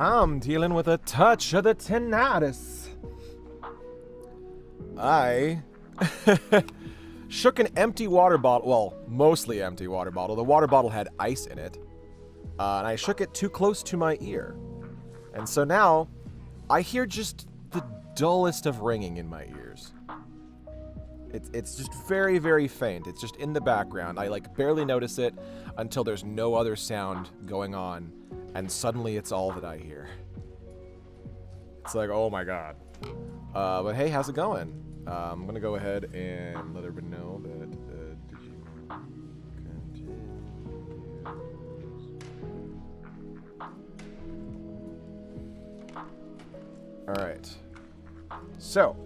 I'm dealing with a touch of the tinnitus. I shook an empty water bottle, well, mostly empty water bottle. The water bottle had ice in it, and I shook it too close to my ear. And so now, I hear just the dullest of ringing in my ears. It's just very, very faint. It's just in the background. I like barely notice it until there's no other sound going on, and suddenly it's all that I hear. It's like, oh my god. But hey, how's it going? I'm gonna go ahead and let everybody know that Digimon continues. Alright. So,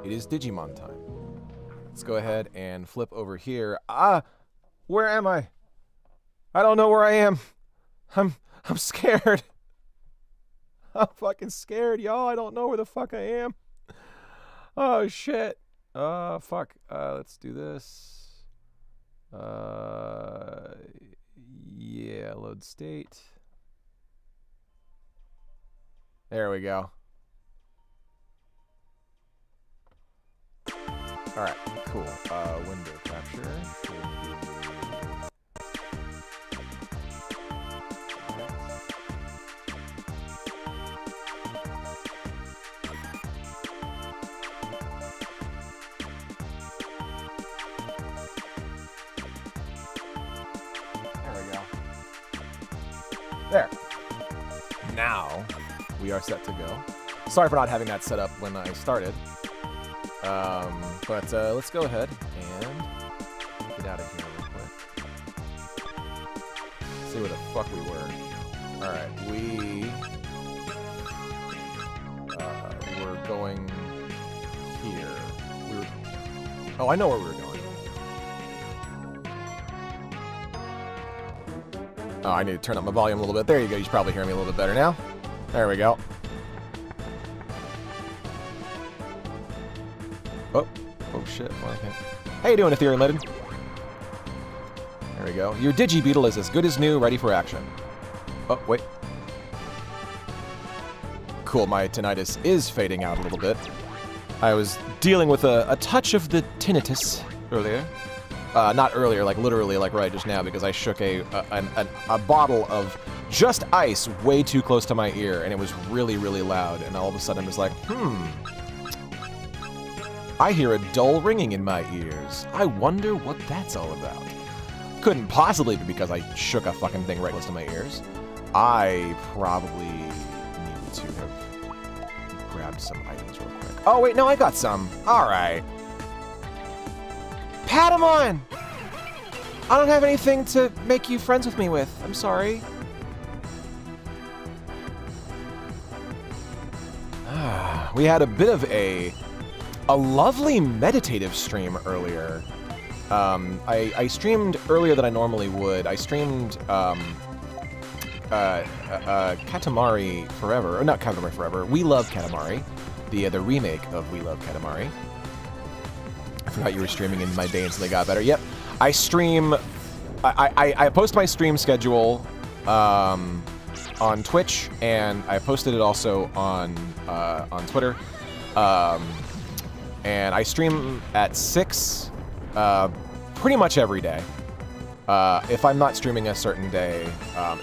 it is Digimon time. Let's go ahead and flip over here. Where am I? I don't know where I am. I'm scared. I'm fucking scared, y'all. I don't know where the fuck I am. Oh, shit. Fuck. Let's do this. Yeah, load state. There we go. Alright, cool. Window capture. There. Now, we are set to go. Sorry for not having that set up when I started. But let's go ahead and get out of here real quick. See where the fuck we were. Alright, we were going here. Oh, I know where we were going. Oh, I need to turn up my volume a little bit. There you go. You should probably hear me a little bit better now. There we go. Oh shit. Well, okay. How you doing, Ethereum Legend? There we go. Your Digibeetle is as good as new, ready for action. Oh, wait. Cool, my tinnitus is fading out a little bit. I was dealing with a touch of the tinnitus earlier. Not earlier, like literally, like right just now, because I shook a bottle of just ice way too close to my ear, and it was really, really loud, and all of a sudden I was like, I hear a dull ringing in my ears. I wonder what that's all about. Couldn't possibly be because I shook a fucking thing right close to my ears. I probably needed to have grabbed some items real quick. Oh wait, no, I got some. Alright. Patamon! I don't have anything to make you friends with me with. I'm sorry. We had a bit of a lovely meditative stream earlier. I streamed earlier than I normally would. I streamed Katamari Forever, or not Katamari Forever. We Love Katamari, the remake of We Love Katamari. I forgot you were streaming in my day until they got better. Yep, I stream. I post my stream schedule on Twitch, and I posted it also on Twitter. And I stream at 6 pretty much every day. If I'm not streaming a certain day,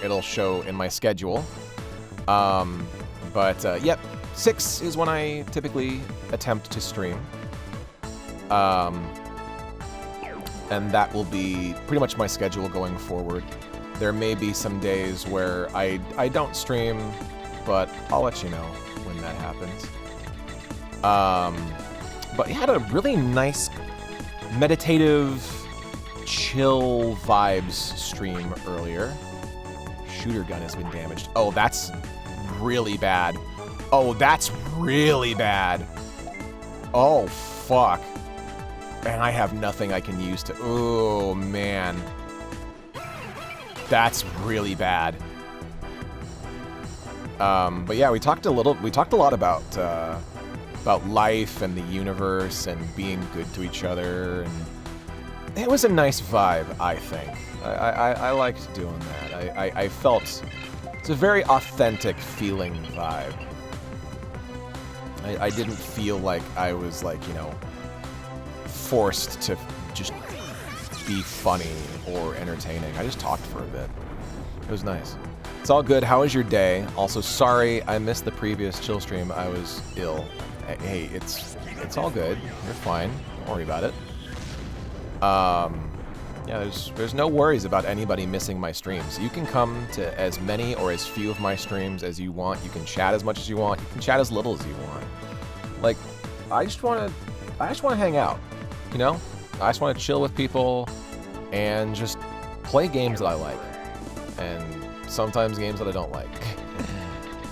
it'll show in my schedule. Yep, 6 is when I typically attempt to stream. And that will be pretty much my schedule going forward. There may be some days where I don't stream, but I'll let you know when that happens. But he had a really nice, meditative, chill vibes stream earlier. Shooter gun has been damaged. Oh, that's really bad. Oh, that's really bad. Oh, fuck. And I have nothing I can use to... Oh, man. That's really bad. But yeah, we talked a lot about life and the universe and being good to each other, and it was a nice vibe, I think. I liked doing that. I felt It's a very authentic feeling vibe. I didn't feel like I was, like, you know, forced to just be funny or entertaining. I just talked for a bit. It was nice. It's all good. How was your day? Also, sorry I missed the previous chill stream. I was ill. Hey, it's all good. You're fine. Don't worry about it. Yeah, there's no worries about anybody missing my streams. You can come to as many or as few of my streams as you want. You can chat as much as you want. You can chat as little as you want. Like, I just wanna hang out, you know? I just wanna chill with people and just play games that I like. And sometimes games that I don't like.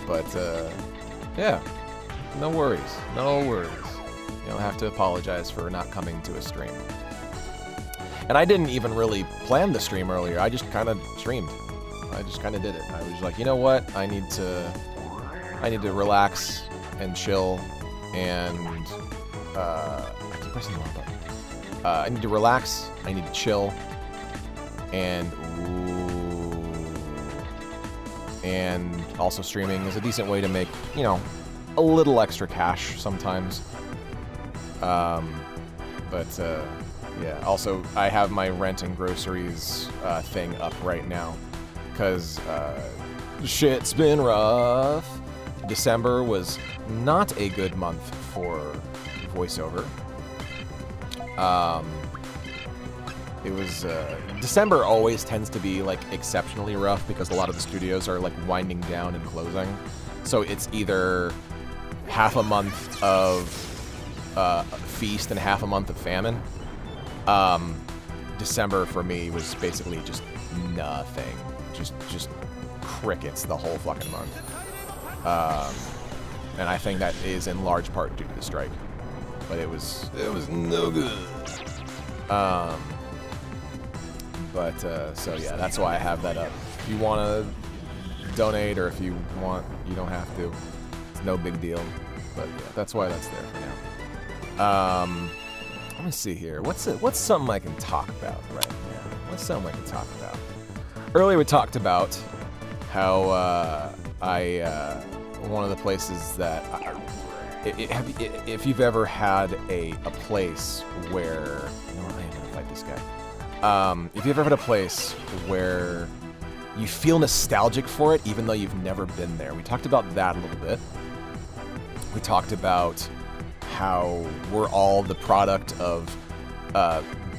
But, yeah. No worries. No worries. You don't have to apologize for not coming to a stream. And I didn't even really plan the stream earlier. I just kind of streamed. I just kind of did it. I was like, you know what? I need to relax and chill and I keep pressing the wrong button. I need to relax. I need to chill and also streaming is a decent way to make, you know, a little extra cash sometimes. Yeah, also, I have my rent and groceries thing up right now, because shit's been rough. December was not a good month for voiceover. It was, December always tends to be, like, exceptionally rough, because a lot of the studios are, like, winding down and closing. So it's either half a month of feast and half a month of famine. December for me was basically just nothing. Just crickets the whole fucking month. And I think that is in large part due to the strike. But it was no good. So yeah, that's why I have that up. If you want to donate or if you want, you don't have to. It's no big deal. But yeah, that's why that's there for now. Let me see here. What's something I can talk about right now? What's something I can talk about? Earlier we talked about how one of the places that if you've ever had a place where I am gonna fight this guy. If you've ever had a place where you feel nostalgic for it, even though you've never been there, we talked about that a little bit. We talked about how we're all the product of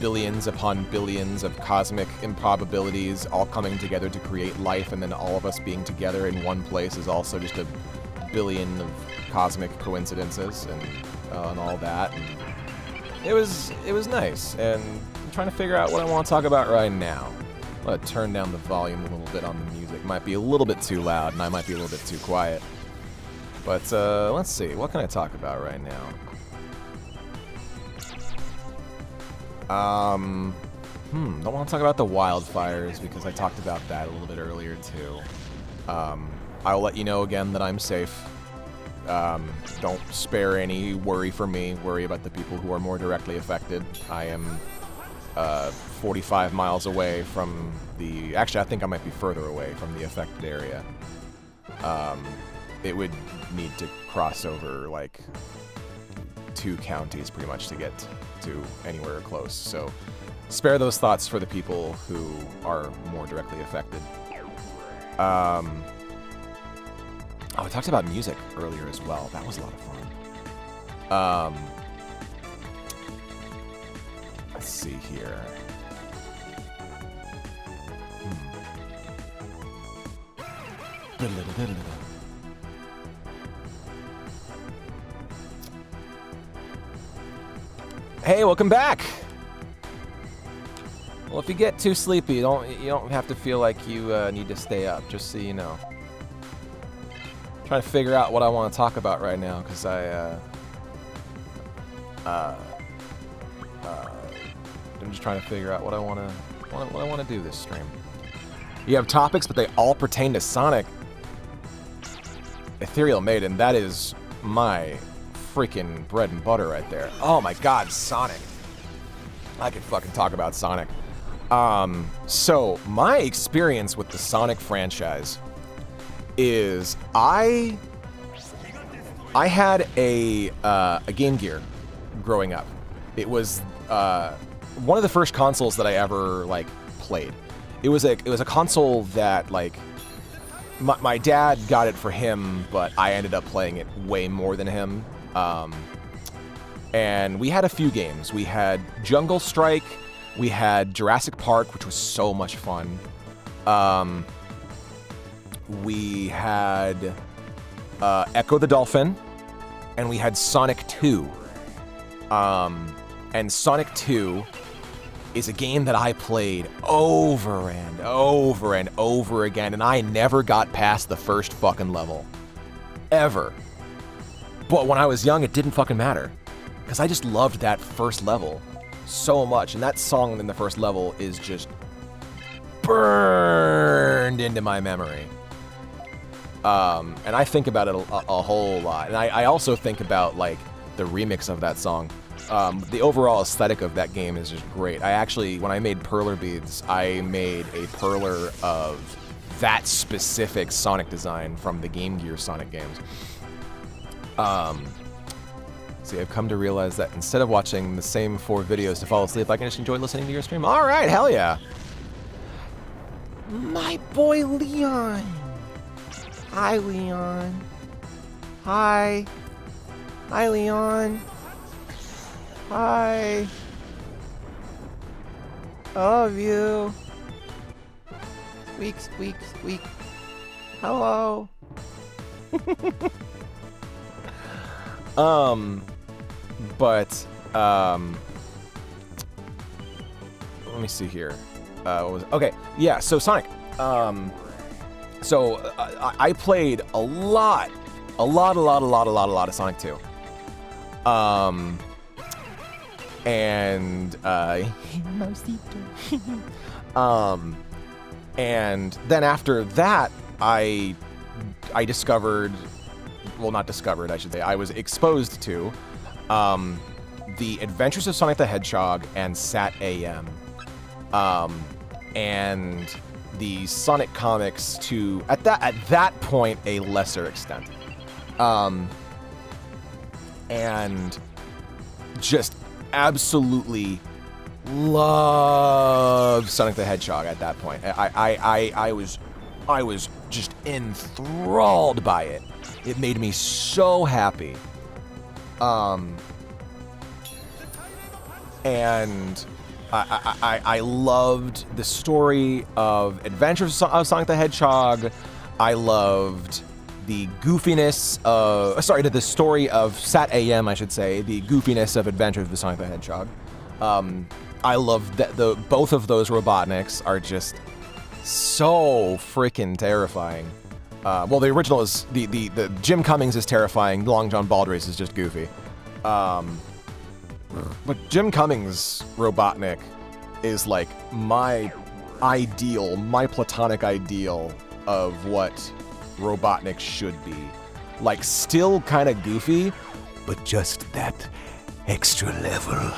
billions upon billions of cosmic improbabilities all coming together to create life, and then all of us being together in one place is also just a billion of cosmic coincidences and all that. And it was nice, and I'm trying to figure out what I want to talk about right now. I'm going to turn down the volume a little bit on the music. It might be a little bit too loud, and I might be a little bit too quiet. But let's see, what can I talk about right now? Don't want to talk about the wildfires because I talked about that a little bit earlier too. I'll let you know again that I'm safe. Don't spare any worry for me. Worry about the people who are more directly affected. I am 45 miles away from the... Actually, I think I might be further away from the affected area. It would need to cross over, like, 2 counties pretty much to get to anywhere close. So spare those thoughts for the people who are more directly affected. Oh, I talked about music earlier as well. That was a lot of fun. Let's see here. Hey, welcome back. Well, if you get too sleepy, you don't have to feel like you need to stay up. Just so you know. I'm trying to figure out what I want to talk about right now because I'm just trying to figure out what I want to do this stream. You have topics, but they all pertain to Sonic. Ethereal Maiden, that is my freaking bread and butter right there. Oh my god, Sonic. I could fucking talk about Sonic. So, my experience with the Sonic franchise is I had a Game Gear growing up. It was one of the first consoles that I ever like played. It was a console that like my dad got it for him, but I ended up playing it way more than him. And we had a few games. We had Jungle Strike. We had Jurassic Park, which was so much fun. We had Echo the Dolphin, and we had Sonic 2. And Sonic 2 is a game that I played over and over and over again, and I never got past the first fucking level. Ever. But when I was young, it didn't fucking matter. Because I just loved that first level so much, and that song in the first level is just burned into my memory. And I think about it a whole lot. And I also think about, like, the remix of that song. The overall aesthetic of that game is just great. I actually, when I made perler beads, I made a perler of that specific Sonic design from the Game Gear Sonic games. See, I've come to realize that instead of watching the same 4 videos to fall asleep, I can just enjoy listening to your stream. All right, hell yeah. My boy Leon. Hi, Leon. Hi. Hi, Leon. Hi. I love you. Squeak, squeak, squeak. Hello. Let me see here. What was it? Okay, yeah, so Sonic. I played a lot of Sonic 2. And then after that, I discovered, well, not discovered, I should say, I was exposed to The Adventures of Sonic the Hedgehog and Sat AM, and the Sonic comics to at that point a lesser extent, and just absolutely loved Sonic the Hedgehog at that point. I was just enthralled by it. It made me so happy. And I loved the story of Adventures of Sonic the Hedgehog. I loved the goofiness of, the story of Sat AM, I should say, the goofiness of Adventures of Sonic the Hedgehog. I love that both of those Robotniks are just so freaking terrifying. Well, the original is the Jim Cummings is terrifying. Long John Baldry is just goofy. But Jim Cummings' Robotnik is like my platonic ideal of what Robotnik should be. Like, still kind of goofy, but just that extra level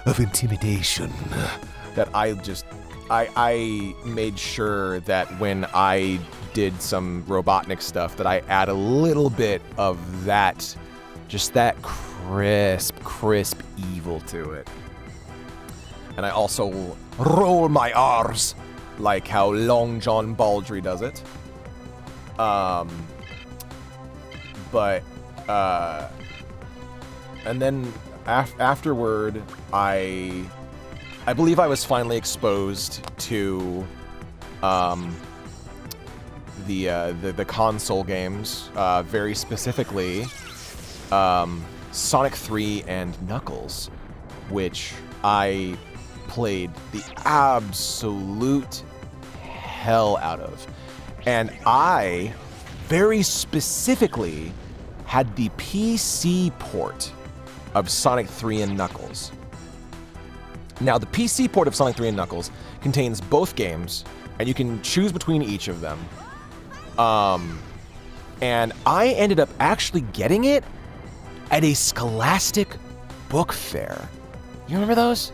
of intimidation that I made sure that when I did some Robotnik stuff that I add a little bit of that, just that crisp evil to it. And I also roll my R's like how Long John Baldry does it. And then afterward, I believe I was finally exposed to the console games, very specifically Sonic 3 and Knuckles, which I played the absolute hell out of. And I very specifically had the PC port of Sonic 3 and Knuckles. Now, the PC port of Sonic 3 and Knuckles contains both games, and you can choose between each of them. And I ended up actually getting it at a Scholastic book fair. You remember those?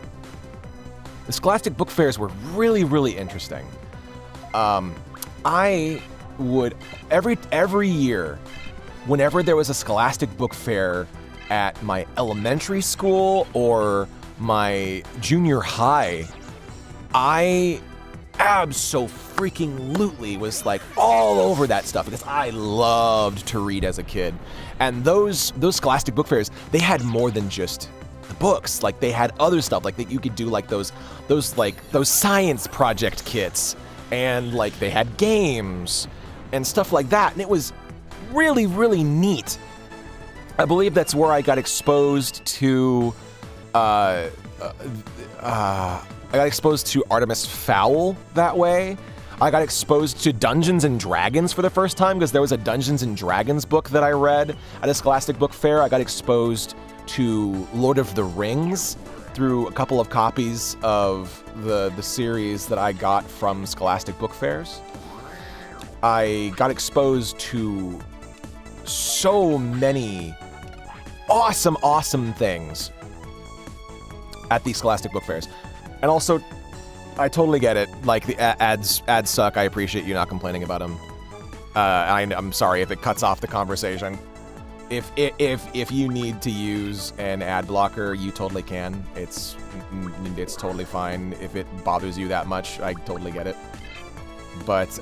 The Scholastic book fairs were really, really interesting. I would every year, whenever there was a Scholastic Book Fair at my elementary school or my junior high, I abso-freaking-lutely was like all over that stuff because I loved to read as a kid. And those Scholastic Book Fairs, they had more than just the books. Like they had other stuff, like that you could do like those science project kits, and like they had games and stuff like that. And it was really, really neat. I believe that's where I got exposed to Artemis Fowl that way. I got exposed to Dungeons and Dragons for the first time because there was a Dungeons and Dragons book that I read at a Scholastic Book Fair. I got exposed to Lord of the Rings through a couple of copies of the series that I got from Scholastic Book Fairs. I got exposed to so many awesome things at these Scholastic Book Fairs. And also, I totally get it. Like, the ads suck. I appreciate you not complaining about them. I'm sorry if it cuts off the conversation. If you need to use an ad blocker, you totally can. It's totally fine. If it bothers you that much, I totally get it. But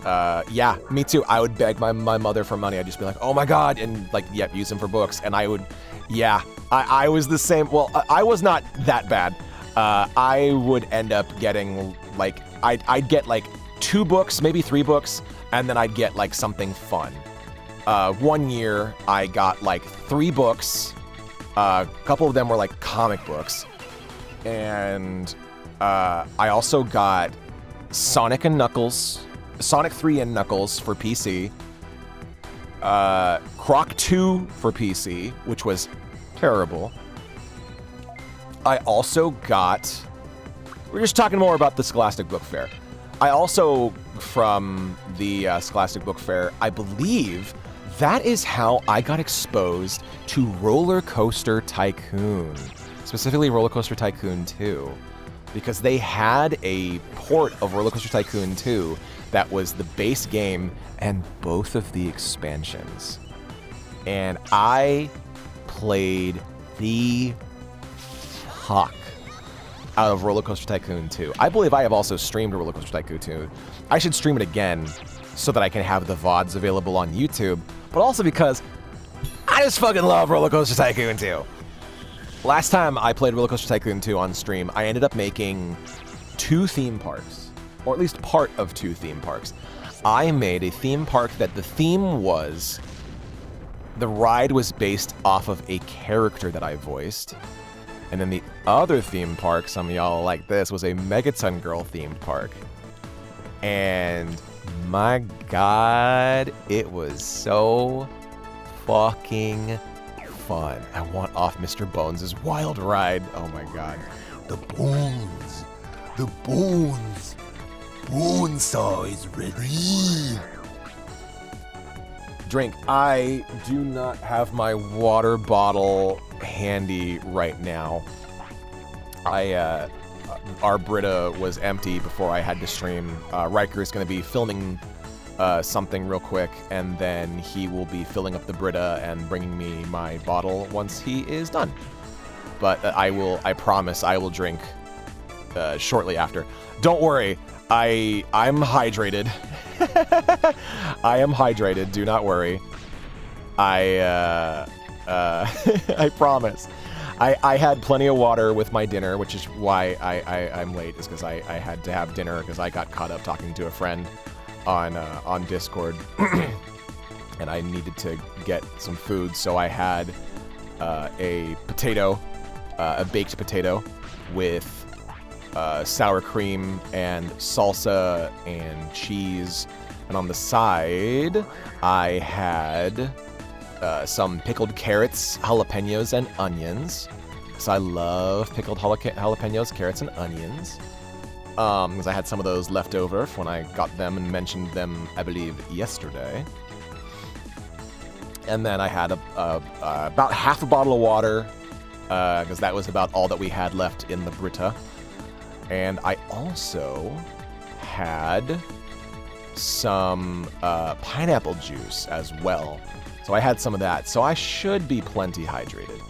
yeah, me too. I would beg my mother for money. I'd just be like, oh my god, and like, yep, use them for books. And I would, yeah, I was the same. Well, I was not that bad. I would end up getting like, I'd get like 2 books, maybe 3 books, and then I'd get like something fun. One year I got like 3 books. A couple of them were like comic books. And I also got Sonic 3 and Knuckles for PC. Croc 2 for PC, which was terrible. I also got, we're just talking more about the Scholastic Book Fair. I also, from the Scholastic Book Fair, I believe that is how I got exposed to Roller Coaster Tycoon, specifically Roller Coaster Tycoon 2, because they had a port of Roller Coaster Tycoon 2 that was the base game and both of the expansions. And I played the fuck out of Roller Coaster Tycoon 2. I believe I have also streamed Roller Coaster Tycoon 2. I should stream it again so that I can have the VODs available on YouTube, but also because I just fucking love Roller Coaster Tycoon 2. Last time I played Roller Coaster Tycoon 2 on stream, I ended up making 2 theme parks, or at least part of 2 theme parks. I made a theme park that the theme was, the ride was based off of a character that I voiced. And then the other theme park, some of y'all like this, was a Megaton Girl themed park. And my god, it was so fucking fun. I want off Mr. Bones' wild ride. Oh my god. The bones. The bones. Bonesaw is ready. Drink. I do not have my water bottle handy right now. Our Brita was empty before I had to stream. Riker is going to be filming something real quick, and then he will be filling up the Brita and bringing me my bottle once he is done. But I promise I will drink shortly after. Don't worry, I'm hydrated. I am hydrated, do not worry. I promise. I had plenty of water with my dinner, which is why I'm late, is because I had to have dinner because I got caught up talking to a friend on Discord, and I needed to get some food, so I had a potato, a baked potato with sour cream and salsa and cheese, and on the side I had some pickled carrots, jalapenos, and onions. Because I love pickled jalapenos, carrots, and onions. Because I had some of those left over when I got them and mentioned them, I believe, yesterday. And then I had about half a bottle of water, because that was about all that we had left in the Brita. And I also had some pineapple juice as well. So I had some of that. So I should be plenty hydrated.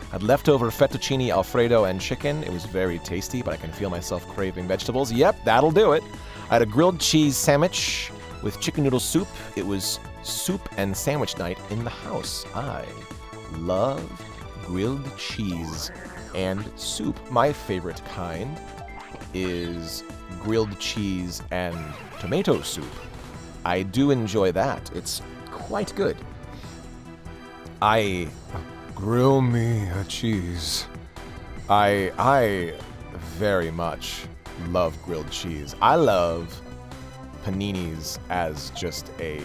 I had leftover fettuccine alfredo and chicken. It was very tasty, but I can feel myself craving vegetables. Yep, that'll do it. I had a grilled cheese sandwich with chicken noodle soup. It was soup and sandwich night in the house. I love grilled cheese and soup. My favorite kind is grilled cheese and tomato soup. I do enjoy that. It's quite good. Grill me a cheese. I very much love grilled cheese. I love paninis as just a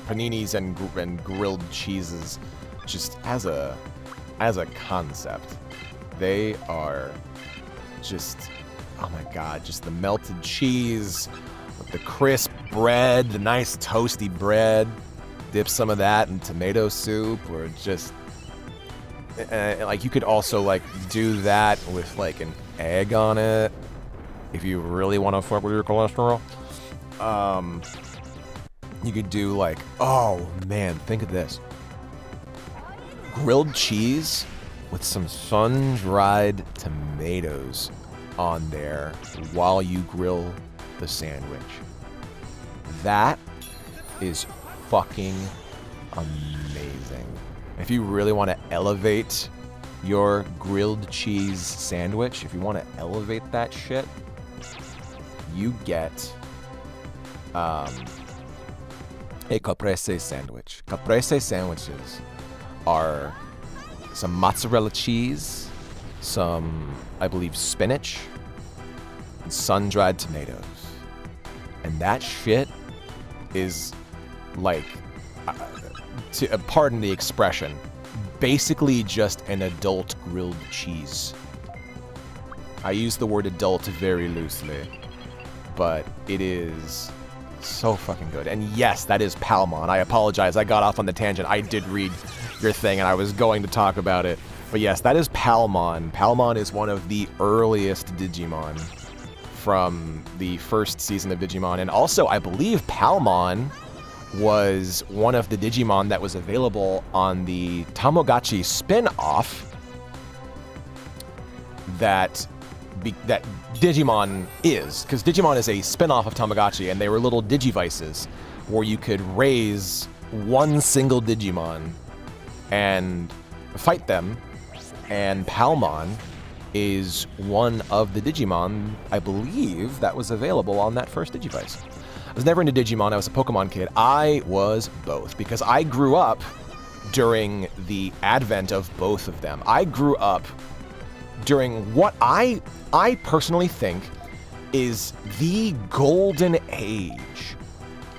paninis and grilled cheeses just as a concept. They are just, oh my god, just the melted cheese with the crisp bread, the nice toasty bread. Dip some of that in tomato soup, or just like you could also like do that with like an egg on it if you really want to fuck with your cholesterol. You could do like, oh man, think of this. Grilled cheese with some sun-dried tomatoes on there while you grill the sandwich. That is fucking amazing. If you really want to elevate your grilled cheese sandwich, if you want to elevate that shit, you get a caprese sandwich. Caprese sandwiches are some mozzarella cheese, some, I believe, spinach, and sun-dried tomatoes. And that shit is like, pardon the expression, basically just an adult grilled cheese. I use the word adult very loosely, but it is so fucking good. And yes, that is Palmon. I apologize, I got off on the tangent. I did read your thing and I was going to talk about it. But yes, that is Palmon. Palmon is one of the earliest Digimon from the first season of Digimon. And also, I believe Palmon was one of the Digimon that was available on the Tamagotchi spin-off that Digimon is. Because Digimon is a spin-off of Tamagotchi, and they were little Digivices where you could raise one single Digimon and fight them. And Palmon is one of the Digimon, I believe, that was available on that first Digivice. I was never into Digimon. I was a Pokemon kid. I was both because I grew up during the advent of both of them. I grew up during what I personally think is the golden age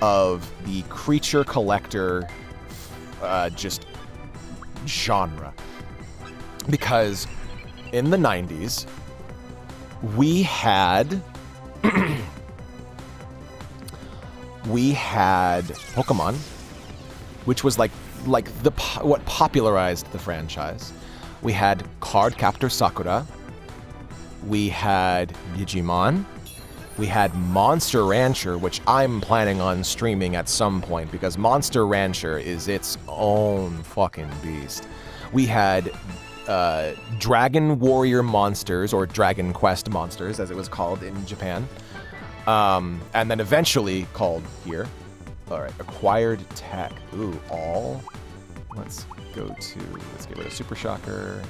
of the creature collector just genre. Because in the 90s, we had Pokemon, which was like what popularized the franchise. We had Cardcaptor Sakura. We had Digimon. We had Monster Rancher, which I'm planning on streaming at some point because Monster Rancher is its own fucking beast. We had Dragon Warrior Monsters, or Dragon Quest Monsters, as it was called in Japan. And then eventually called here. All right, Acquired Tech. Ooh, all. Let's get rid of Super Shocker.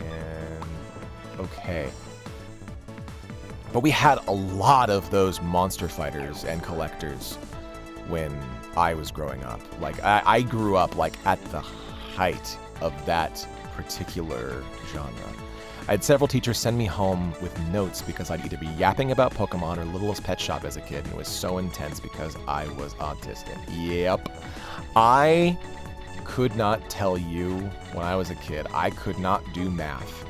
And okay. But we had a lot of those monster fighters and collectors when I was growing up. Like, I grew up like at the height of that particular genre. I had several teachers send me home with notes because I'd either be yapping about Pokemon or Littlest Pet Shop as a kid, and it was so intense because I was autistic. Yep. I could not tell you when I was a kid. I could not do math.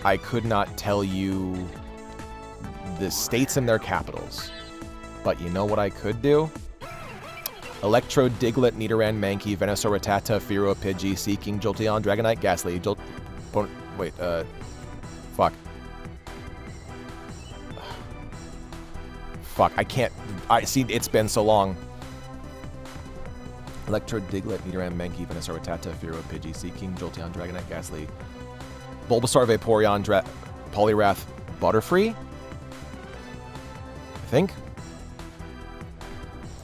I could not tell you the states and their capitals. But you know what I could do? Electrode, Diglett, Nidoran, Mankey, Venusaur, Rattata, Fearow, Pidgey, Seaking, Jolteon, Dragonite, Ghastly, fuck, I can't. I see. It's been so long. Electrode, Diglett, Nidoran, Mankey, Venusaur, Rattata, Fearow, Pidgey, Seaking, Jolteon, Dragonite, Ghastly, Bulbasaur, Vaporeon, Poliwrath, Butterfree. I think.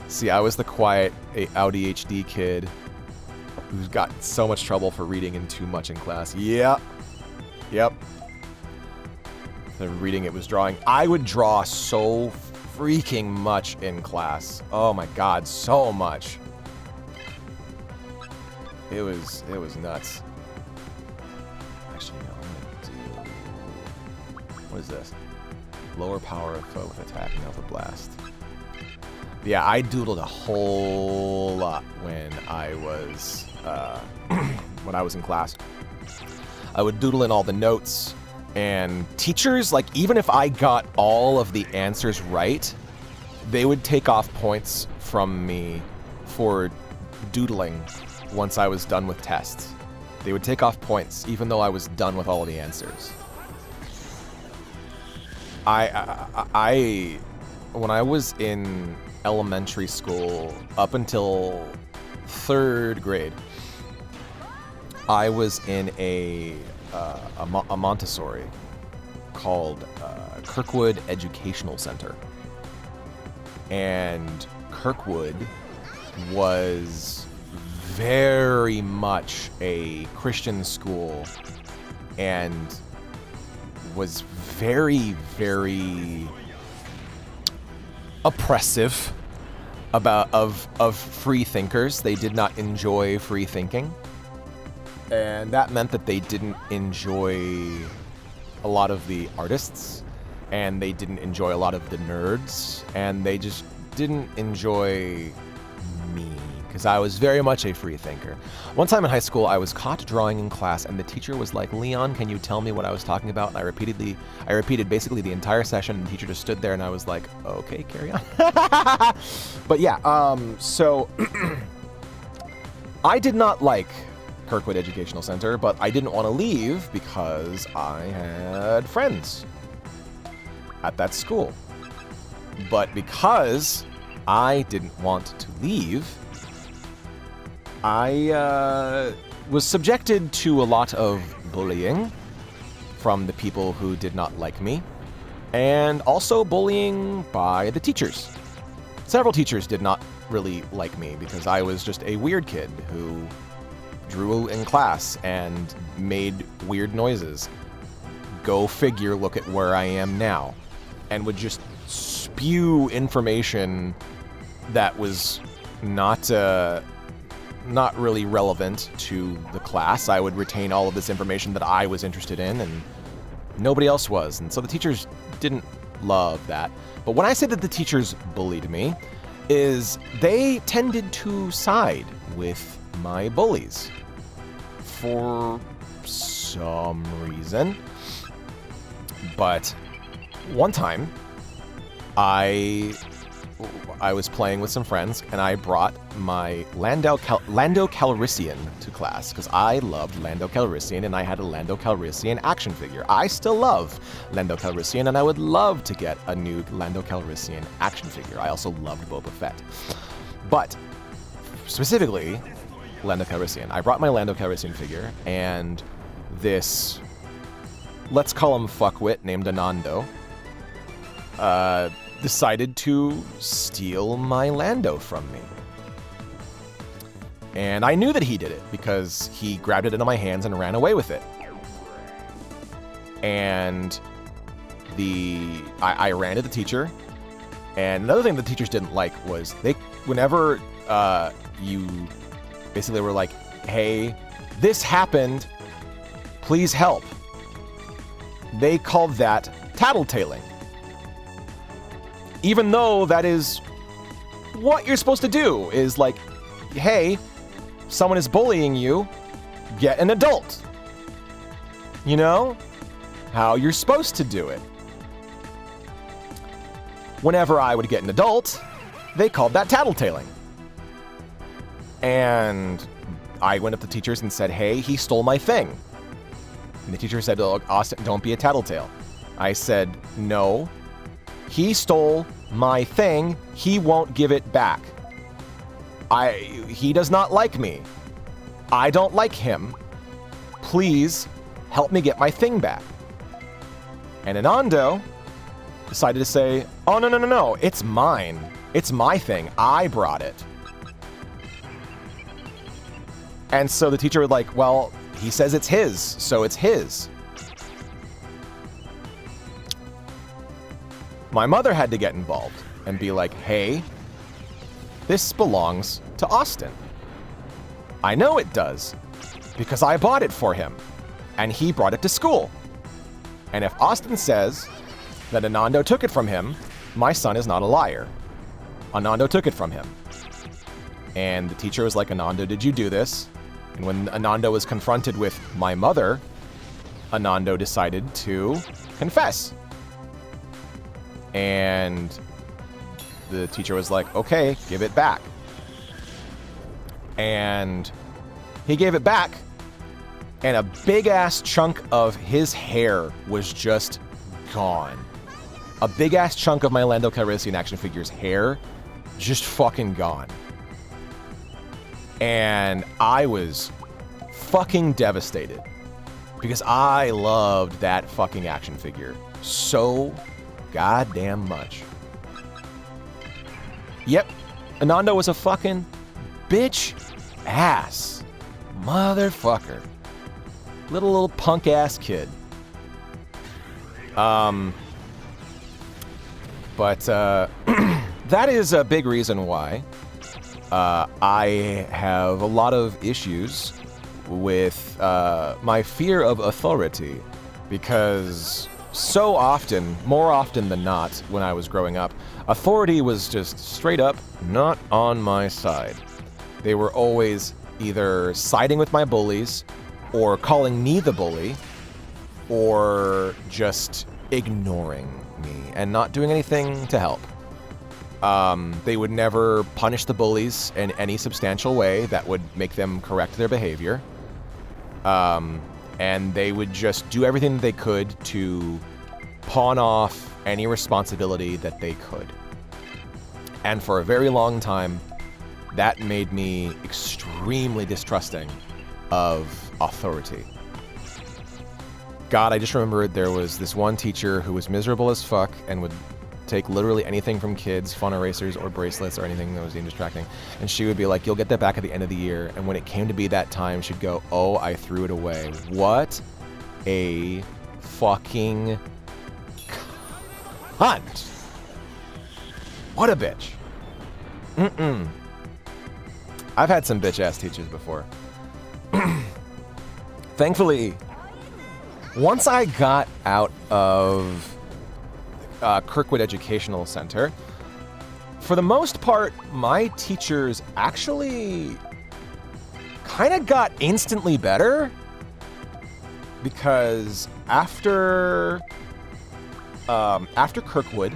See, I was the quiet ADHD kid who's got so much trouble for reading in too much in class. Yep. The reading, it was drawing. I would draw so freaking much in class. Oh my god, so much. It was nuts. Actually, no, I'm gonna do... What is this? Lower power of foe with attack and Alpha Blast. Yeah, I doodled a whole lot when I was in class. I would doodle in all the notes, and teachers, like, even if I got all of the answers right, they would take off points from me for doodling once I was done with tests. They would take off points even though I was done with all of the answers. When I was in elementary school up until 3rd grade, I was in a Montessori called Kirkwood Educational Center. And Kirkwood was very much a Christian school and was very, very oppressive of free thinkers. They did not enjoy free thinking. And that meant that they didn't enjoy a lot of the artists, and they didn't enjoy a lot of the nerds, and they just didn't enjoy me, because I was very much a free thinker. One time in high school, I was caught drawing in class, and the teacher was like, "Leon, can you tell me what I was talking about?" And I repeated basically the entire session, and the teacher just stood there, and I was like, "Okay, carry on." But yeah, so I did not like Kirkwood Educational Center, but I didn't want to leave because I had friends at that school. But because I didn't want to leave, I was subjected to a lot of bullying from the people who did not like me, and also bullying by the teachers. Several teachers did not really like me because I was just a weird kid who drew in class and made weird noises. Go figure, look at where I am now. And would just spew information that was not really relevant to the class. I would retain all of this information that I was interested in, and nobody else was. And so the teachers didn't love that. But when I say that the teachers bullied me, is they tended to side with my bullies for some reason. But one time I was playing with some friends, and I brought my Lando Calrissian to class because I loved Lando Calrissian, and I had a Lando Calrissian action figure. I still love Lando Calrissian, and I would love to get a new Lando Calrissian action figure. I also loved Boba Fett. But specifically, Lando Calrissian. I brought my Lando Calrissian figure, and this, let's call him fuckwit named Anando, decided to steal my Lando from me. And I knew that he did it because he grabbed it into my hands and ran away with it. And I ran to the teacher. And another thing the teachers didn't like was whenever you basically were like, "Hey, this happened, please help," they called that tattletaling. Even though that is what you're supposed to do, is like, "Hey, someone is bullying you, get an adult." You know? How you're supposed to do it. Whenever I would get an adult, they called that tattletaling. And I went up to teachers and said, "Hey, he stole my thing." And the teacher said, "Oh, Austin, don't be a tattletale." I said, "No, he stole my thing, he won't give it back. He does not like me. I don't like him. Please help me get my thing back. And Anando decided to say, oh, no, it's mine. It's my thing. I brought it. And so the teacher was like, well, he says it's his, so it's his. My mother had to get involved and be like, hey, this belongs to Austin. I know it does, because I bought it for him, and he brought it to school. And if Austin says that Anando took it from him, my son is not a liar. Anando took it from him. And the teacher was like, Anando, did you do this? And when Anando was confronted with my mother, Anando decided to confess. And the teacher was like, okay, give it back. And he gave it back, and a big-ass chunk of his hair was just gone. A big-ass chunk of my Lando Calrissian action figure's hair just fucking gone. And I was fucking devastated because I loved that fucking action figure so goddamn much. Yep, Anando was a fucking bitch ass motherfucker. Little punk ass kid. But that is a big reason why I have a lot of issues with my fear of authority, because so often, more often than not, when I was growing up, authority was just straight up not on my side. They were always either siding with my bullies, or calling me the bully, or just ignoring me and not doing anything to help. They would never punish the bullies in any substantial way that would make them correct their behavior. And they would just do everything they could to pawn off any responsibility that they could. And for a very long time, that made me extremely distrusting of authority. God, I just remembered there was this one teacher who was miserable as fuck and would take literally anything from kids, fun erasers or bracelets or anything that was deemed distracting. And she would be like, you'll get that back at the end of the year. And when it came to be that time, she'd go, oh, I threw it away. What a fucking cunt. What a bitch. I've had some bitch-ass teachers before. Thankfully, once I got out of Kirkwood Educational Center, for the most part, my teachers actually kind of got instantly better, because after Kirkwood,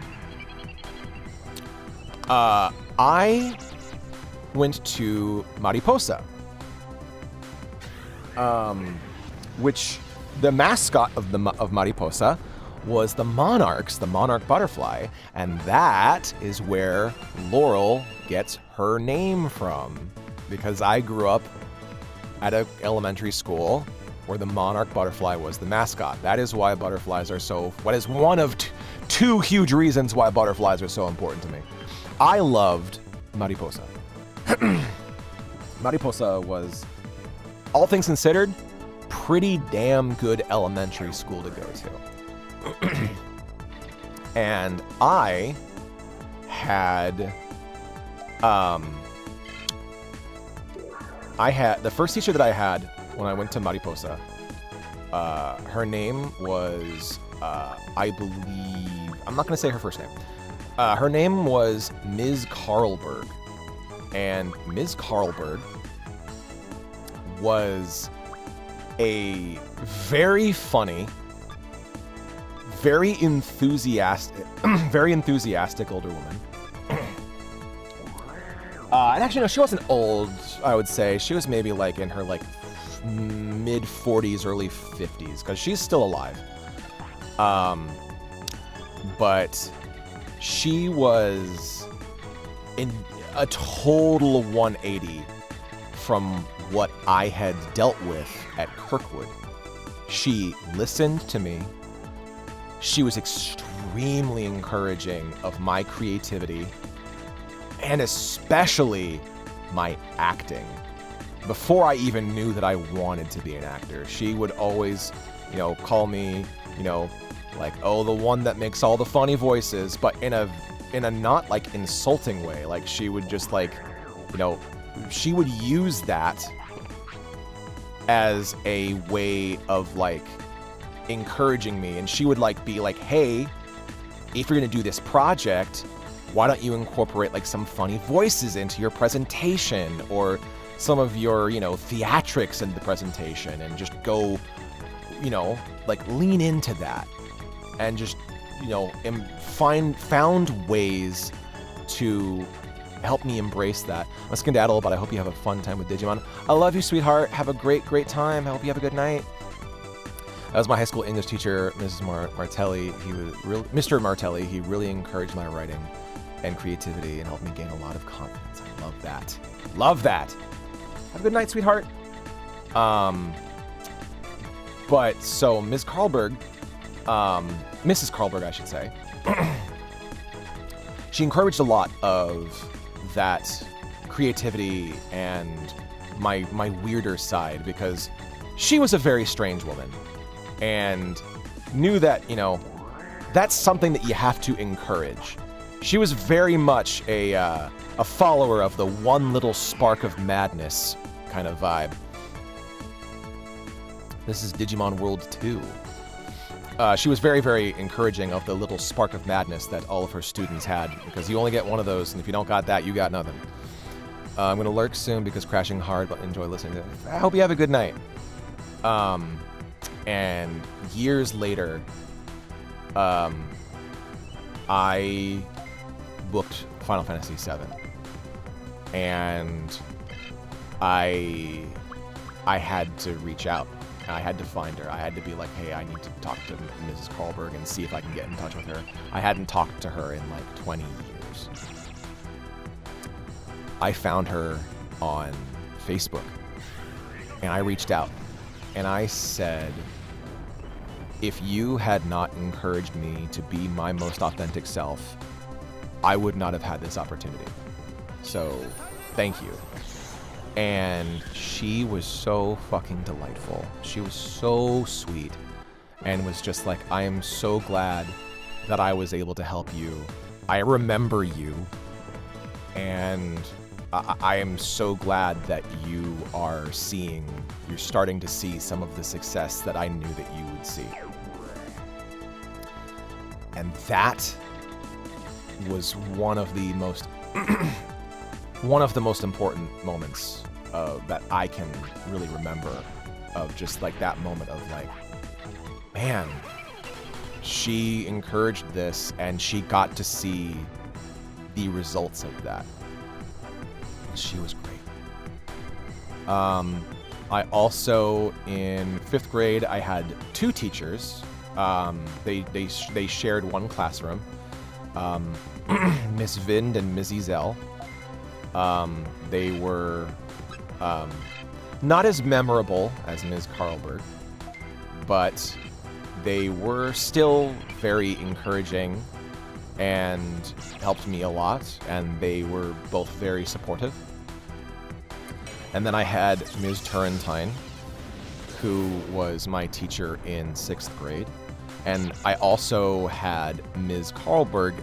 I went to Mariposa, which the mascot of Mariposa was the monarchs, the monarch butterfly, and that is where Laurel gets her name from, because I grew up at an elementary school where the monarch butterfly was the mascot. That is why butterflies are so, what is one of two huge reasons why butterflies are so important to me. I loved Mariposa. Mariposa was, all things considered, pretty damn good elementary school to go to. And I had the first teacher that I had when I went to Mariposa, her name was, I believe, I'm not going to say her first name. Her name was Ms. Carlberg. And Ms. Carlberg was a very funny, very enthusiastic older woman. And actually, no, she wasn't old, I would say. She was maybe like in her like mid 40s, early 50s, because she's still alive. But she was in a total 180 from what I had dealt with at Kirkwood. She listened to me. She was extremely encouraging of my creativity and especially my acting. Before I even knew that I wanted to be an actor, she would always, call me, like, oh, the one that makes all the funny voices, but in a not like insulting way. Like she would just like, she would use that as a way of like encouraging me, and she would like be like, hey, if you're gonna do this project, why don't you incorporate like some funny voices into your presentation or some of your theatrics in the presentation, and just go like lean into that and just found ways to help me embrace that. I'm skedaddle, but I hope you have a fun time with Digimon. I love you, sweetheart. Have a great time. I hope you have a good night. That was my high school English teacher, Mrs. Martelli. He was Mr. Martelli. He really encouraged my writing and creativity and helped me gain a lot of confidence. I love that. Love that. Have a good night, sweetheart. But so Ms. Carlberg, Mrs. Carlberg, I should say, she encouraged a lot of that creativity and my weirder side, because she was a very strange woman and knew that, that's something that you have to encourage. She was very much a follower of the one little spark of madness kind of vibe. This is Digimon World 2. She was very, very encouraging of the little spark of madness that all of her students had, because you only get one of those, and if you don't got that, you got nothing. I'm going to lurk soon because crashing hard, but enjoy listening to it. I hope you have a good night. And years later, I booked Final Fantasy VII, and I had to reach out. I had to find her. I had to be like, hey, I need to talk to Mrs. Carlberg and see if I can get in touch with her. I hadn't talked to her in like 20 years. I found her on Facebook, and I reached out, and I said, if you had not encouraged me to be my most authentic self, I would not have had this opportunity. So, thank you. And she was so fucking delightful. She was so sweet and was just like, I am so glad that I was able to help you. I remember you, and I am so glad that you're starting to see some of the success that I knew that you would see. And that was one of the most important moments that I can really remember, of just like that moment of like, man, she encouraged this and she got to see the results of that. She was great. I also, in 5th grade, I had 2 teachers. They shared one classroom. Miss Vind and Miss Ezel. They were not as memorable as Ms. Carlberg, but they were still very encouraging and helped me a lot, and they were both very supportive. And then I had Ms. Turrentine, who was my teacher in 6th grade. And I also had Mrs. Carlberg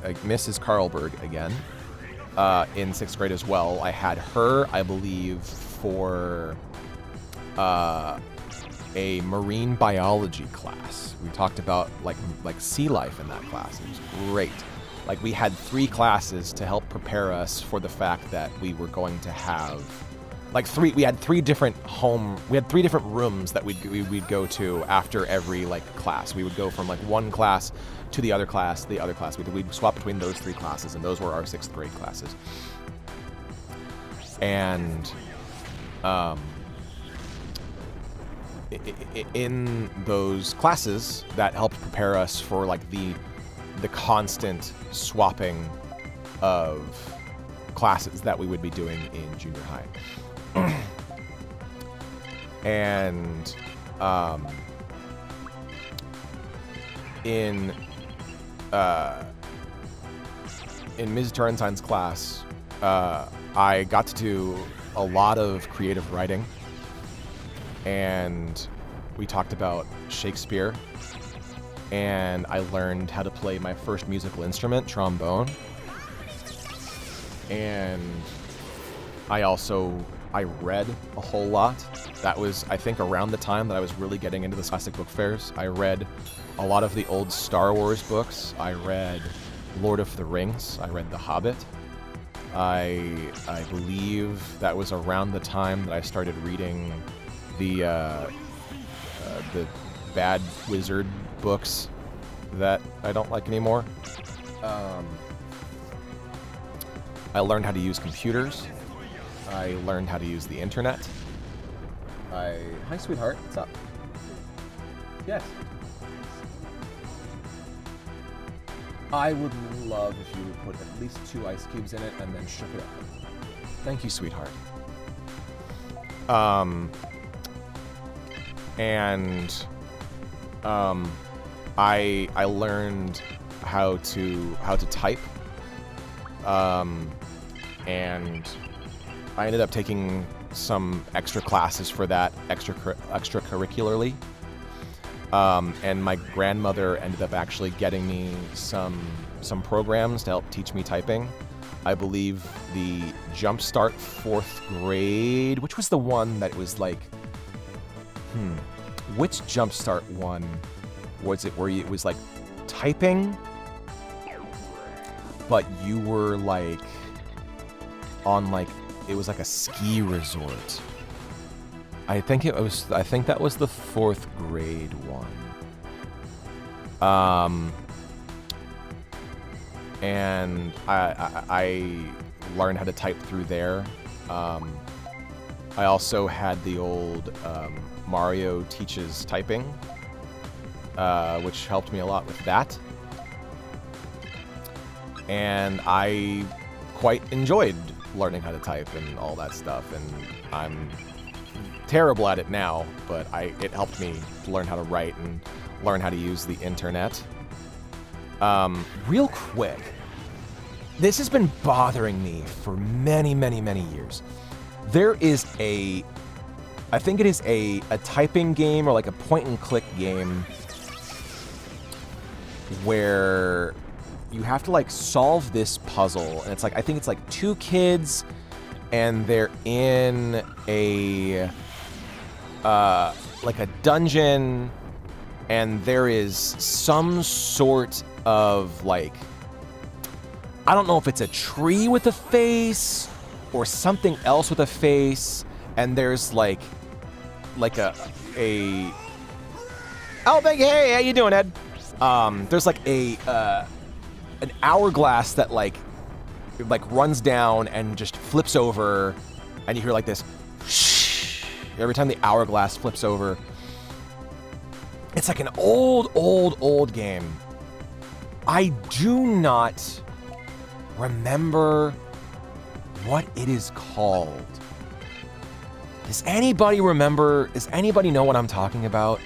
again, in 6th grade as well. I had her, I believe, for a marine biology class. We talked about like sea life in that class. It was great. Like, we had 3 classes to help prepare us for the fact that we were going to have we had 3 different rooms that we'd go to after every class. We would go from one class to the other class. We'd swap between those 3 classes, and those were our 6th grade classes. And in those classes, that helped prepare us for the the constant swapping of classes that we would be doing in junior high. And in Ms. Turrentine's class, I got to do a lot of creative writing, and we talked about Shakespeare, and I learned how to play my first musical instrument, trombone. And I read a whole lot. That was, I think, around the time that I was really getting into the classic book fairs. I read a lot of the old Star Wars books. I read Lord of the Rings. I read The Hobbit. I believe that was around the time that I started reading the bad wizard books that I don't like anymore. I learned how to use computers. I learned how to use the internet. Hi, sweetheart. What's up? Yes. I would love if you would put at least 2 ice cubes in it and then shook it up. Thank you, sweetheart. I learned how to type. And I ended up taking some extra classes for that extracurricularly. And my grandmother ended up actually getting me some programs to help teach me typing. I believe the Jumpstart 4th grade, which was the one that was like, which Jumpstart one was it where it was like typing, but you were like on like, it was like a ski resort. I think that was the 4th grade one. And I learned how to type through there. I also had the old Mario Teaches Typing, which helped me a lot with that. And I quite enjoyed learning how to type and all that stuff, and I'm terrible at it now, but it helped me learn how to write and learn how to use the internet. Real quick, this has been bothering me for many, many, many years. There is I think it is a typing game or like a point-and-click game where you have to like solve this puzzle, and it's like, I think it's like 2 kids, and they're in a like a dungeon, and there is some sort of like, I don't know if it's a tree with a face or something else with a face, and there's like a oh, hey, how you doing, Ed? There's like an hourglass that like runs down and just flips over, and you hear like this shh every time the hourglass flips over. It's like an old game. I do not remember what it is called. Does anybody remember? Does anybody know what I'm talking about?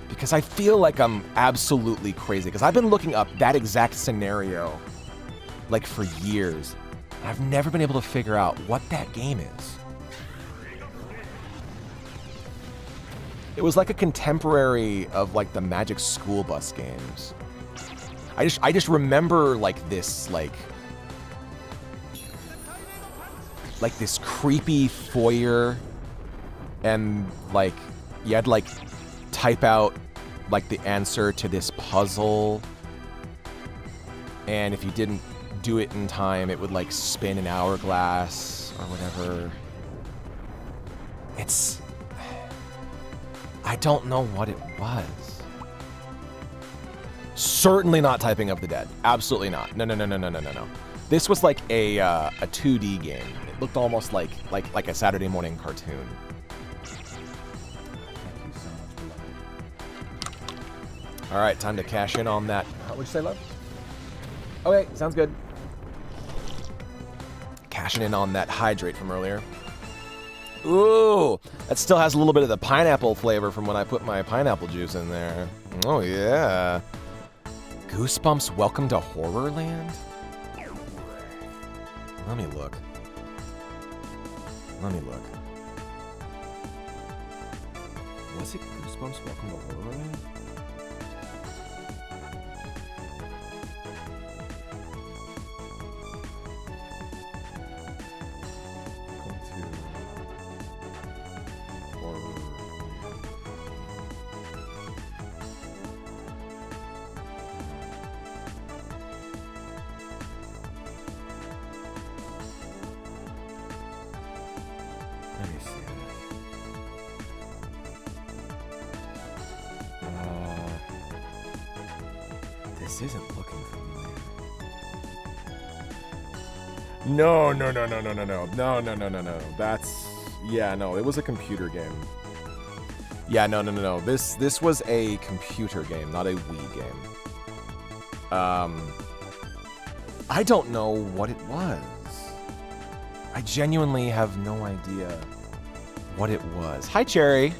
Because I feel like I'm absolutely crazy, because I've been looking up that exact scenario like for years. I've never been able to figure out what that game is. It was like a contemporary of like the Magic School Bus games. I just remember like this like this creepy foyer, and like you had like type out like the answer to this puzzle, and if you didn't do it in time, it would like spin an hourglass or whatever. I don't know what it was. Certainly not Typing of the Dead. Absolutely not. No. This was like a 2D game. It looked almost like a Saturday morning cartoon. Thank you so much, beloved. All right, time to cash in on that What'd you say, love? Okay, sounds good. Cashing in on that hydrate from earlier. Ooh, that still has a little bit of the pineapple flavor from when I put my pineapple juice in there. Oh, yeah. Goosebumps, welcome to Horrorland? Let me look. Let me look. Was it Goosebumps, welcome to Horrorland? Let me see this. This isn't looking familiar. No. That's, yeah, no, it was a computer game. Yeah, no. This was a computer game, not a Wii game. I don't know what it was. I genuinely have no idea what it was. Hi, Cherry.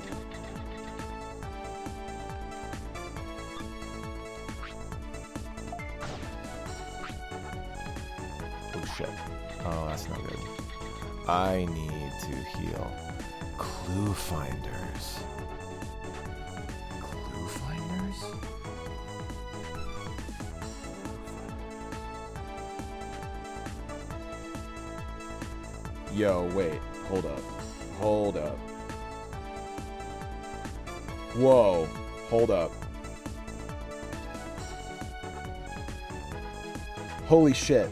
Oh, shit. Oh, that's not good. I need to heal. Clue finders. Clue finders? Yo, wait. Hold up. Hold up. Whoa. Hold up. Holy shit.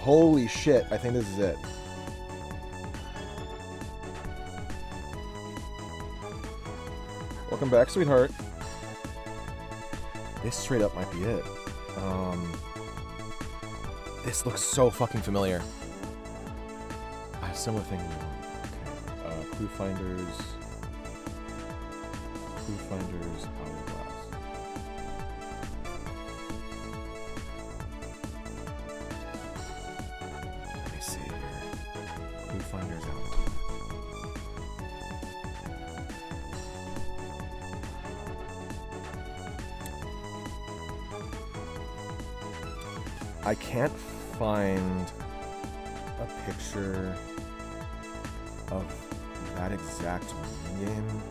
Holy shit. I think this is it. Welcome back, sweetheart. This straight up might be it. This looks so fucking familiar. I have similar thing. Okay. Clue finders. Clue finders. Hourglass. Let me see here. Clue finders. Hourglass. I can't find a picture of that exact game.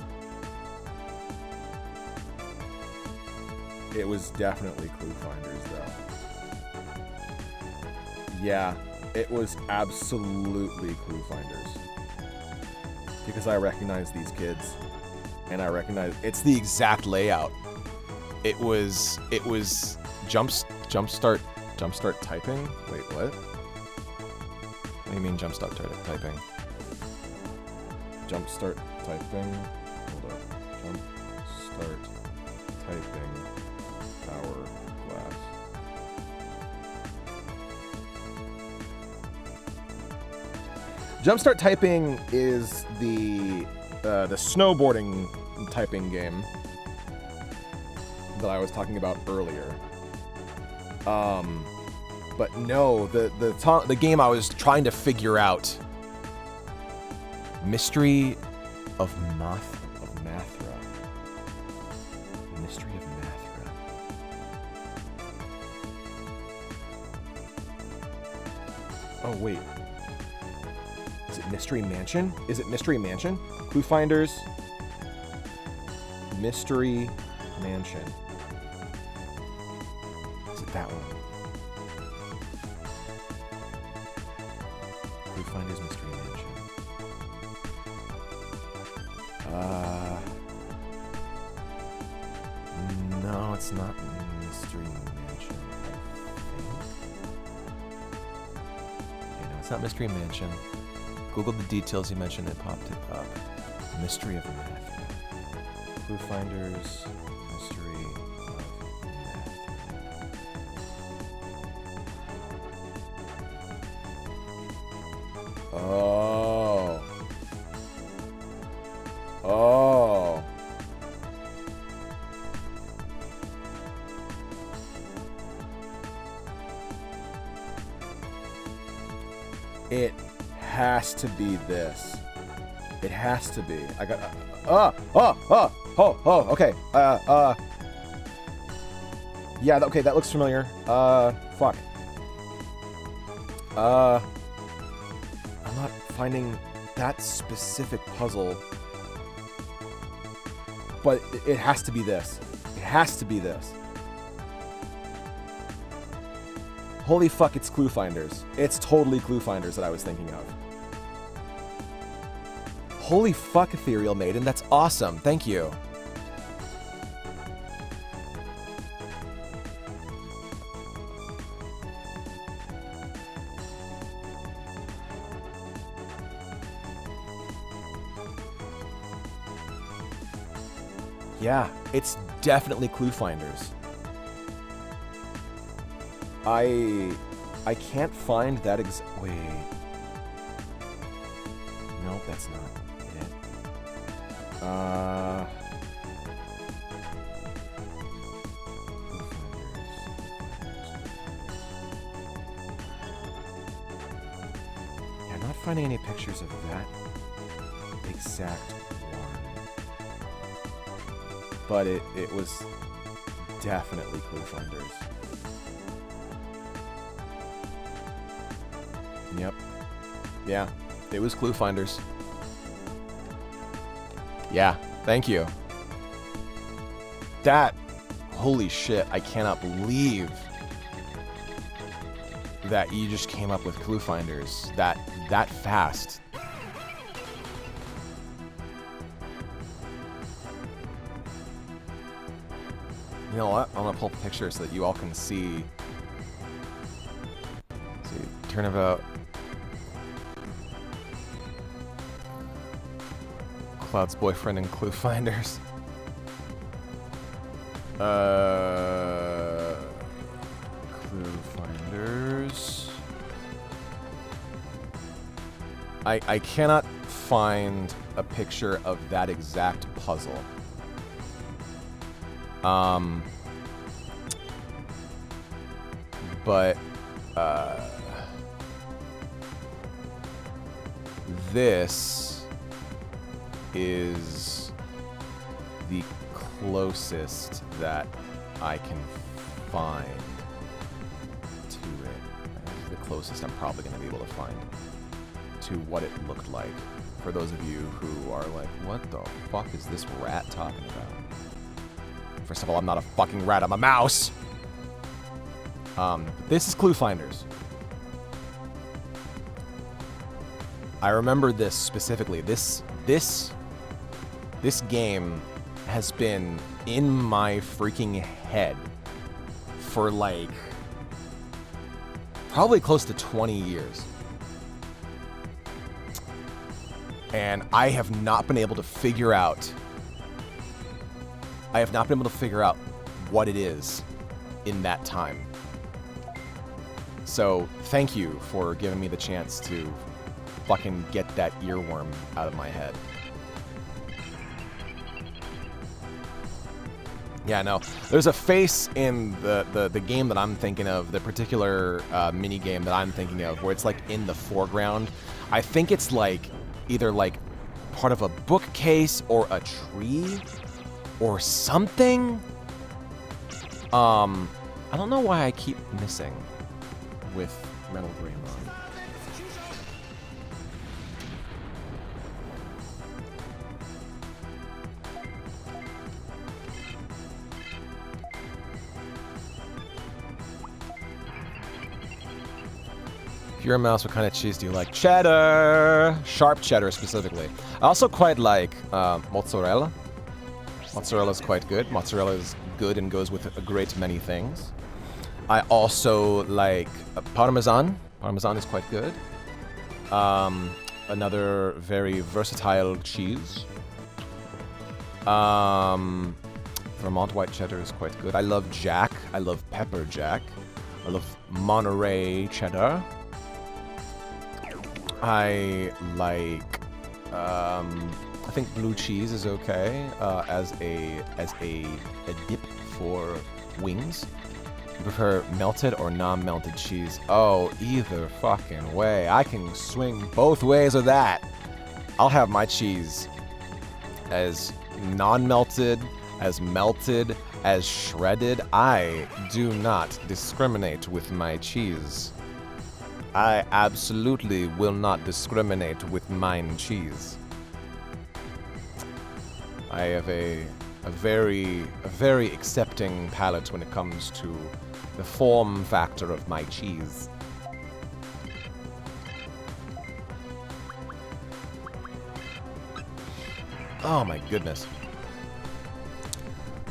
It was definitely Clue Finders, though. Yeah, it was absolutely Clue Finders. Because I recognize these kids, and I recognize it's the exact layout. It was jumpstart typing. Wait, what? What do you mean jumpstart typing? Jumpstart typing. Hold up. Jumpstart typing. Hourglass. Jumpstart typing is the snowboarding typing game that I was talking about earlier. But no, the game I was trying to figure out. Mystery of Mathra. Mystery of Mathra. Oh wait. Is it Mystery Mansion? Is it Mystery Mansion? Clue Finders. Mystery Mansion. Is it that one? Clue Finders Mystery Mansion. No, it's not Mystery Mansion, I think. Okay, no, it's not Mystery Mansion. Googled the details you mentioned, it popped it up. Mystery of Math. Clue Finders, Mystery of Math. Oh. Oh. It has to be this. It has to be. I got. Okay. Yeah. Okay, that looks familiar. Fuck. I'm not finding that specific puzzle, but it has to be this. It has to be this. Holy fuck, it's Clue Finders. It's totally Clue Finders that I was thinking of. Holy fuck, Ethereal Maiden, that's awesome. Thank you. Yeah, it's definitely Clue Finders. I can't find that wait. Nope, that's not it. Yeah, I'm not finding any pictures of that exact one. But it was definitely Clue Finders. Yep. Yeah, it was Clue Finders. Yeah, thank you. That, holy shit, I cannot believe that you just came up with Clue Finders that fast. You know what? I'm gonna pull up a picture so that you all can see. See, turnabout. Cloud's boyfriend and Clue Finders. Clue Finders. I cannot find a picture of that exact puzzle. But this is the closest that I can find to it. This is the closest I'm probably going to be able to find to what it looked like. For those of you who are like, what the fuck is this rat talking about? First of all, I'm not a fucking rat, I'm a mouse! This is Clue Finders. I remember this specifically. This game has been in my freaking head for like probably close to 20 years. And I have not been able to figure out what it is in that time. So thank you for giving me the chance to fucking get that earworm out of my head. Yeah, no. There's a face in the game that I'm thinking of, the particular mini game that I'm thinking of, where it's like in the foreground. I think it's like either like part of a bookcase or a tree or something. I don't know why I keep missing with Metal Greymon. If you're a mouse, what kind of cheese do you like? Cheddar! Sharp cheddar, specifically. I also quite like mozzarella. Mozzarella is quite good. Mozzarella is good and goes with a great many things. I also like Parmesan. Parmesan is quite good. Another very versatile cheese. Vermont white cheddar is quite good. I love Jack. I love pepper Jack. I love Monterey cheddar. I like, I think blue cheese is okay as a dip for wings. You prefer melted or non-melted cheese? Oh, either fucking way. I can swing both ways of that. I'll have my cheese as non-melted, as melted, as shredded. I do not discriminate with my cheese. I absolutely will not discriminate with mine cheese. I have a very accepting palate when it comes to the form factor of my cheese. Oh my goodness.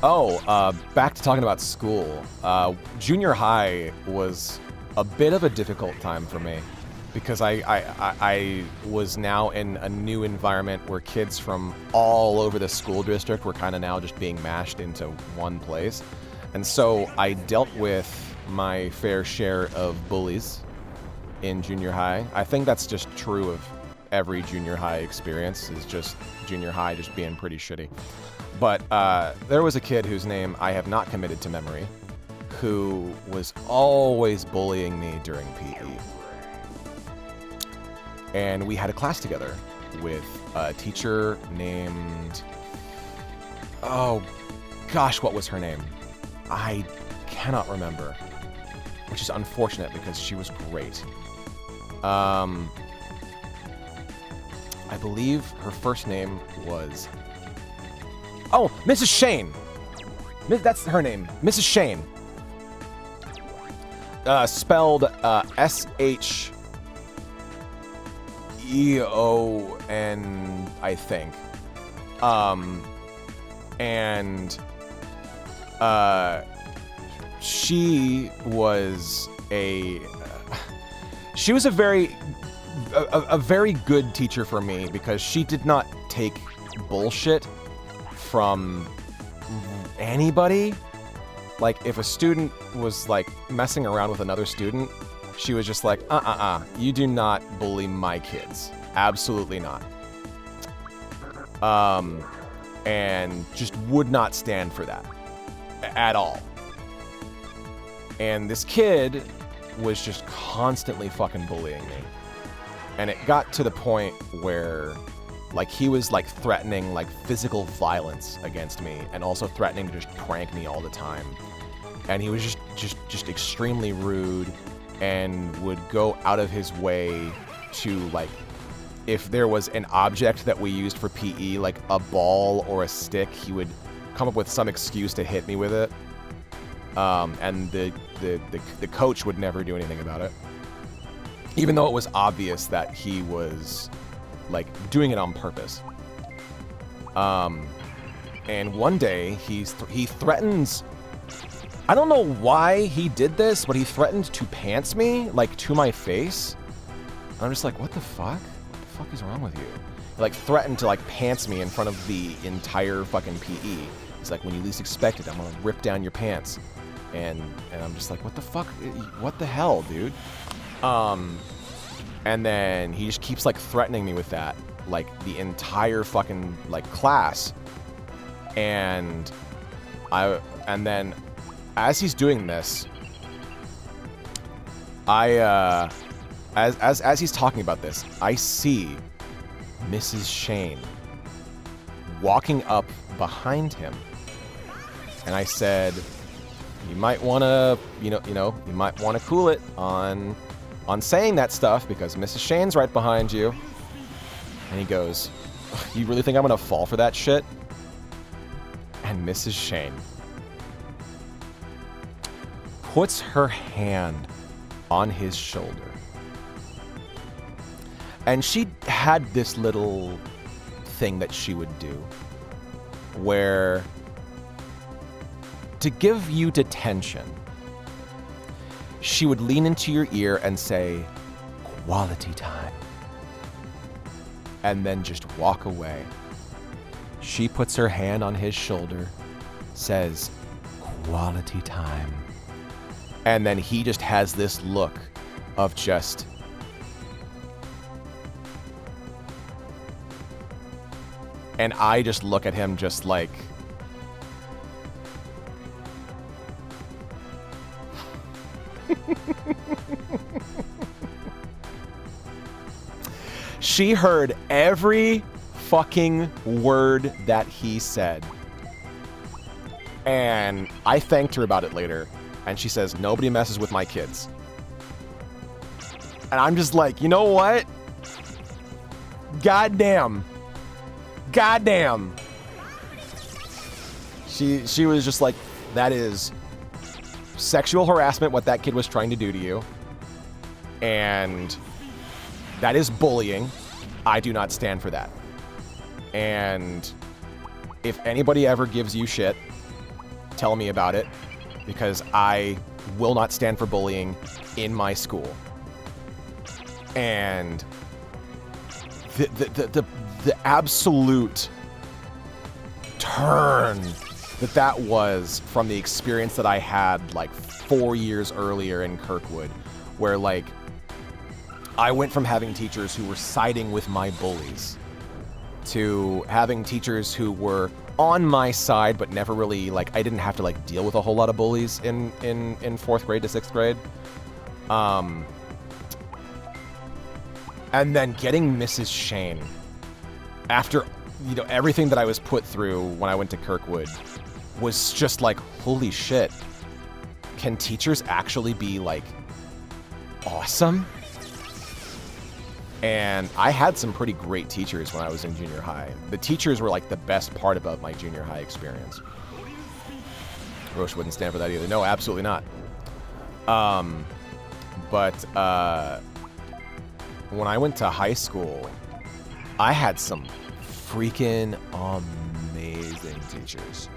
Oh, back to talking about school. Junior high was a bit of a difficult time for me because I was now in a new environment where kids from all over the school district were kind of now just being mashed into one place. And so I dealt with my fair share of bullies in junior high. I think that's just true of every junior high experience, is just junior high just being pretty shitty. But there was a kid whose name I have not committed to memory who was always bullying me during PE. And we had a class together with a teacher named... Oh, gosh, what was her name? I cannot remember, which is unfortunate because she was great. I believe her first name was... Oh, Mrs. Shane! That's her name, Mrs. Shane. Spelled S-H-E-O-N, I think. She was a very good teacher for me because she did not take bullshit from anybody. Like, if a student was, like, messing around with another student, she was just like, you do not bully my kids. Absolutely not. And just would not stand for that at all. And this kid was just constantly fucking bullying me. And it got to the point where, like, he was, like, threatening, like, physical violence against me and also threatening to just prank me all the time. And he was just extremely rude and would go out of his way to, like, if there was an object that we used for PE, like a ball or a stick, he would come up with some excuse to hit me with it. And the coach would never do anything about it. Even though it was obvious that he was, like, doing it on purpose. And one day, he threatens... I don't know why he did this, but he threatened to pants me, like, to my face. And I'm just like, what the fuck? What the fuck is wrong with you? He, like, threatened to, like, pants me in front of the entire fucking PE. He's like, when you least expect it, I'm gonna rip down your pants. And I'm just like, what the fuck? What the hell, dude? And then he just keeps, like, threatening me with that, like, the entire fucking, like, class. And then as he's doing this, as he's talking about this, I see Mrs. Shane walking up behind him. And I said, you might want to, you might want to cool it on saying that stuff because Mrs. Shane's right behind you. And he goes, you really think I'm going to fall for that shit? And Mrs. Shane puts her hand on his shoulder. And she had this little thing that she would do where, to give you detention, she would lean into your ear and say, quality time. And then just walk away. She puts her hand on his shoulder, says, quality time. And then he just has this look of just... And I just look at him just like... She heard every fucking word that he said. And I thanked her about it later. And she says, nobody messes with my kids. And I'm just like, you know what? Goddamn. Goddamn. She was just like, that is sexual harassment, what that kid was trying to do to you. And that is bullying. I do not stand for that. And if anybody ever gives you shit, tell me about it, because I will not stand for bullying in my school. And the absolute turn that was from the experience that I had like 4 years earlier in Kirkwood, where like I went from having teachers who were siding with my bullies to having teachers who were on my side, but never really, like, I didn't have to like deal with a whole lot of bullies in 4th grade to 6th grade. And then getting Mrs. Shane after, you know, everything that I was put through when I went to Kirkwood was just like, holy shit. Can teachers actually be like awesome? And I had some pretty great teachers when I was in junior high. The teachers were like the best part about my junior high experience. Roche wouldn't stand for that either. No, absolutely not. But when I went to high school, I had some freaking amazing teachers.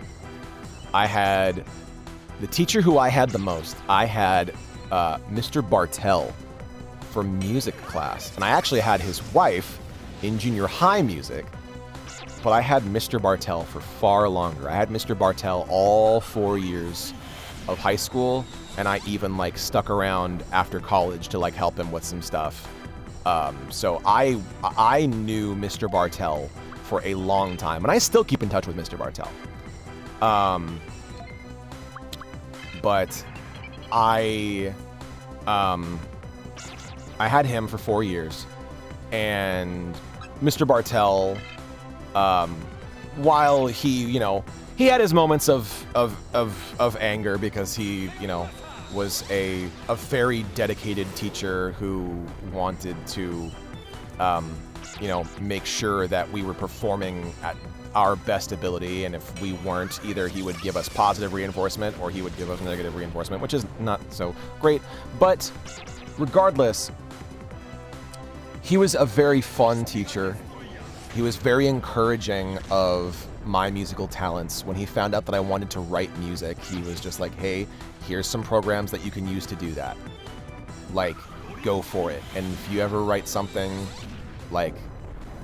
I had the teacher who I had the most. I had Mr. Bartell for music class. And I actually had his wife in junior high music, but I had Mr. Bartell for far longer. I had Mr. Bartell all 4 years of high school, and I even like stuck around after college to like help him with some stuff. So I knew Mr. Bartell for a long time, and I still keep in touch with Mr. Bartell. But I had him for 4 years, and Mr. Bartell, while he, you know, he had his moments of anger because he, you know, was a very dedicated teacher who wanted to, you know, make sure that we were performing at our best ability, and if we weren't, either he would give us positive reinforcement or he would give us negative reinforcement, which is not so great. But regardless, he was a very fun teacher. He was very encouraging of my musical talents. When he found out that I wanted to write music, he was just like, hey, here's some programs that you can use to do that. Like, go for it. And if you ever write something like,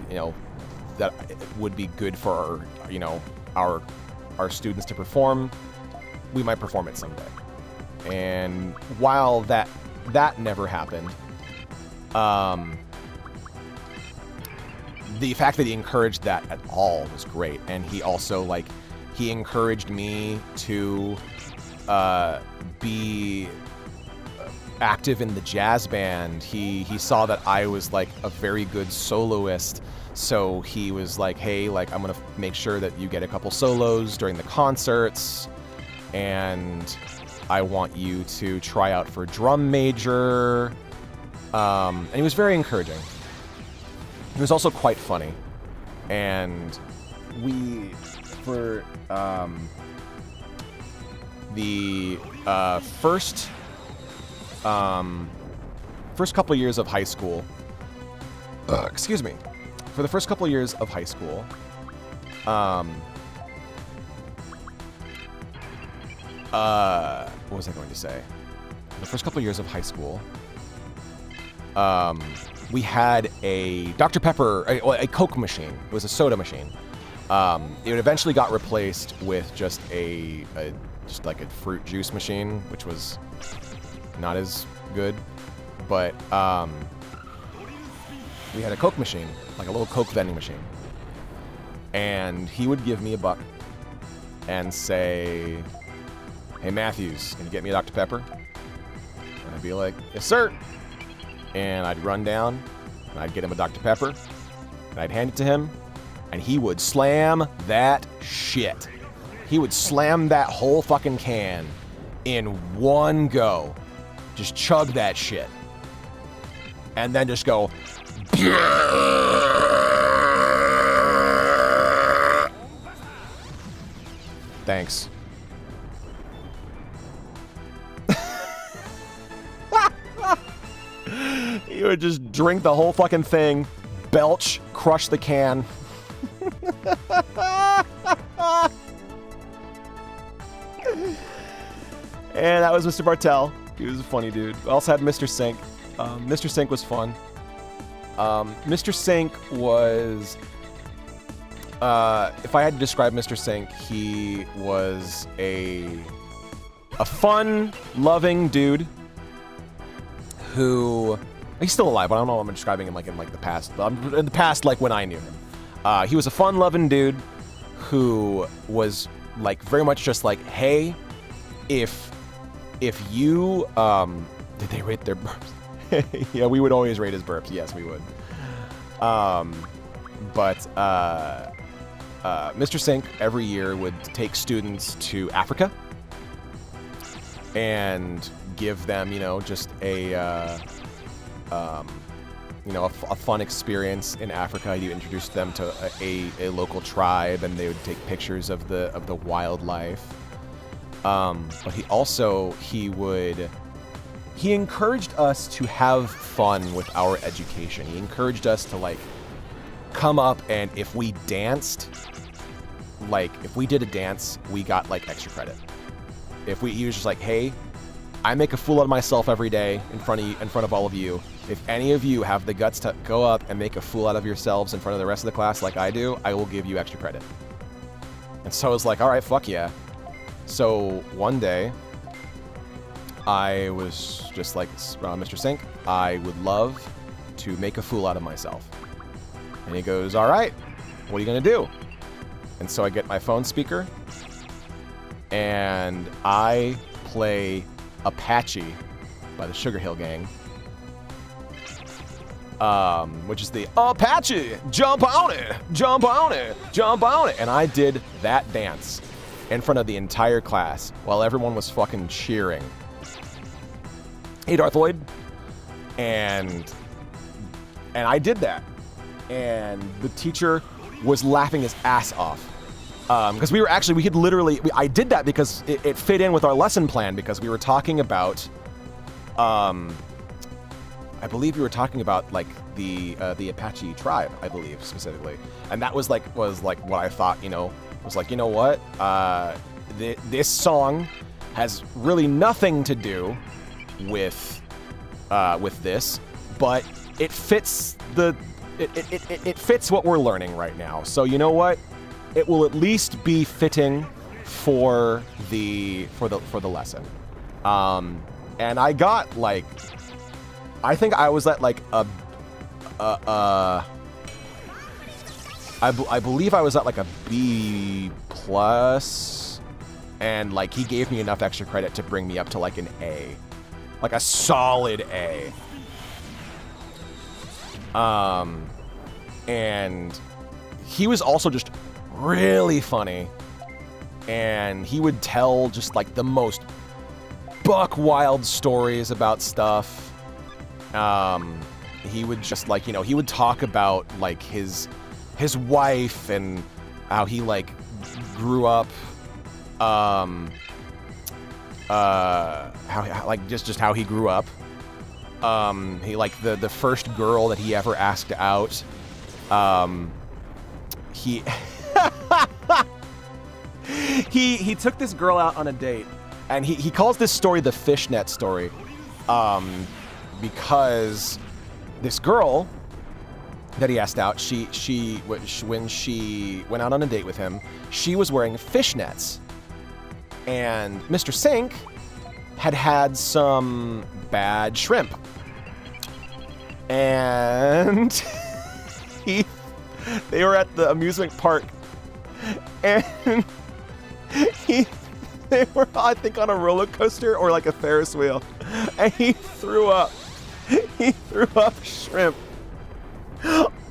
you know, that would be good for our, you know, our students to perform, we might perform it someday. And while that never happened, the fact that he encouraged that at all was great. And he also, like, he encouraged me to be active in the jazz band. He saw that I was like a very good soloist, so he was like, hey, like, I'm gonna make sure that you get a couple solos during the concerts, and I want you to try out for drum major. And he was very encouraging. He was also quite funny. And we, for the first couple years of high school, excuse me, for the first couple years of high school, what was I going to say? The first couple years of high school, we had a Dr. Pepper, a Coke machine. It was a soda machine. It eventually got replaced with just just like a fruit juice machine, which was not as good. But we had a Coke machine, like a little Coke vending machine. And he would give me $1 and say, hey, Matthews, can you get me a Dr. Pepper? I'd be like, yes, sir. And I'd run down, and I'd get him a Dr. Pepper, and I'd hand it to him, and he would slam that shit. He would slam that whole fucking can in one go. Just chug that shit. And then just go... Thanks. He would just drink the whole fucking thing, belch, crush the can. And that was Mr. Bartell. He was a funny dude. We also had Mr. Sink. Mr. Sink was fun. Mr. Sink was... if I had to describe Mr. Sink, he was a fun, loving dude who... He's still alive, but I don't know if I'm describing him like in like the past. But in the past, like when I knew him. He was a fun, loving dude who was like very much just like, hey, if you... did they rate their burps? Yeah, we would always rate his burps. Yes, we would. Mr. Sink every year would take students to Africa and give them, you know, just a fun experience in Africa. He introduced them to a local tribe, and they would take pictures of the wildlife. But he encouraged us to have fun with our education. He encouraged us to like come up, and if we danced, like if we did a dance, we got like extra credit. He was just like, hey, I make a fool out of myself every day in front of all of you. If any of you have the guts to go up and make a fool out of yourselves in front of the rest of the class like I do, I will give you extra credit. And so I was like, all right, fuck yeah. So one day, I was just like, Mr. Sink, I would love to make a fool out of myself. And he goes, all right, what are you going to do? And so I get my phone speaker, and I play Apache by the Sugar Hill Gang, which is the Apache, jump on it, jump on it, jump on it. And I did that dance in front of the entire class while everyone was fucking cheering. Hey, Darth Lloyd. And I did that. And the teacher was laughing his ass off. Because I did that because it fit in with our lesson plan, because we were talking about, I believe we were talking about like the Apache tribe, I believe specifically. And that was like what I thought, you know, was like, you know what? This song has really nothing to do with this, but it fits it fits what we're learning right now. So you know what? It will at least be fitting for the lesson. And I got like, I think I was at like I believe I was at like a B+, and like he gave me enough extra credit to bring me up to like an A. Like a solid A. And he was also just really funny. And he would tell just like the most buck wild stories about stuff. He would just like, you know, he would talk about like his wife and how he like grew up, how like just how he grew up. He like the first girl that he ever asked out. He he took this girl out on a date, and he calls this story the fishnet story, because this girl that he asked out, when she went out on a date with him, she was wearing fishnets, and Mr. Sink had some bad shrimp, and they were at the amusement park, and they were, I think, on a roller coaster or like a Ferris wheel, and he threw up. He threw up shrimp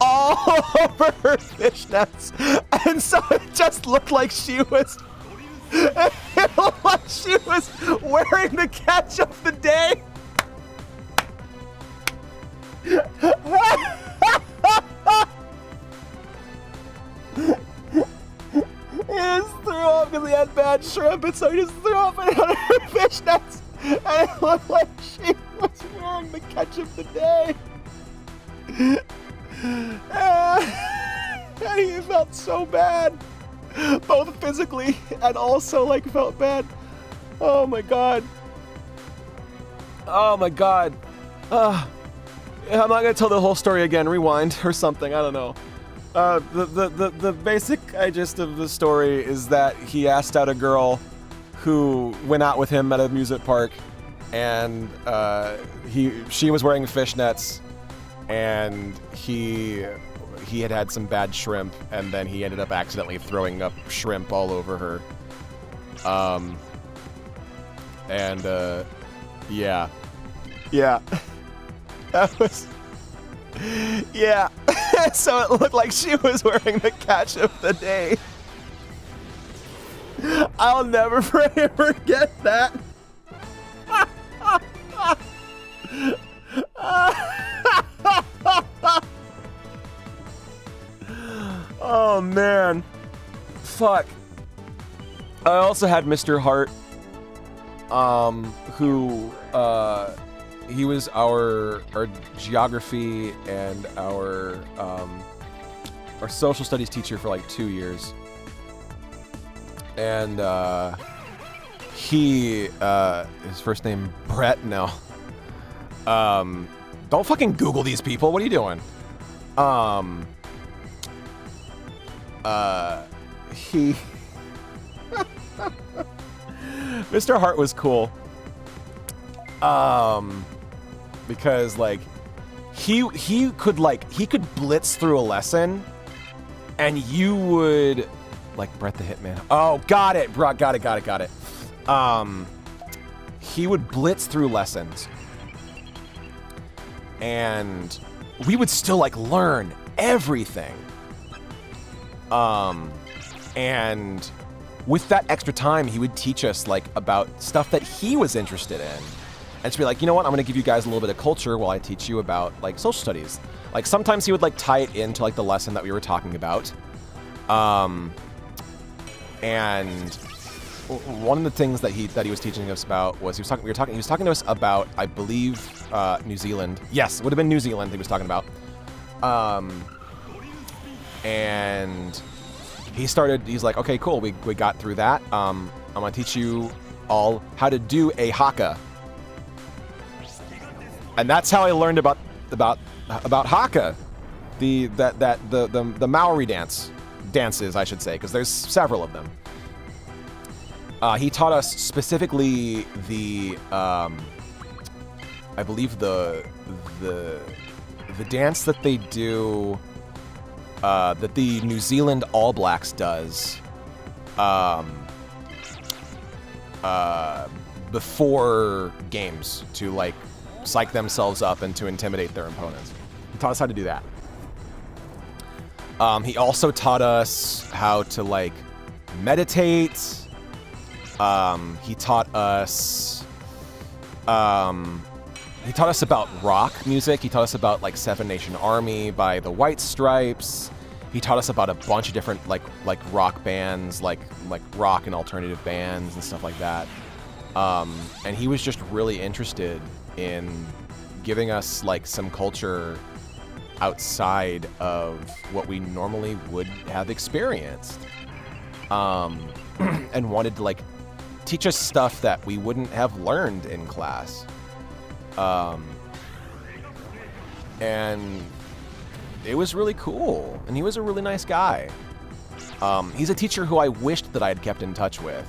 all over her fishnets, and so it just looked like she was. It looked like she was wearing the catch of the day. He just threw up because he had bad shrimp, and so he just threw up in her fishnets, and it looked like she was wearing the catch of the day. And he felt so bad, both physically and also like felt bad. Oh my god. Oh my god. I'm not gonna tell the whole story again. Rewind or something. I don't know. The basic gist of the story is that he asked out a girl who went out with him at a music park, and she was wearing fishnets, and he had some bad shrimp, and then he ended up accidentally throwing up shrimp all over her. Yeah. That was... Yeah. So it looked like she was wearing the catch of the day. I'll never forget that. Oh man. Fuck. I also had Mr. Hart, who he was our geography and our social studies teacher for like 2 years. And his first name Brett. No. Don't fucking Google these people. What are you doing? Mr. Hart was cool. Because like he could blitz through a lesson, and you would like Brett the Hitman. Oh, got it, bro. Got it. He would blitz through lessons, and we would still like learn everything. And with that extra time, he would teach us like about stuff that he was interested in. And to be like, you know what, I'm gonna give you guys a little bit of culture while I teach you about like social studies. Like sometimes he would like tie it into like the lesson that we were talking about. And one of the things that he was teaching us about was he was talking to us about, I believe, New Zealand. Yes, it would have been New Zealand he was talking about. And he's like, okay, cool, we got through that. I'm gonna teach you all how to do a haka. And that's how I learned about haka, the Maori dances, I should say, because there's several of them. He taught us specifically the I believe the dance that they do, that the New Zealand All Blacks does before games to like psych themselves up and to intimidate their opponents. He taught us how to do that. He also taught us how to like meditate. He taught us about rock music. He taught us about like Seven Nation Army by the White Stripes. He taught us about a bunch of different like rock bands, like rock and alternative bands and stuff like that. And he was just really interested in giving us like some culture outside of what we normally would have experienced. And wanted to like teach us stuff that we wouldn't have learned in class. And it was really cool, and he was a really nice guy. He's a teacher who I wished that I had kept in touch with,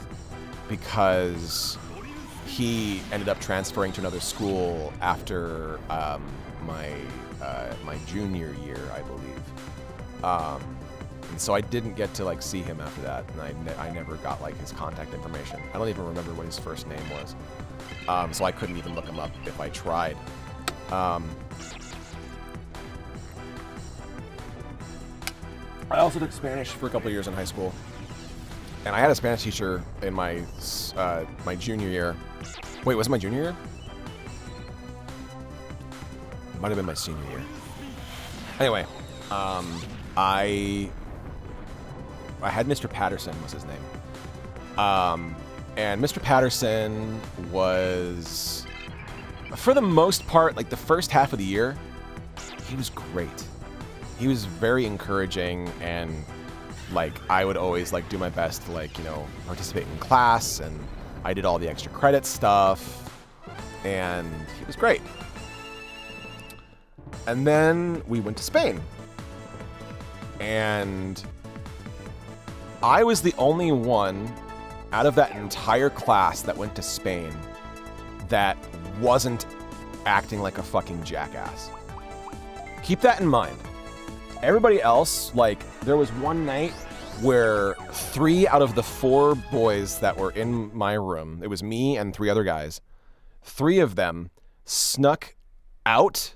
because he ended up transferring to another school after my junior year, I believe. so I didn't get to like see him after that, and I never got like his contact information. I don't even remember what his first name was, so I couldn't even look him up if I tried. I also took Spanish for a couple of years in high school, and I had a Spanish teacher in my my junior year. Wait, was it my junior year? It might have been my senior year. Anyway, I had Mr. Patterson was his name, and Mr. Patterson was, for the most part, like the first half of the year, he was great. He was very encouraging, and like I would always like do my best to like, you know, participate in class, and I did all the extra credit stuff, and he was great. And then we went to Spain, and I was the only one out of that entire class that went to Spain that wasn't acting like a fucking jackass. Keep that in mind. Everybody else, like, there was one night where 3 out of the 4 boys that were in my room, it was me and 3 other guys, 3 of them snuck out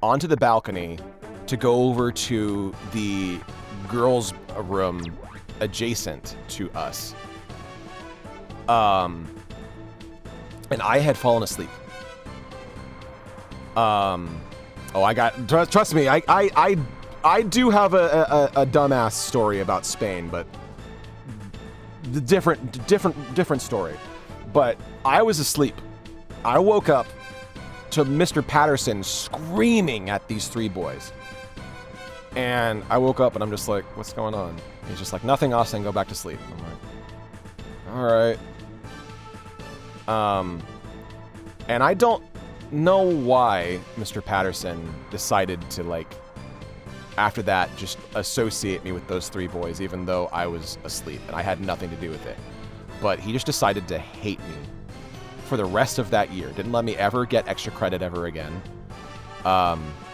onto the balcony to go over to the girls' room adjacent to us. And I had fallen asleep. Trust me, I do have a dumbass story about Spain, but the different story. But I was asleep. I woke up to Mr. Patterson screaming at these 3 boys. And I woke up and I'm just like, what's going on? He's just like, nothing, Austin, go back to sleep. I'm like, all right. And I don't know why Mr. Patterson decided to, like, after that, just associate me with those 3 boys, even though I was asleep and I had nothing to do with it. But he just decided to hate me for the rest of that year. Didn't let me ever get extra credit ever again.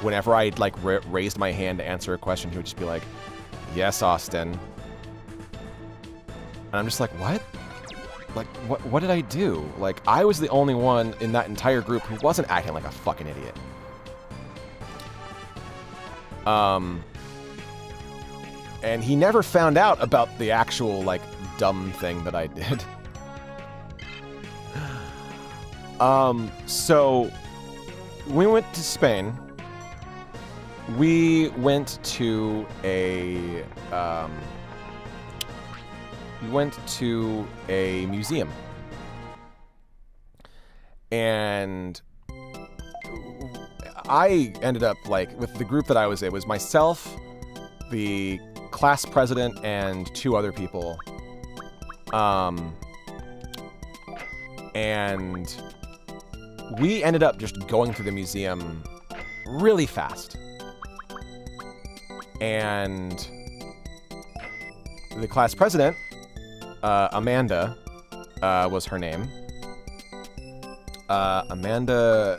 Whenever I like raised my hand to answer a question, he would just be like, "Yes, Austin." And I'm just like, what? Like, what did I do? Like, I was the only one in that entire group who wasn't acting like a fucking idiot. And he never found out about the actual, like, dumb thing that I did. So we went to Spain. We went to a museum. And I ended up, like, with the group that I was in, it was myself, the class president, and 2 other people. And we ended up just going through the museum really fast. And the class president, Amanda, was her name. Amanda...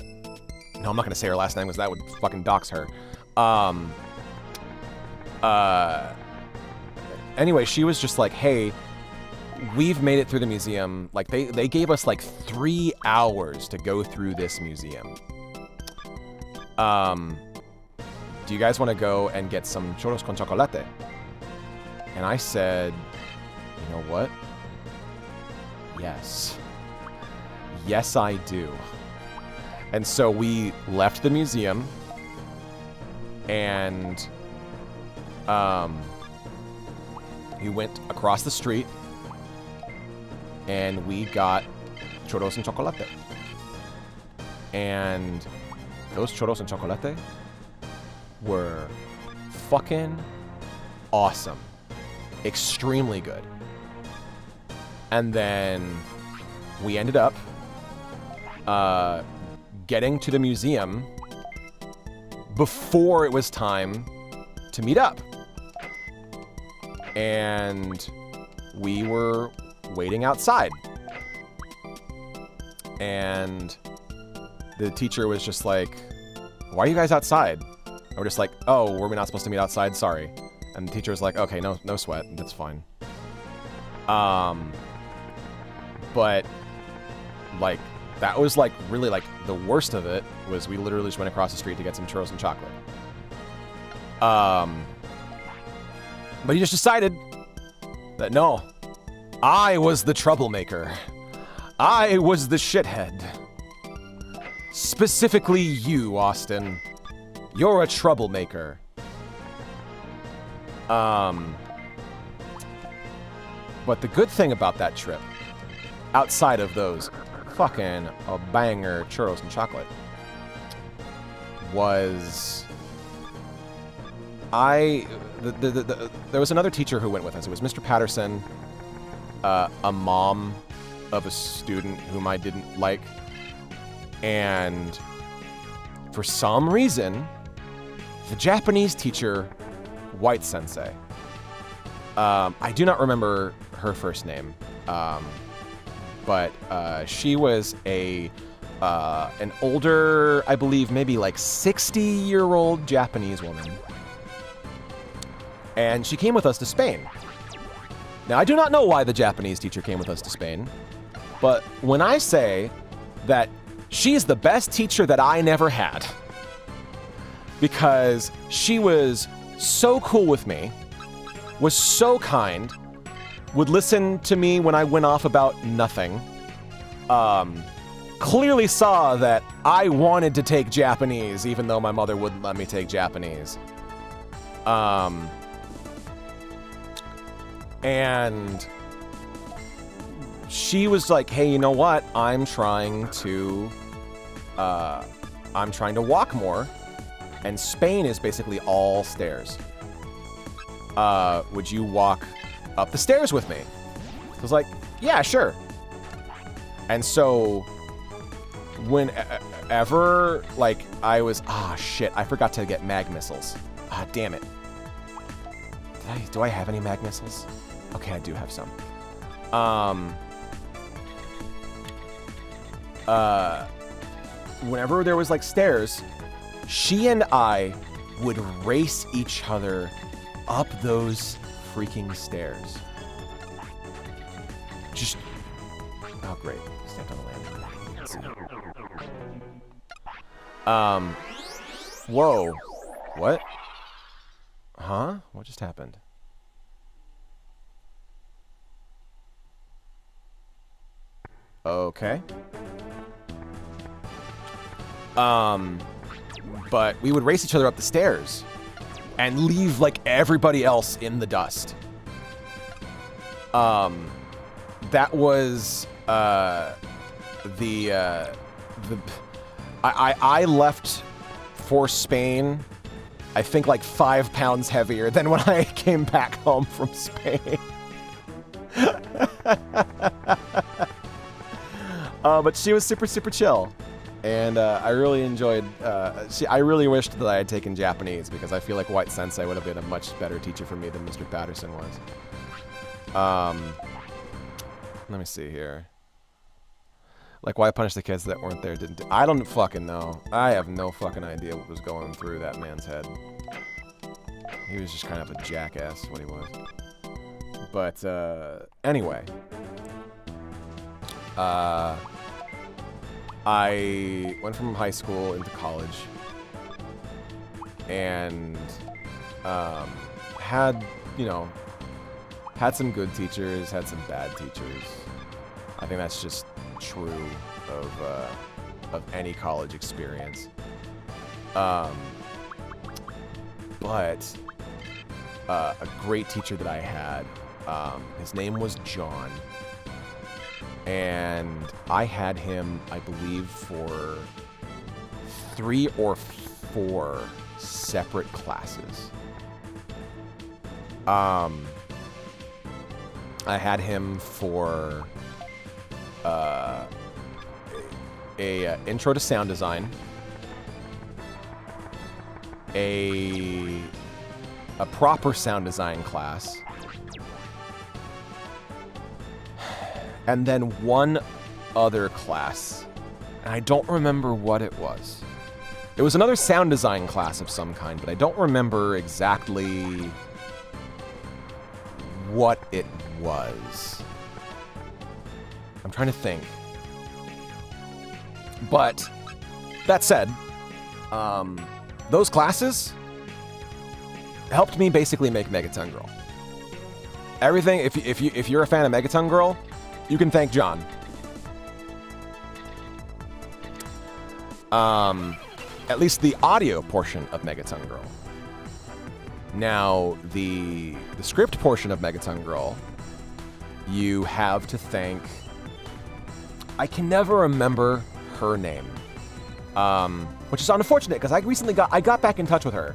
No, I'm not going to say her last name because that would fucking dox her. Anyway, she was just like, hey, we've made it through the museum. Like, they gave us like 3 hours to go through this museum. Do you guys want to go and get some churros con chocolate? And I said, you know what? Yes. Yes, I do. And so we left the museum, and we went across the street, and we got churros and chocolate. And those churros and chocolate were fucking awesome. Extremely good. And then we ended up getting to the museum before it was time to meet up. And we were waiting outside. And the teacher was just like, why are you guys outside? And we're just like, oh, were we not supposed to meet outside? Sorry. And the teacher was like, okay, no sweat, that's fine. But like that was like really like the worst of it was we literally just went across the street to get some churros and chocolate. But he just decided that no, I was the troublemaker. I was the shithead. Specifically you, Austin. You're a troublemaker. But the good thing about that trip, outside of those fucking a banger churros and chocolate, was there was another teacher who went with us. It was Mr. Patterson, a mom of a student whom I didn't like, and for some reason, the Japanese teacher, White Sensei. I do not remember her first name, but she was an older, I believe, maybe like 60-year-old Japanese woman, and she came with us to Spain. Now, I do not know why the Japanese teacher came with us to Spain, but when I say that she's the best teacher that I never had, because she was so cool with me, was so kind, would listen to me when I went off about nothing, clearly saw that I wanted to take Japanese even though my mother wouldn't let me take Japanese. And she was like, hey, you know what? I'm trying to walk more, and Spain is basically all stairs. Would you walk up the stairs with me? I was like, yeah, sure. And so whenever, like, I was, shit, I forgot to get mag missiles. Damn it. Do I have any mag missiles? Okay, I do have some. Whenever there was, like, stairs, she and I would race each other up those freaking stairs. Just, oh great, stepped on the landing. Let's see. Whoa, what? Huh? What just happened? Okay. But we would race each other up the stairs and leave like everybody else in the dust. That was I left for Spain, I think like 5 pounds heavier than when I came back home from Spain. But she was super, super chill. And I really enjoyed, I really wished that I had taken Japanese because I feel like White Sensei would have been a much better teacher for me than Mr. Patterson was. Let me see here. Like, why punish the kids that weren't there? I don't fucking know. I have no fucking idea what was going through that man's head. He was just kind of a jackass, what he was. But, anyway. I went from high school into college and had some good teachers, had some bad teachers. I think that's just true of any college experience. But a great teacher that I had, his name was John. And I had him, I believe, for 3 or 4 separate classes. I had him for a intro to sound design, a proper sound design class, and then one other class, and I don't remember what it was. It was another sound design class of some kind, but I don't remember exactly what it was. I'm trying to think. But that said, those classes helped me basically make Megaton Girl. Everything, if you're a fan of Megaton Girl, you can thank John. At least the audio portion of Megaton Girl. Now, the script portion of Megaton Girl, you have to thank... I can never remember her name. Which is unfortunate, because I recently got back in touch with her.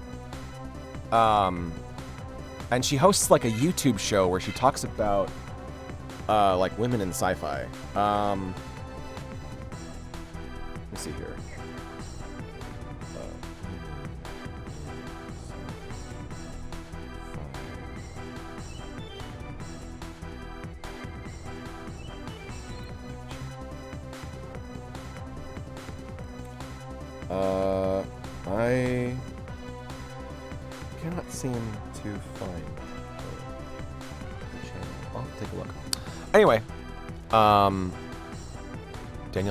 And she hosts like a YouTube show where she talks about like women in sci-fi. Let me see here. I cannot seem to find the channel. I'll take a look. Anyway, Danielle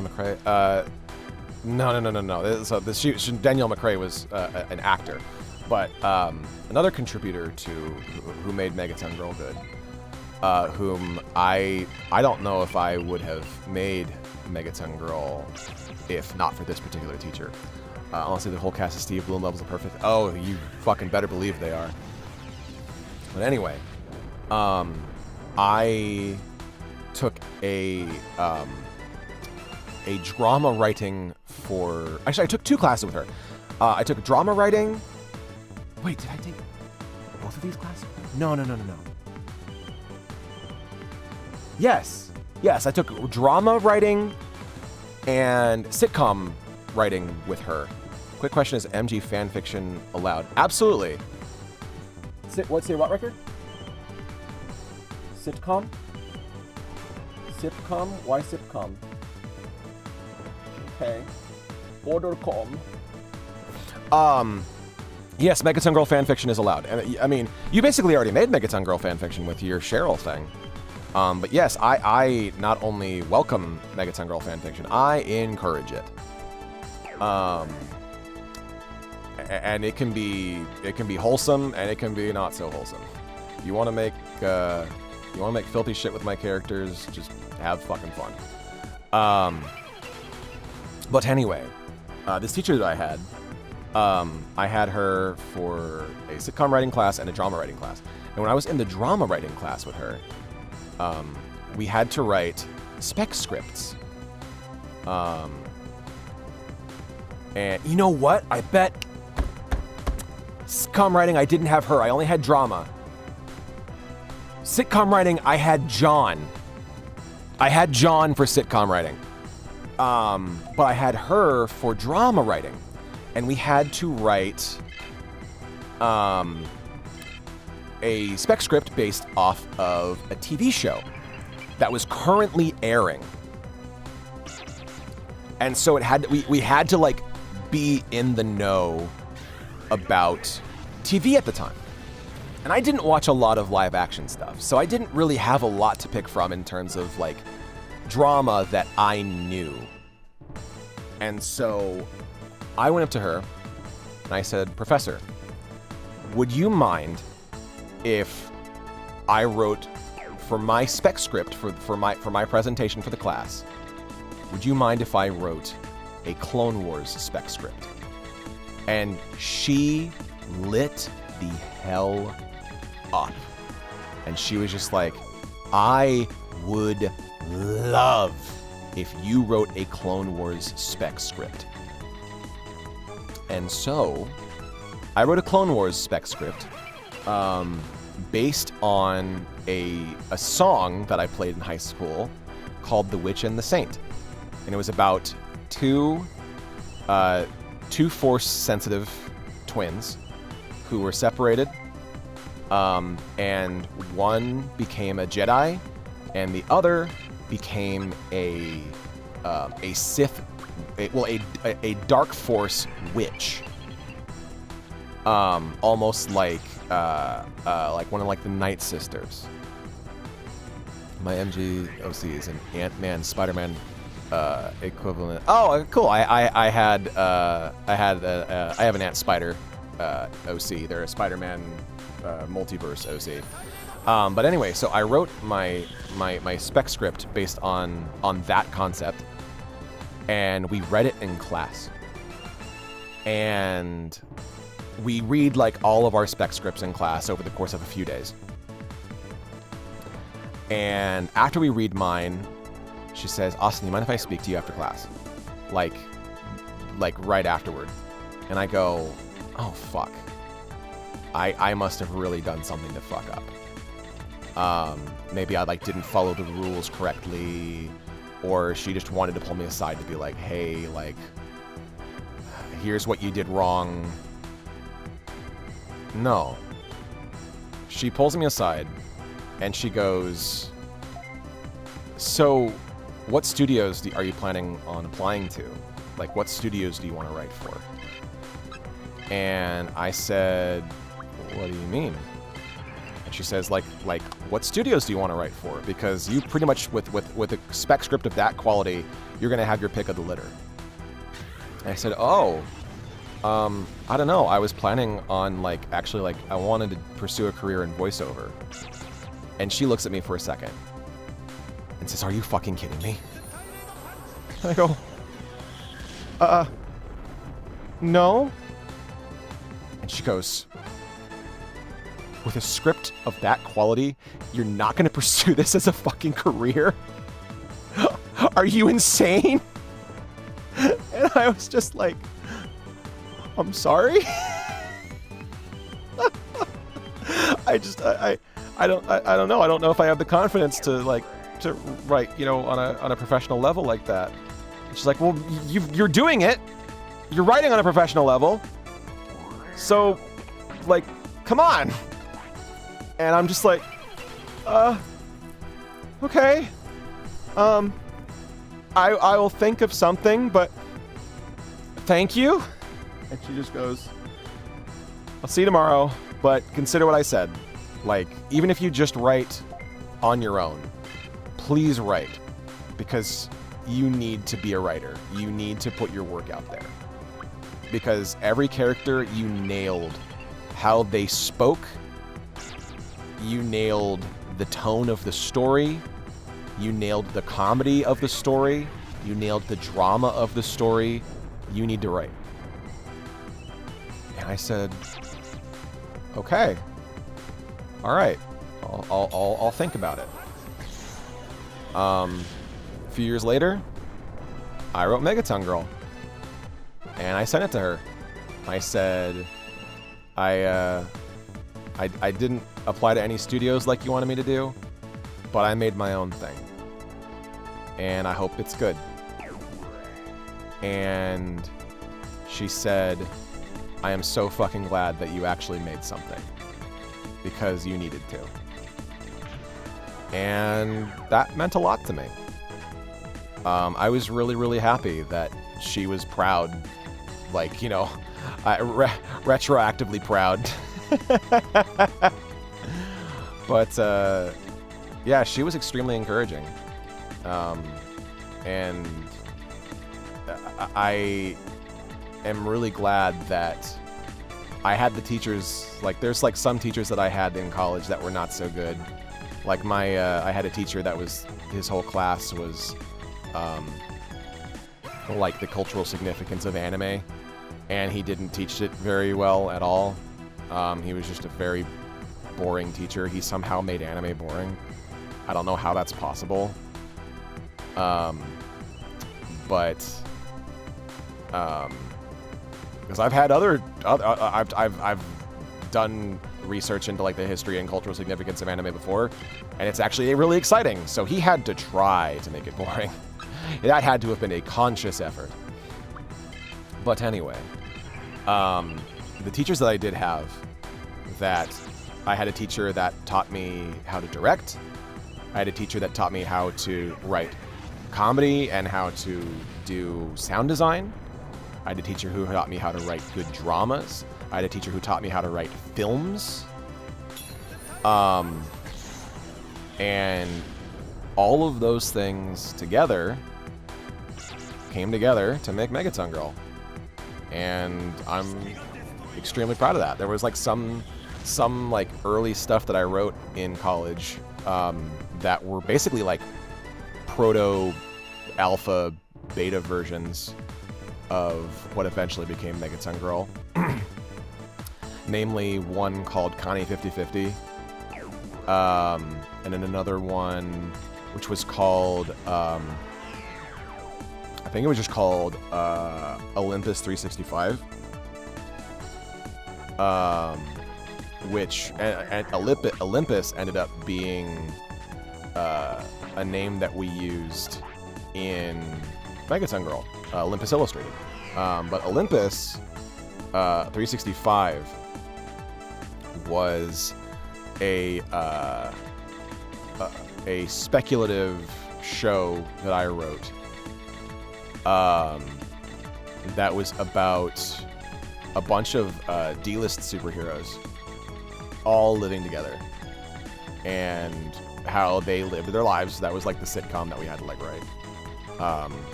McRae. No. So Danielle McRae was an actor, but another contributor to who made Megaton Girl good, whom I don't know if I would have made Megaton Girl if not for this particular teacher. Honestly, the whole cast of Steve Bloom levels are perfect. Oh, you fucking better believe they are. But anyway, I took a drama writing for... Actually, I took 2 classes with her. I took drama writing... Wait, did I take both of these classes? No. Yes, I took drama writing and sitcom writing with her. Quick question, is MG fanfiction allowed? Absolutely. What record? Sitcom? Sitcom? Why sitcom? Okay. Order com. Yes, Megaton Girl fanfiction is allowed. And I mean, you basically already made Megaton Girl fanfiction with your Cheryl thing. But yes, I not only welcome Megaton Girl fanfiction, I encourage it. And it can be wholesome, and it can be not so wholesome. You want to make filthy shit with my characters, just have fucking fun. But anyway, this teacher that I had her for a sitcom writing class and a drama writing class. And when I was in the drama writing class with her, we had to write spec scripts. And you know what? I bet sitcom writing, I didn't have her. I only had drama. Sitcom writing, I had John. I had John for sitcom writing. But I had her for drama writing. And we had to write a spec script based off of a TV show that was currently airing. And so it had we had to like be in the know about TV at the time. And I didn't watch a lot of live action stuff, so I didn't really have a lot to pick from in terms of like drama that I knew. And so I went up to her and I said, "Professor, would you mind if I wrote for my spec script for my presentation for the class, would you mind if I wrote a Clone Wars spec script?" And she lit the hell up. And she was just like, "I would love if you wrote a Clone Wars spec script." And so I wrote a Clone Wars spec script based on a song that I played in high school called The Witch and the Saint. And it was about two Force-sensitive twins who were separated, and one became a Jedi, and the other became a Sith, a Dark Force witch, almost like one of like the Night Sisters. My MGOC is an Ant-Man, Spider-Man equivalent. Oh, cool. I have an Ant Spider OC. They're a Spider-Man multiverse OC. But anyway, so I wrote my spec script based on that concept, and we read it in class. And we read like all of our spec scripts in class over the course of a few days. And after we read mine, she says, Austin, you mind if I speak to you after class? Like right afterward. And I go, oh, fuck. I must have really done something to fuck up. Maybe I didn't follow the rules correctly, or she just wanted to pull me aside to be like, hey, here's what you did wrong. No. She pulls me aside, and she goes, so what studios are you planning on applying to? Like, what studios do you want to write for? And I said, what do you mean? And she says, like, what studios do you want to write for? Because you pretty much, with a spec script of that quality, you're going to have your pick of the litter. And I said, oh, I don't know. I was planning on, actually, I wanted to pursue a career in voiceover. And she looks at me for a second and says, are you fucking kidding me? And I go, no. And she goes, with a script of that quality, you're not going to pursue this as a fucking career? Are you insane? And I was just like, I'm sorry. I don't know. I don't know if I have the confidence to write, on a professional level like that. And she's like, well, you're doing it. You're writing on a professional level. So, come on. And I'm just like, okay. I will think of something, but thank you. And she just goes, I'll see you tomorrow, but consider what I said. Even if you just write on your own, please write, because you need to be a writer. You need to put your work out there. Because every character, you nailed how they spoke. You nailed the tone of the story. You nailed the comedy of the story. You nailed the drama of the story. You need to write. And I said, okay. All right. I'll think about it. A few years later, I wrote Megaton Girl. And I sent it to her. I said, I didn't apply to any studios like you wanted me to do, but I made my own thing. And I hope it's good. And she said, I am so fucking glad that you actually made something, because you needed to. And that meant a lot to me. I was really, really happy that she was proud, retroactively proud. But, yeah, she was extremely encouraging. And I am really glad that I had the teachers, there's some teachers that I had in college that were not so good. I had a teacher that his whole class was, the cultural significance of anime, and he didn't teach it very well at all. He was just a very boring teacher. He somehow made anime boring. I don't know how that's possible. Because I've had I've done research into the history and cultural significance of anime before, and it's actually really exciting. So he had to try to make it boring. That had to have been a conscious effort. But anyway, the teachers that I did have, I had a teacher that taught me how to direct. I had a teacher that taught me how to write comedy and how to do sound design. I had a teacher who taught me how to write good dramas. I had a teacher who taught me how to write films. And all of those things together came together to make Megaton Girl. And I'm extremely proud of that. There was like some like early stuff that I wrote in college that were basically like proto alpha beta versions of what eventually became Megaton Girl. Namely one called Connie 5050, and then another one which was called I think it was just called Olympus 365, which and Olympus ended up being a name that we used in Megaton Girl, Olympus Illustrated. But Olympus 365 was a speculative show that I wrote that was about a bunch of D-list superheroes all living together and how they lived their lives. That was like the sitcom that we had to like write.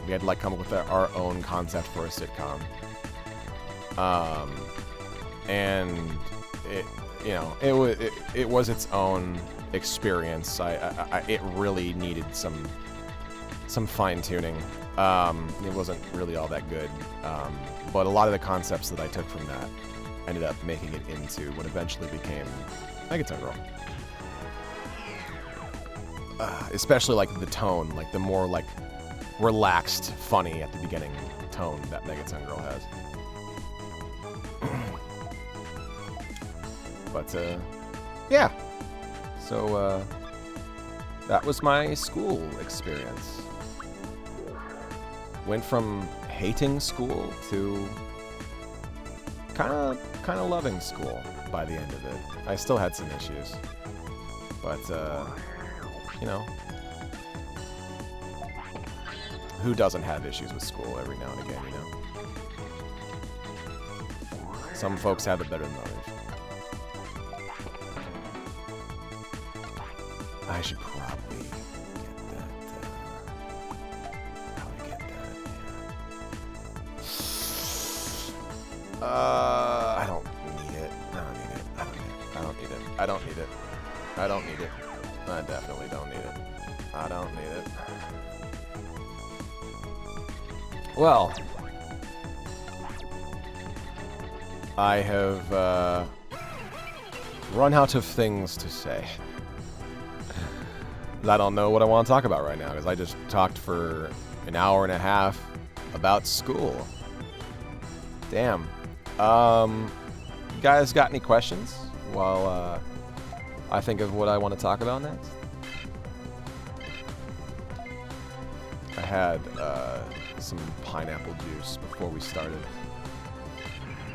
We had to like come up with our own concept for a sitcom. And it, you know, it was its own experience. It really needed some fine tuning. It wasn't really all that good. But a lot of the concepts that I took from that ended up making it into what eventually became Megaton Girl. Especially like the tone, like the more like relaxed, funny at the beginning tone that Megaton Girl has. But yeah, so that was my school experience. Went from hating school to kind of loving school by the end of it. I still had some issues, but you know, who doesn't have issues with school every now and again, you know? Some folks have it better than others. I should probably get that. Probably get that. Yeah. I don't need it. I don't need it. I don't need it. I don't need it. I don't need it. I definitely don't need it. I don't need it. Well, I have run out of things to say. I don't know what I want to talk about right now because I just talked for an hour and a half about school. Damn. You guys got any questions while I think of what I want to talk about next? I had some pineapple juice before we started.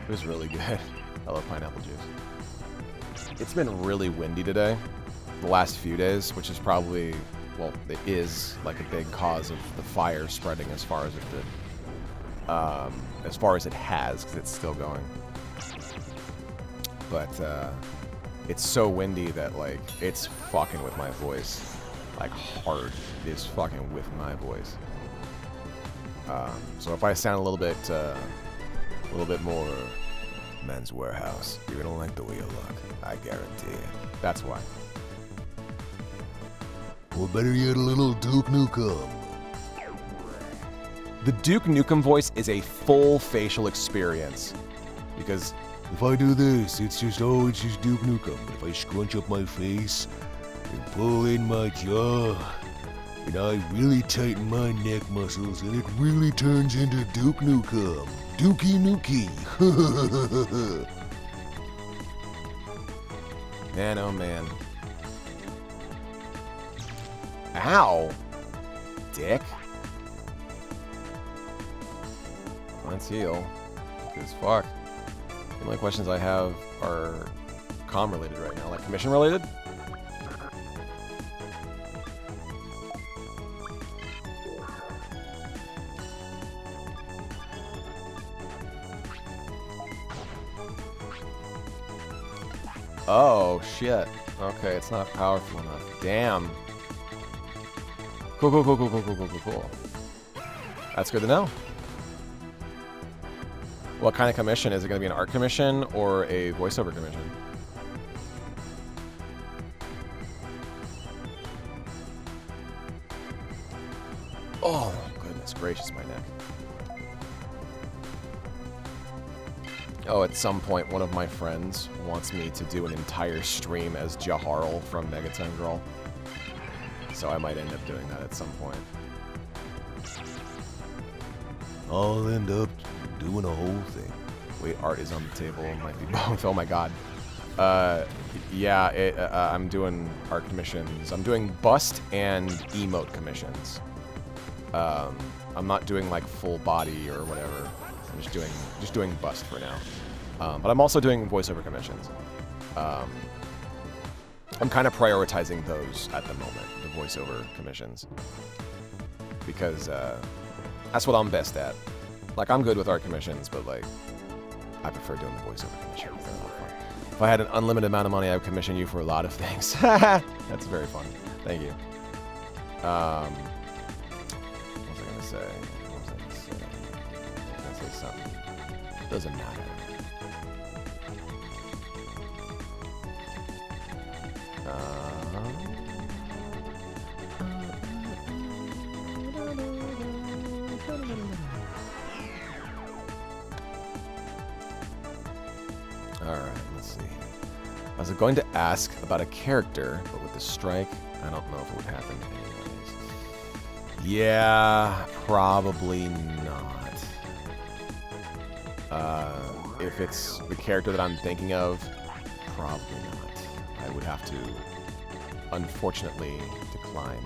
It was really good. I love pineapple juice. It's been really windy today, the last few days, which is probably, well, it is like a big cause of the fire spreading as far as it did. As far as it has, because it's still going. But it's so windy that like it's fucking with my voice, like hard. It is fucking with my voice. So if I sound a little bit more Men's Warehouse, you're gonna like the way you look. I guarantee it. That's why. Or better yet, a little Duke Nukem. The Duke Nukem voice is a full facial experience because if I do this, it's just Duke Nukem. But if I scrunch up my face and pull in my jaw, and I really tighten my neck muscles, and it really turns into Duke Nukem. Dookie Nukie. Man, oh man. Ow! Dick. Let's heal. Because fuck. The only questions I have are comm related right now, like commission related. Oh shit. Okay, it's not powerful enough. Damn. Cool, cool, cool, cool, cool, cool, cool, cool, cool. That's good to know. What kind of commission? Is it going to be an art commission or a voiceover commission? Oh, goodness gracious, my neck. Oh, at some point, one of my friends wants me to do an entire stream as Jaharl from Megaton Girl. So I might end up doing that at some point. I'll end up doing a whole thing. Wait, art is on the table. It might be both. Oh my god. Yeah, I'm doing art commissions. I'm doing bust and emote commissions. I'm not doing like full body or whatever. I'm just doing bust for now. But I'm also doing voiceover commissions. I'm kind of prioritizing those at the moment, the voiceover commissions, because that's what I'm best at. Like, I'm good with art commissions, but like, I prefer doing the voiceover commissions. They're a lot of fun. If I had an unlimited amount of money, I would commission you for a lot of things. That's very fun. Thank you. What was I gonna say? What was I gonna say? I was gonna say something. Doesn't matter. Alright, let's see. I was going to ask about a character, but with the strike, I don't know if it would happen anyways. Yeah, probably not. If it's the character that I'm thinking of, probably not. I would have to, unfortunately, decline.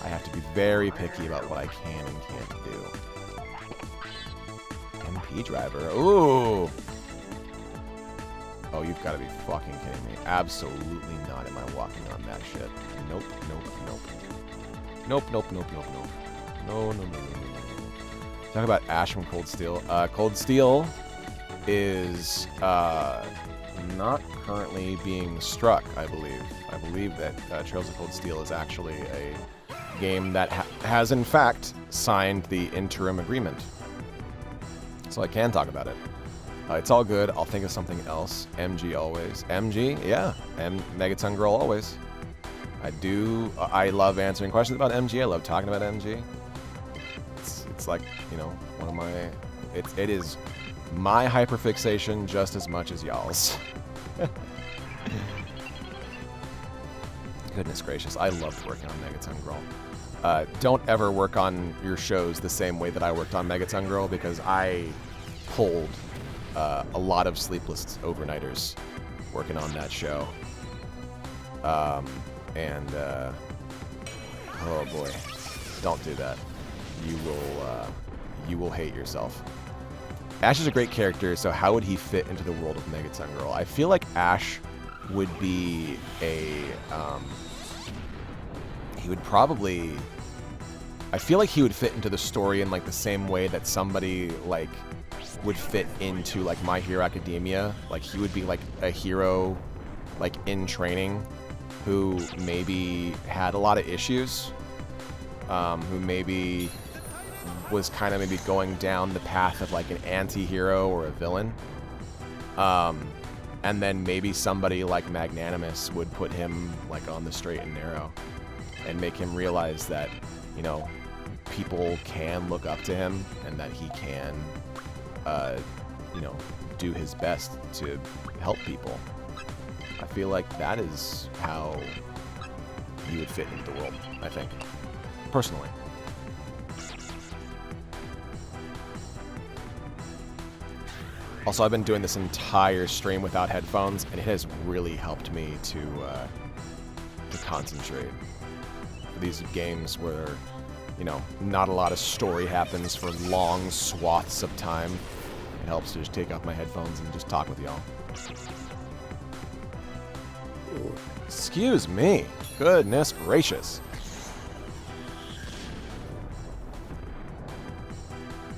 I have to be very picky about what I can and can't do. MP driver. Ooh! Oh, you've got to be fucking kidding me. Absolutely not am I walking on that shit. Nope, nope, nope. Nope, nope, nope, nope, nope. No, no, no, no, no, no. Talk about Ash from Cold Steel. Cold Steel is not currently being struck, I believe. I believe that Trails of Cold Steel is actually a game that has, in fact, signed the interim agreement. So I can talk about it. It's all good. I'll think of something else. MG always. MG? Yeah. Megaton Girl always. I love answering questions about MG. I love talking about MG. It's like, you know, one of my... It is my hyperfixation just as much as y'all's. Goodness gracious. I loved working on Megaton Girl. Don't ever work on your shows the same way that I worked on Megaton Girl, because I pulled a lot of sleepless overnighters working on that show. Oh boy, don't do that. You will hate yourself. Ash is a great character, so how would he fit into the world of Megaton Girl? I feel like Ash would be he would probably... I feel like he would fit into the story in like the same way that somebody like would fit into like My Hero Academia. Like he would be like a hero like in training who maybe had a lot of issues, who maybe was kind of maybe going down the path of like an anti-hero or a villain. And then maybe somebody like Magnanimous would put him like on the straight and narrow and make him realize that, you know, people can look up to him and that he can, you know, do his best to help people. I feel like that is how he would fit into the world, I think, personally. Also, I've been doing this entire stream without headphones, and it has really helped me to concentrate. For these games where, you know, not a lot of story happens for long swaths of time, it helps to just take off my headphones and just talk with y'all. Excuse me. Goodness gracious.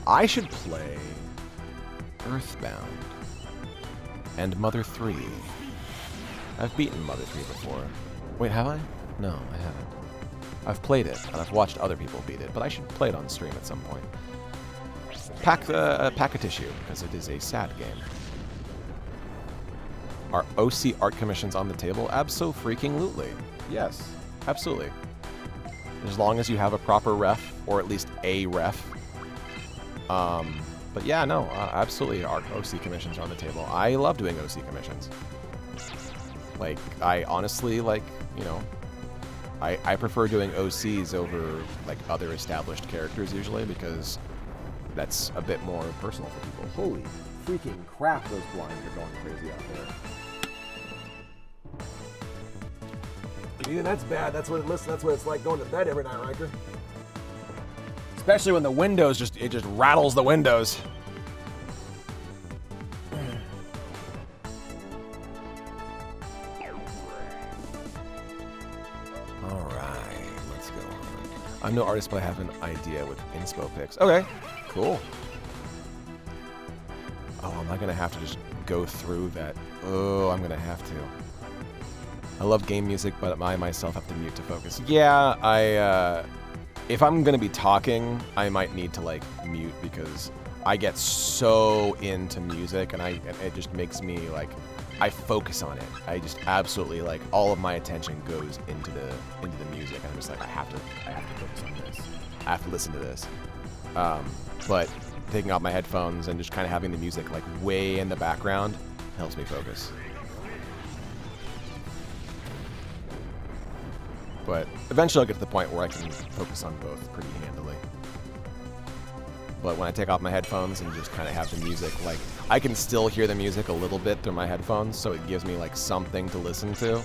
I should play Earthbound and Mother 3. I've beaten Mother 3 before. Wait, have I? No, I haven't. I've played it, and I've watched other people beat it, but I should play it on stream at some point. Pack a tissue, because it is a sad game. Are OC art commissions on the table? Abso-freaking-lutely. Yes, absolutely. As long as you have a proper ref, or at least a ref. But yeah, no, absolutely art OC commissions are on the table. I love doing OC commissions. Like, I honestly, like, you know, I prefer doing OCs over, like, other established characters usually, because that's a bit more personal for people. Holy freaking crap, those blinds are going crazy out there. Even that's bad. That's what it's like going to bed every night, Riker. Especially when the windows it just rattles the windows. All right, let's go on. I'm no artist, but I have an idea with inspo pics. Okay, cool. Oh, am I gonna have to just go through that? Oh, I'm gonna have to. I love game music, but I myself have to mute to focus. Yeah, if I'm gonna be talking, I might need to like mute because I get so into music and it just makes me like, I focus on it. I just absolutely like all of my attention goes into the music. I'm just like, I have to focus on this. I have to listen to this. But taking off my headphones and just kind of having the music like way in the background helps me focus. But eventually I'll get to the point where I can focus on both pretty handily. But when I take off my headphones and just kind of have the music, like, I can still hear the music a little bit through my headphones, so it gives me, like, something to listen to.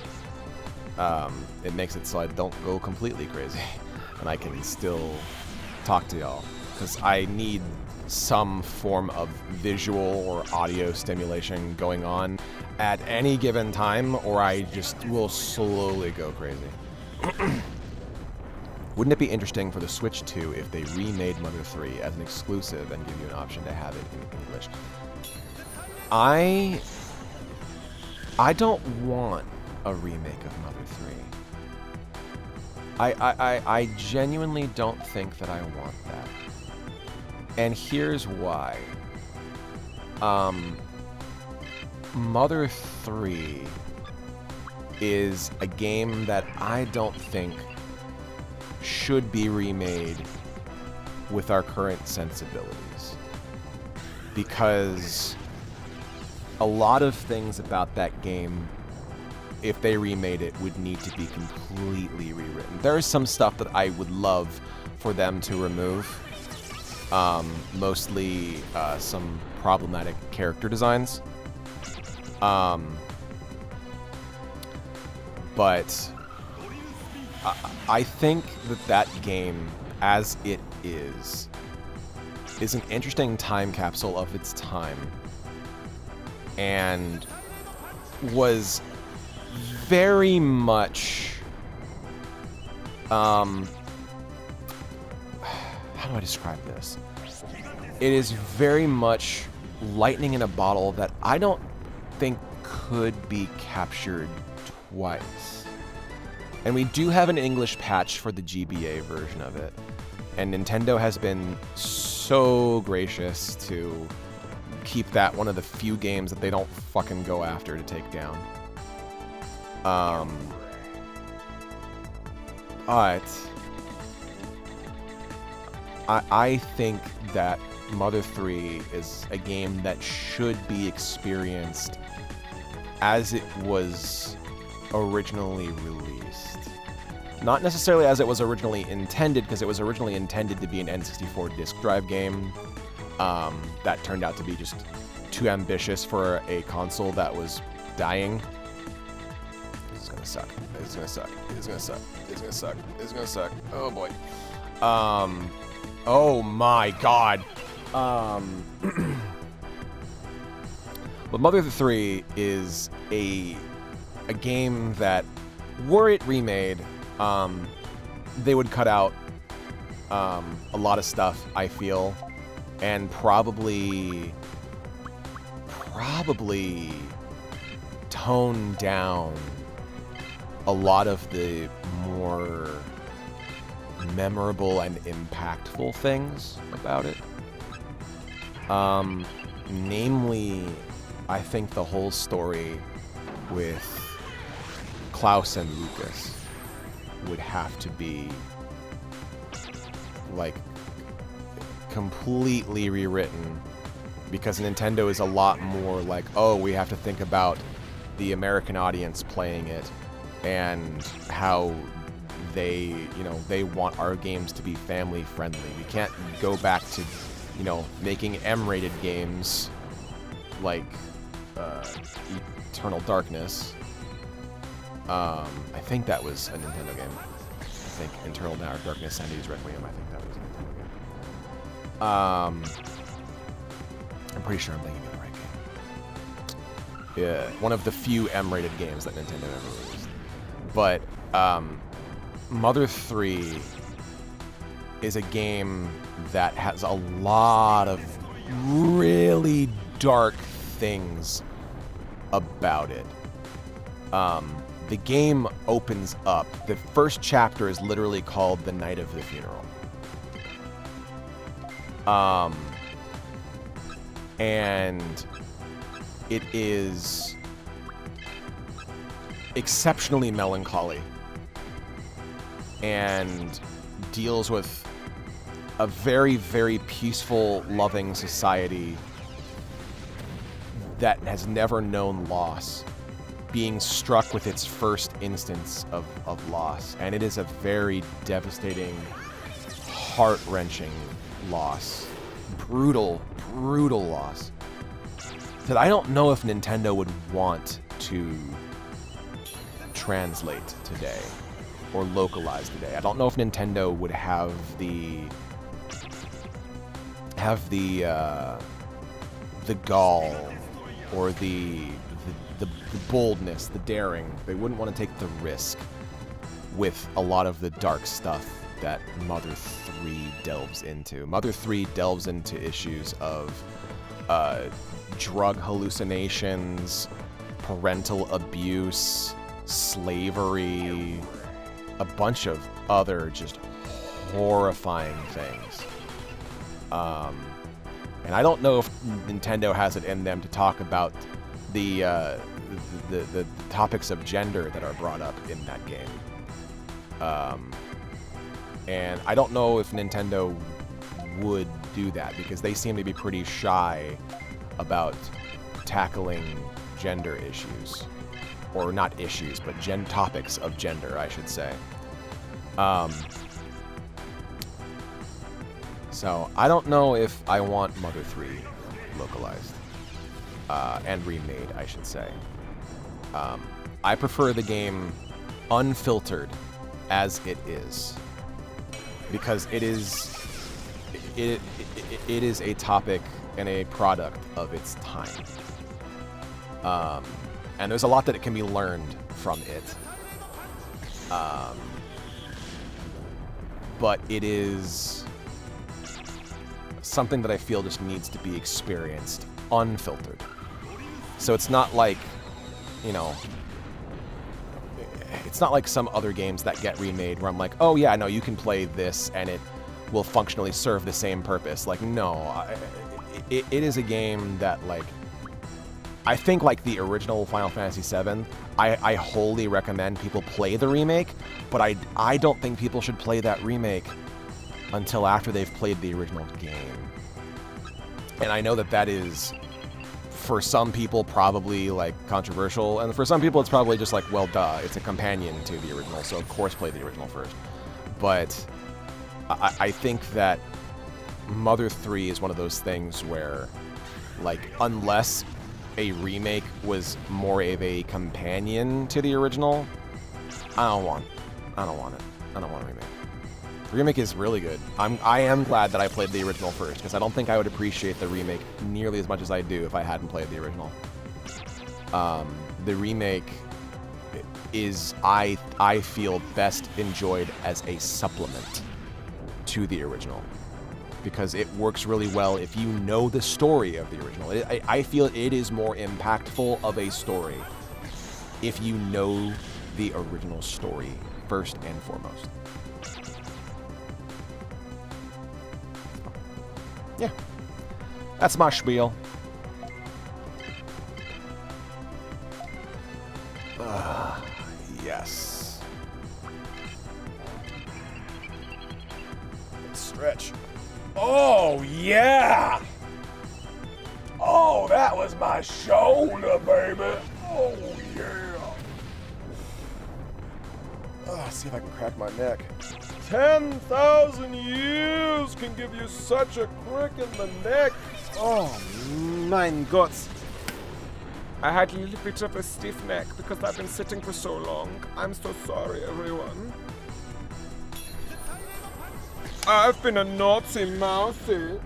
It makes it so I don't go completely crazy. And I can still talk to y'all. Because I need some form of visual or audio stimulation going on at any given time, or I just will slowly go crazy. Wouldn't it be interesting for the Switch 2 if they remade Mother 3 as an exclusive and give you an option to have it in English? I don't want a remake of Mother 3. I genuinely don't think that I want that. And here's why. Mother 3 is a game that I don't think should be remade with our current sensibilities. Because a lot of things about that game, if they remade it, would need to be completely rewritten. There is some stuff that I would love for them to remove. Mostly some problematic character designs. But I think that game, as it is an interesting time capsule of its time, and was very much, how do I describe this? It is very much lightning in a bottle that I don't think could be captured twice. And we do have an English patch for the GBA version of it. And Nintendo has been so gracious to keep that one of the few games that they don't fucking go after to take down. But I think that Mother 3 is a game that should be experienced as it was originally released. Not necessarily as it was originally intended, because it was originally intended to be an N64 disk drive game. That turned out to be just too ambitious for a console that was dying. This is gonna suck. This is gonna suck. This is gonna suck. This is gonna suck. This is gonna suck. Oh boy. Oh my god. But Mother 3 is a game that, were it remade, they would cut out a lot of stuff, I feel, and probably tone down a lot of the more memorable and impactful things about it. Namely, I think the whole story with Klaus and Lucas would have to be like completely rewritten, because Nintendo is a lot more like, oh, we have to think about the American audience playing it and how they, you know, they want our games to be family friendly. We can't go back to, you know, making M-rated games like Eternal Darkness. I think that was a Nintendo game. I think Eternal Darkness, Sandy's Requiem, I think that was a Nintendo game. I'm pretty sure I'm thinking of the right game. Yeah, one of the few M-rated games that Nintendo ever released. But Mother 3 is a game that has a lot of really dark things about it. The game opens up. The first chapter is literally called The Night of the Funeral. And it is exceptionally melancholy and deals with a very, very peaceful, loving society that has never known loss, being struck with its first instance of loss. And it is a very devastating, heart-wrenching loss. Brutal, brutal loss. That I don't know if Nintendo would want to translate today or localize today. I don't know if Nintendo would have the gall or the boldness, the daring. They wouldn't want to take the risk with a lot of the dark stuff that Mother 3 delves into. Mother 3 delves into issues of drug hallucinations, parental abuse, slavery, a bunch of other just horrifying things. And I don't know if Nintendo has it in them to talk about the topics of gender that are brought up in that game. And I don't know if Nintendo would do that, because they seem to be pretty shy about tackling gender issues. Or not issues, but topics of gender, I should say. So I don't know if I want Mother 3 localized. And remade, I should say. I prefer the game unfiltered as it is, because it is a topic and a product of its time. And there's a lot that it can be learned from it. But it is something that I feel just needs to be experienced unfiltered. So it's not like, you know, it's not like some other games that get remade where I'm like, oh yeah, no, you can play this and it will functionally serve the same purpose. Like, no, it is a game that, like, I think like the original Final Fantasy VII, I wholly recommend people play the remake, but I don't think people should play that remake until after they've played the original game. And I know that that is, for some people, probably like controversial, and for some people it's probably just like, well, duh, it's a companion to the original, so of course play the original first. But I think that Mother 3 is one of those things where, like, unless a remake was more of a companion to the original, I don't want it. I don't want a remake. The remake is really good. I am glad that I played the original first, because I don't think I would appreciate the remake nearly as much as I do if I hadn't played the original. The remake is, I feel, best enjoyed as a supplement to the original, because it works really well if you know the story of the original. I feel it is more impactful of a story if you know the original story first and foremost. Yeah. That's my spiel. Yes. Stretch. Oh, yeah! Oh, that was my shoulder, baby! Oh, yeah! Let's see if I can crack my neck. 10,000 years can give you such a crick in the neck. Oh, mein Gott. I had a little bit of a stiff neck because I've been sitting for so long. I'm so sorry, everyone. I've been a naughty mousey.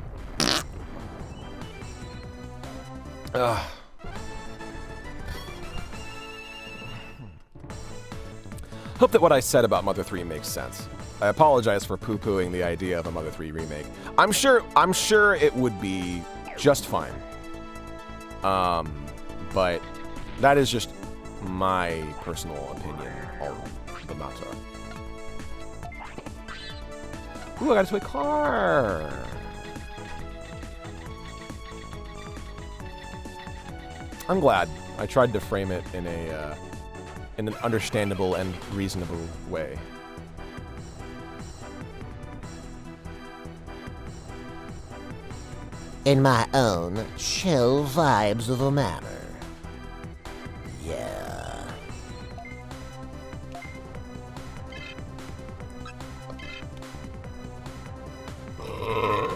Hope that what I said about Mother 3 makes sense. I apologize for poo-pooing the idea of a Mother 3 remake. I'm sure it would be just fine. But that is just my personal opinion on the matter. Ooh, I got a toy car. I'm glad. I tried to frame it in an understandable and reasonable way. In my own chill vibes of a manner. Yeah.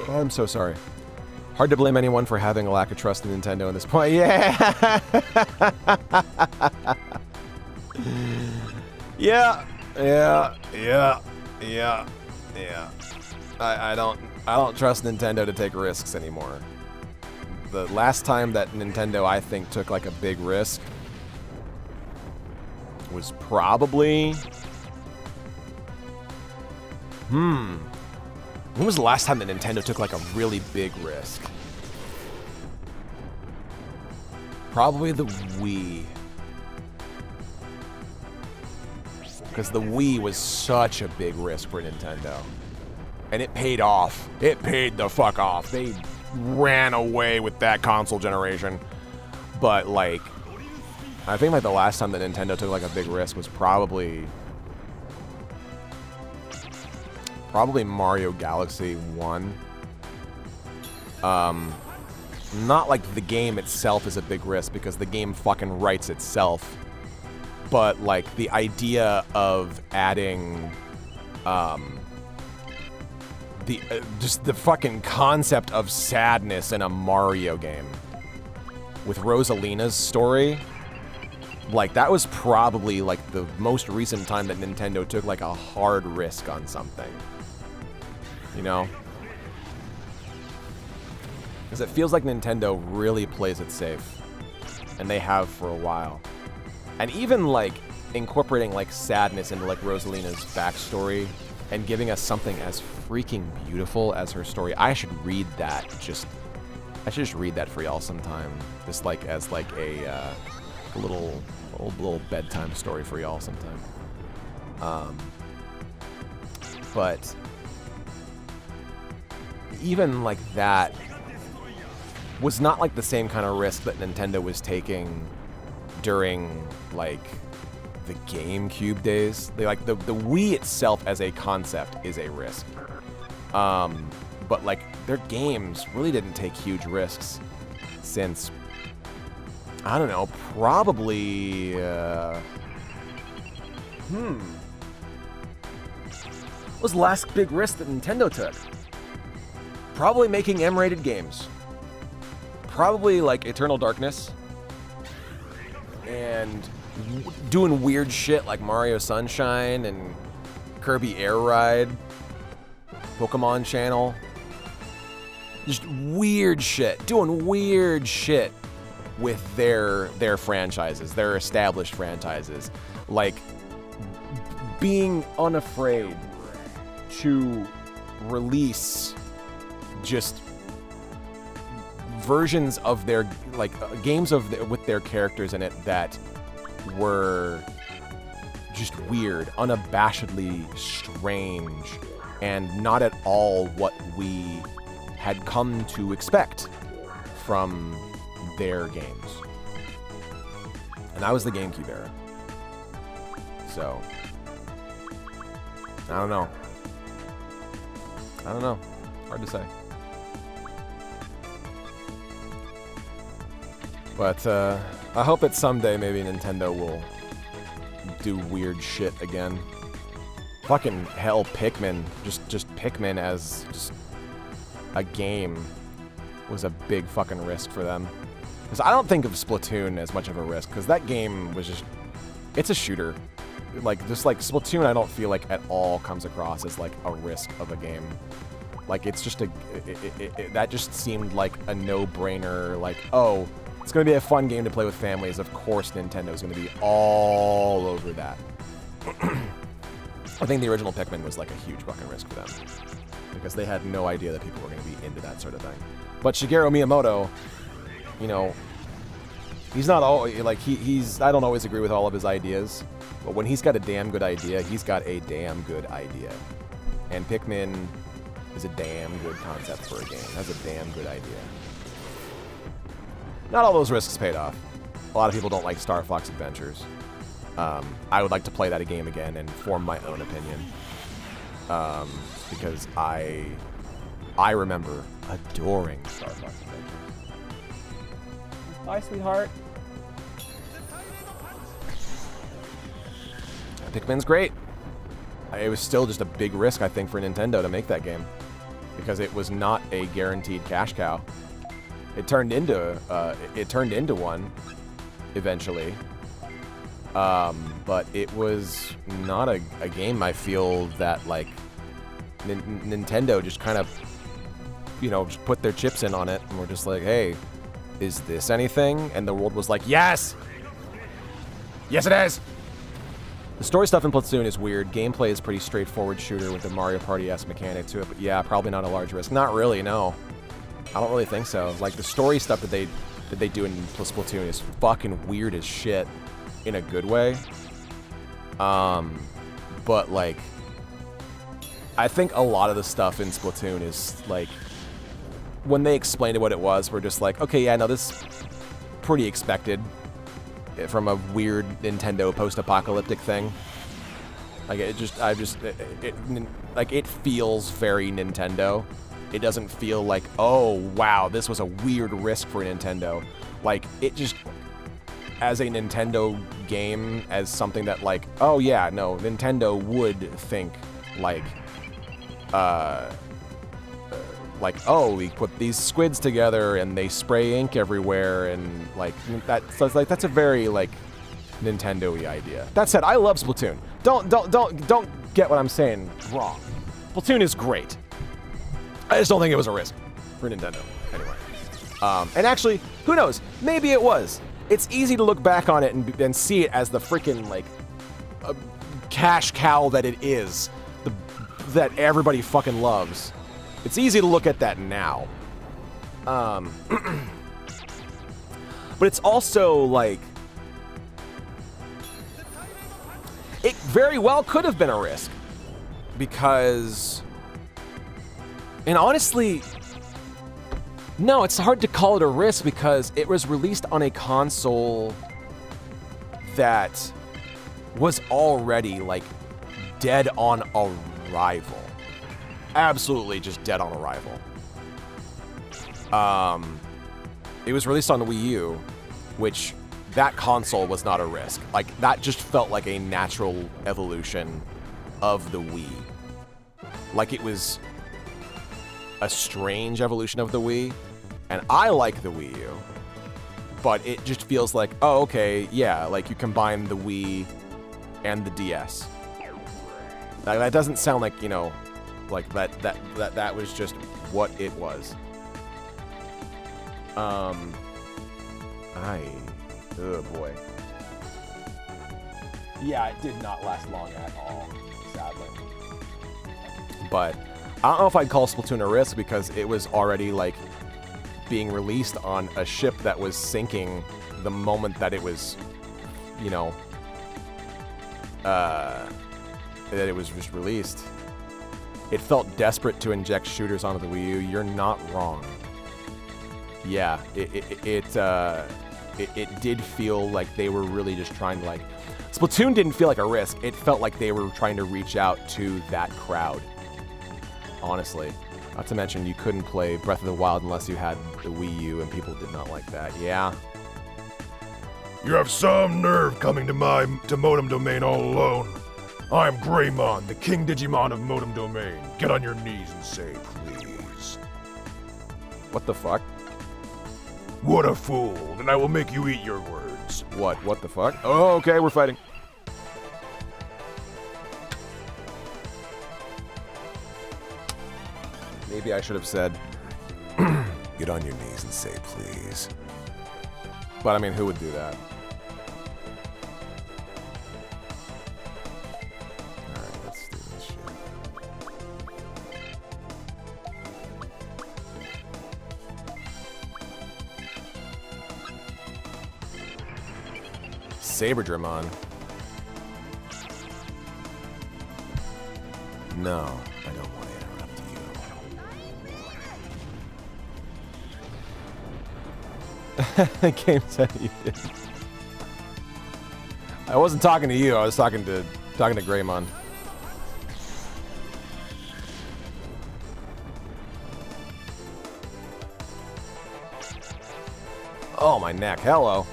I'm so sorry. Hard to blame anyone for having a lack of trust in Nintendo at this point. Yeah. Yeah. I don't trust Nintendo to take risks anymore. The last time that Nintendo, I think, took like a big risk was probably... When was the last time that Nintendo took like a really big risk? Probably the Wii. Because the Wii was such a big risk for Nintendo. And it paid off. It paid the fuck off. They ran away with that console generation. But like, I think like the last time that Nintendo took like a big risk was probably Mario Galaxy 1. Not like the game itself is a big risk because the game fucking writes itself. But like the idea of adding just the fucking concept of sadness in a Mario game with Rosalina's story, like that was probably like the most recent time that Nintendo took like a hard risk on something. You know? Because it feels like Nintendo really plays it safe. And they have for a while. And even like incorporating like sadness into like Rosalina's backstory and giving us something as freaking beautiful as her story. I should read that. I should just read that for y'all sometime. Just like as like a little bedtime story for y'all sometime. But even like that was not like the same kind of risk that Nintendo was taking during like the GameCube days. They like the Wii itself as a concept is a risk. But like their games really didn't take huge risks since, I don't know, probably what was the last big risk that Nintendo took? Probably making M-rated games. Probably like Eternal Darkness. And doing weird shit like Mario Sunshine and Kirby Air Ride, Pokemon Channel. Just weird shit. Doing weird shit with their franchises, their established franchises. Like being unafraid to release just versions of their games with their characters in it that were just weird, unabashedly strange, and not at all what we had come to expect from their games. And I was the GameCube era. So, I don't know. Hard to say. But I hope that someday maybe Nintendo will do weird shit again. Fucking hell, Pikmin. Just Pikmin as just a game was a big fucking risk for them. Because I don't think of Splatoon as much of a risk, because that game was just... It's a shooter. Just like Splatoon, I don't feel like at all comes across as like a risk of a game. Like, it's just a... that just seemed like a no-brainer, like, oh, it's going to be a fun game to play with families. Of course Nintendo's going to be all over that. I think the original Pikmin was like a huge fucking risk for them. Because they had no idea that people were going to be into that sort of thing. But Shigeru Miyamoto, you know, he's not all... Like, he's... I don't always agree with all of his ideas. But when he's got a damn good idea, he's got a damn good idea. And Pikmin is a damn good concept for a game. That's a damn good idea. Not all those risks paid off. A lot of people don't like Star Fox Adventures. I would like to play that game again and form my own opinion. Because I remember adoring Star Fox Adventures. Bye, sweetheart. Pikmin's great. It was still just a big risk, I think, for Nintendo to make that game. Because it was not a guaranteed cash cow. It turned into one eventually, but it was not a game I feel that like Nintendo just kind of, you know, just put their chips in on it and we're just like, hey, is this anything? And the world was like, yes, yes it is. The story stuff in Splatoon is weird. Gameplay is pretty straightforward shooter with a Mario Party-esque mechanic to it, but yeah, probably not a large risk. Not really, no. I don't really think so. Like, the story stuff that they do in Splatoon is fucking weird as shit in a good way. But, like, I think a lot of the stuff in Splatoon is, like, when they explained what it was, we're just like, okay, yeah, no, this is pretty expected from a weird Nintendo post-apocalyptic thing. Like, it feels very Nintendo. It doesn't feel like, oh, wow, this was a weird risk for Nintendo. Like, it just, as a Nintendo game, as something that, like, oh, yeah, no, Nintendo would think, like, oh, we put these squids together and they spray ink everywhere, and, like, that's a very, like, Nintendo-y idea. That said, I love Splatoon. Don't get what I'm saying wrong. Splatoon is great. I just don't think it was a risk for Nintendo, anyway. And actually, who knows? Maybe it was. It's easy to look back on it and see it as the freaking, like, cash cow that it is, that everybody fucking loves. It's easy to look at that now. But it's also, like, it very well could have been a risk. Because... And honestly, no, it's hard to call it a risk because it was released on a console that was already, like, dead on arrival. Absolutely just dead on arrival. It was released on the Wii U, which that console was not a risk. Like, that just felt like a natural evolution of the Wii. Like, it was a strange evolution of the Wii, and I like the Wii U, but it just feels like, oh, okay, yeah, like, you combine the Wii and the DS. That doesn't sound like, you know, like, that was just what it was. Oh boy. Yeah, it did not last long at all, sadly. But I don't know if I'd call Splatoon a risk because it was already, like, being released on a ship that was sinking the moment that it was, you know, that it was just released. It felt desperate to inject shooters onto the Wii U. You're not wrong. Yeah, it did feel like they were really just trying to, like... Splatoon didn't feel like a risk. It felt like they were trying to reach out to that crowd. Honestly. Not to mention, you couldn't play Breath of the Wild unless you had the Wii U, and people did not like that. Yeah. You have some nerve coming to Modem Domain all alone. I'm Greymon, the King Digimon of Modem Domain. Get on your knees and say, please. What the fuck? What a fool. Then I will make you eat your words. What? What the fuck? Oh, okay, we're fighting. Maybe I should have said, Get on your knees and say, please. but I mean, who would do that? Alright, let's do this shit. Saberdramon. No, I don't want to interrupt you. The game said you did. I wasn't talking to you. I was talking to Greymon. Oh, my neck. Hello.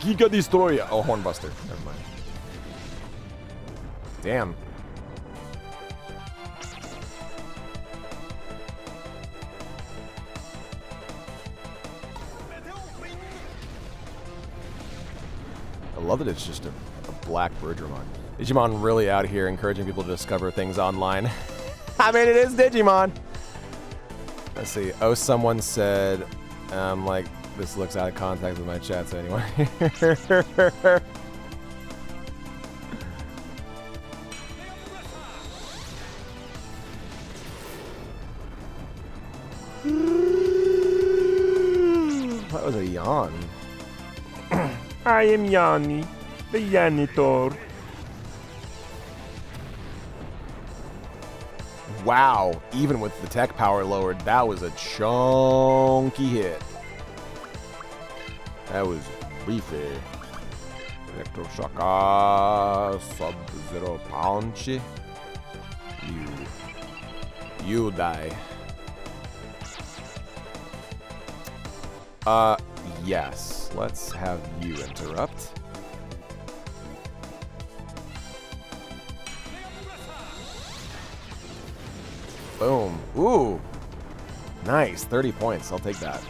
Giga Destroyer. Oh, Hornbuster. Never mind. Damn. I love that it's just a black Birdramon. Digimon really out here encouraging people to discover things online. I mean, it is Digimon. Let's see. Oh, someone said, like, this looks out of context with my chats anyway. That was a yawn. I am Yanni, the Yanitor. Wow, even with the tech power lowered, that was a chunky hit. That was beefy. Electroshock, Sub-Zero Punch. You die. Yes. Let's have you interrupt. Boom. Ooh. Nice. 30 points. I'll take that.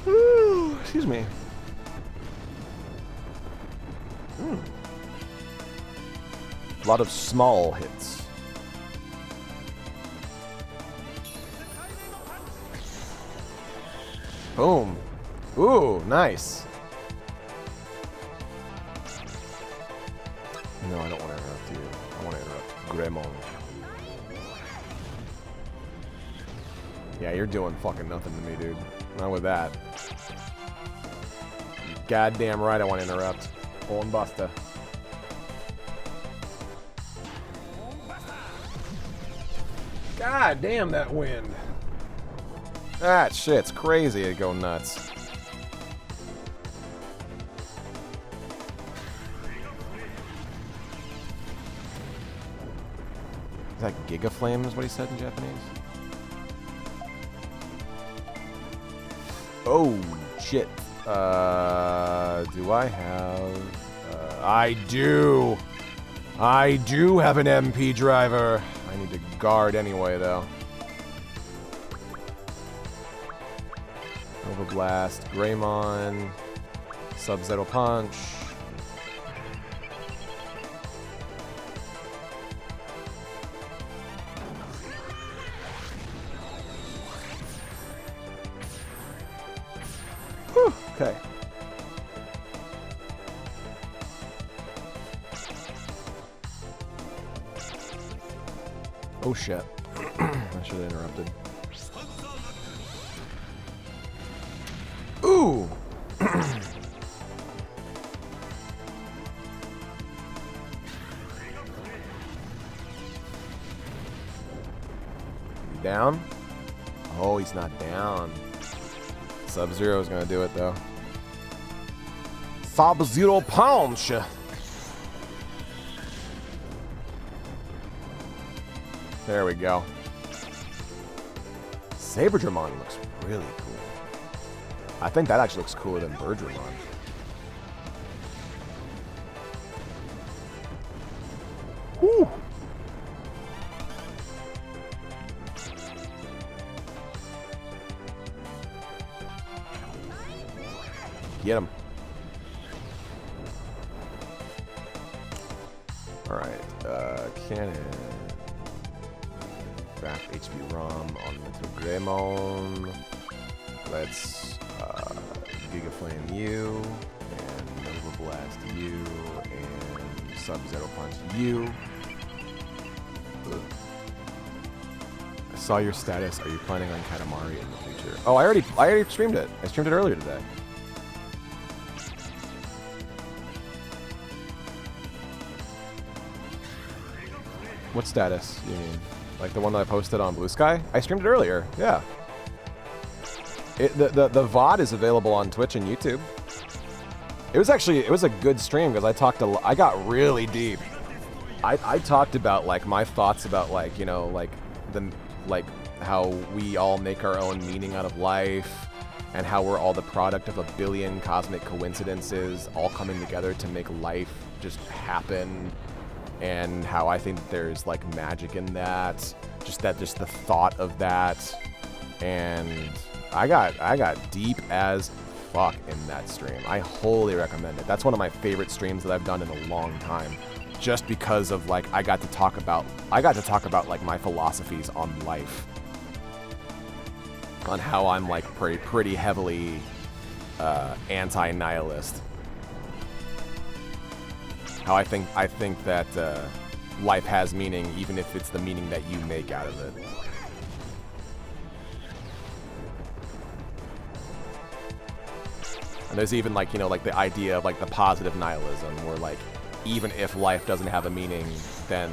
Ooh. Excuse me. A lot of small hits. Boom. Ooh, nice. No, I don't want to interrupt you. I want to interrupt Greymon. Yeah, you're doing fucking nothing to me, dude. Not with that. You're goddamn right I want to interrupt. Hornbuster. God damn that wind. That shit's crazy to go nuts. Is that Giga Flame is what he said in Japanese? Oh, shit. Do I have... I do! I do have an MP driver. I need to guard anyway, though. Blast, Greymon, Sub-Zero Punch. Whew, okay. Oh shit. I should have interrupted. Ooh! He down? Oh, he's not down. Sub-Zero is gonna do it though. Sub-Zero punch! There we go. Saberdramon looks really cool. I think that actually looks cooler than Birdramon. Whew! Get him. Alright, cannon. Back HP ROM on Mental Greymon. Let's Giga Flame you, and Nova Blast you, and Sub-Zero Punch you. Ugh. I saw your status. Are you planning on Katamari in the future? Oh, I already streamed it. I streamed it earlier today. What status you mean? Like the one that I posted on Blue Sky? I streamed it earlier, yeah. The VOD is available on Twitch and YouTube. It was a good stream because I got really deep. I talked about like my thoughts about like, you know, like how we all make our own meaning out of life and how we're all the product of a billion cosmic coincidences all coming together to make life just happen. And how I think there's like magic in that, just the thought of that, and I got deep as fuck in that stream. I wholly recommend it. That's one of my favorite streams that I've done in a long time, just because of like I got to talk about like my philosophies on life, on how I'm like pretty heavily anti-nihilist. How I think that life has meaning, even if it's the meaning that you make out of it. And there's even like, you know, like the idea of like the positive nihilism, where like even if life doesn't have a meaning, then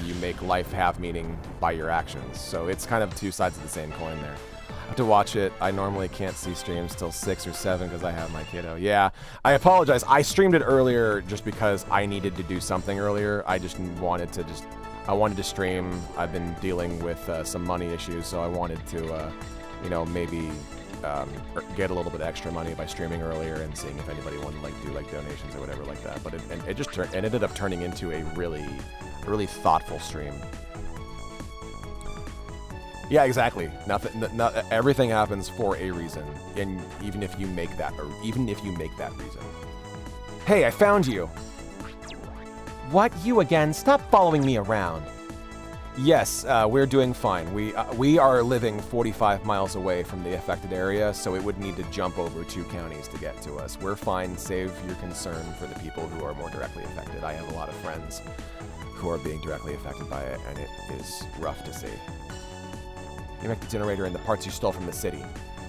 you make life have meaning by your actions. So it's kind of two sides of the same coin there. I have to watch it. I normally can't see streams till 6 or 7 because I have my kiddo. Yeah, I apologize. I streamed it earlier just because I needed to do something earlier. I just wanted to stream. I've been dealing with some money issues, so I wanted to, you know, maybe get a little bit extra money by streaming earlier and seeing if anybody wanted to like do like donations or whatever like that. But it ended up turning into a really thoughtful stream. Yeah, exactly. Everything happens for a reason, and even if you make that reason. Hey, I found you. What? You again? Stop following me around. Yes, we're doing fine. We are living 45 miles away from the affected area, so it would need to jump over 2 counties to get to us. We're fine, save your concern for the people who are more directly affected. I have a lot of friends who are being directly affected by it, and it is rough to see. You make the generator and the parts you stole from the city.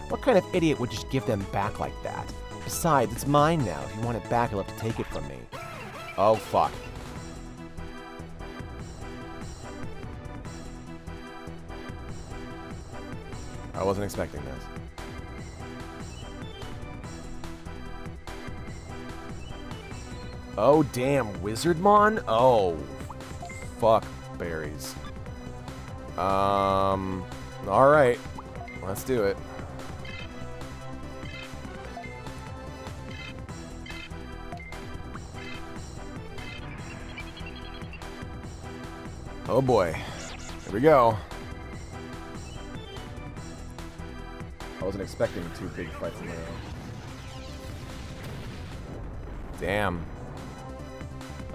What kind of idiot would just give them back like that? Besides, it's mine now. If you want it back, you'll have to take it from me. Oh, fuck. I wasn't expecting this. Oh, damn. Wizardmon? Oh. Fuck berries. Alright. Let's do it. Oh boy. Here we go. I wasn't expecting 2 big fights in a row. Damn.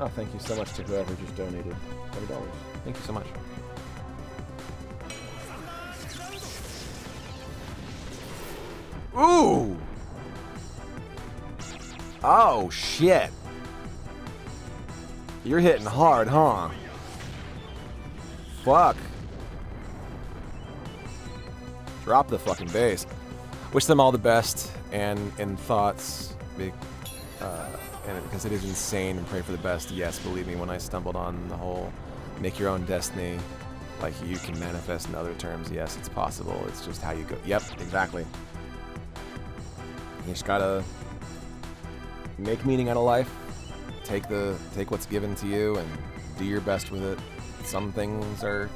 Oh, thank you so much to whoever just donated $20. Thank you so much. Ooh! Oh, shit. You're hitting hard, huh? fuck? Drop the fucking bass. Wish them all the best and in thoughts, and because it is insane, and pray for the best. Yes, believe me, when I stumbled on the whole make your own destiny, like you can manifest in other terms, yes, it's possible. It's just how you go. Yep, exactly. You just gotta make meaning out of life. Take what's given to you and do your best with it. Some things are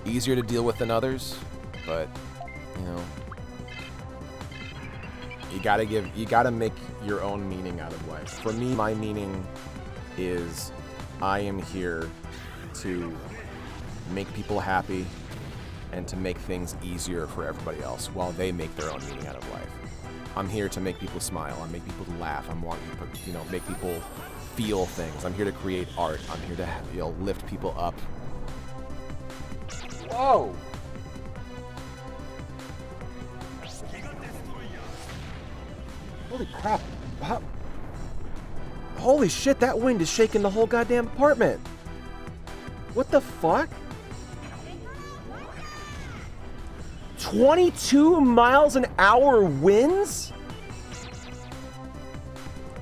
easier to deal with than others, but you know, you gotta make your own meaning out of life. For me, my meaning is I am here to make people happy and to make things easier for everybody else while they make their own meaning out of life. I'm here to make people smile. I make people laugh. I'm wanting to, make people feel things. I'm here to create art. I'm here to, lift people up. Whoa! Holy crap. Wow. Holy shit, that wind is shaking the whole goddamn apartment. What the fuck? 22 miles an hour winds?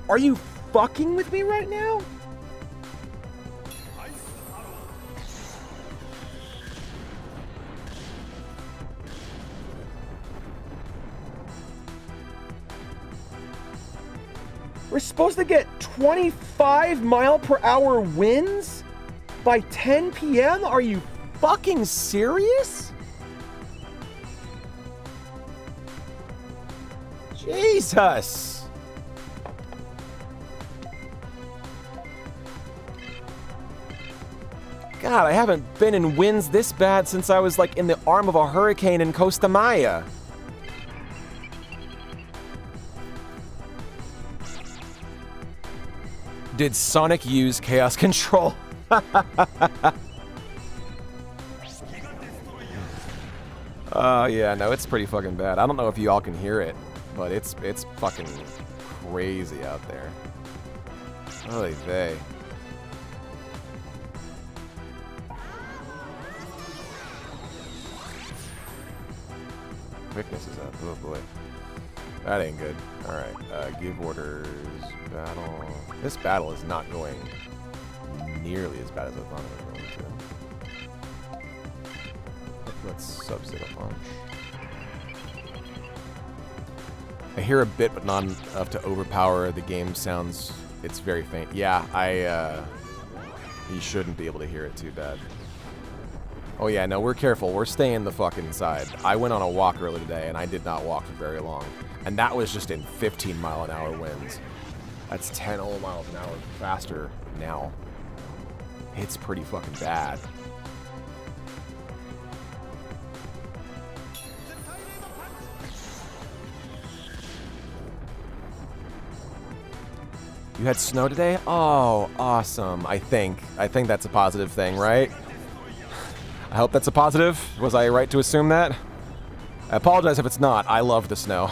Are you fucking with me right now? We're supposed to get 25 mile per hour winds by 10 p.m.? Are you fucking serious? Jesus! God, I haven't been in winds this bad since I was like in the arm of a hurricane in Costa Maya. Did Sonic use Chaos Control? Yeah, no, it's pretty fucking bad. I don't know if you all can hear it, but it's fucking crazy out there. Holy vey. Quickness is up. Oh boy. That ain't good. Alright, give orders. Battle. This battle is not going nearly as bad as I thought it was going to. Let's subset a punch. I hear a bit, but not enough to overpower. The game sounds... It's very faint. Yeah, you shouldn't be able to hear it too bad. Oh yeah, no, we're careful. We're staying the fuck inside. I went on a walk earlier today, and I did not walk for very long. And that was just in 15 mile an hour winds. That's 10 miles an hour faster now. It's pretty fucking bad. You had snow today? Oh, awesome. I think that's a positive thing, right? I hope that's a positive. Was I right to assume that? I apologize if it's not. I love the snow.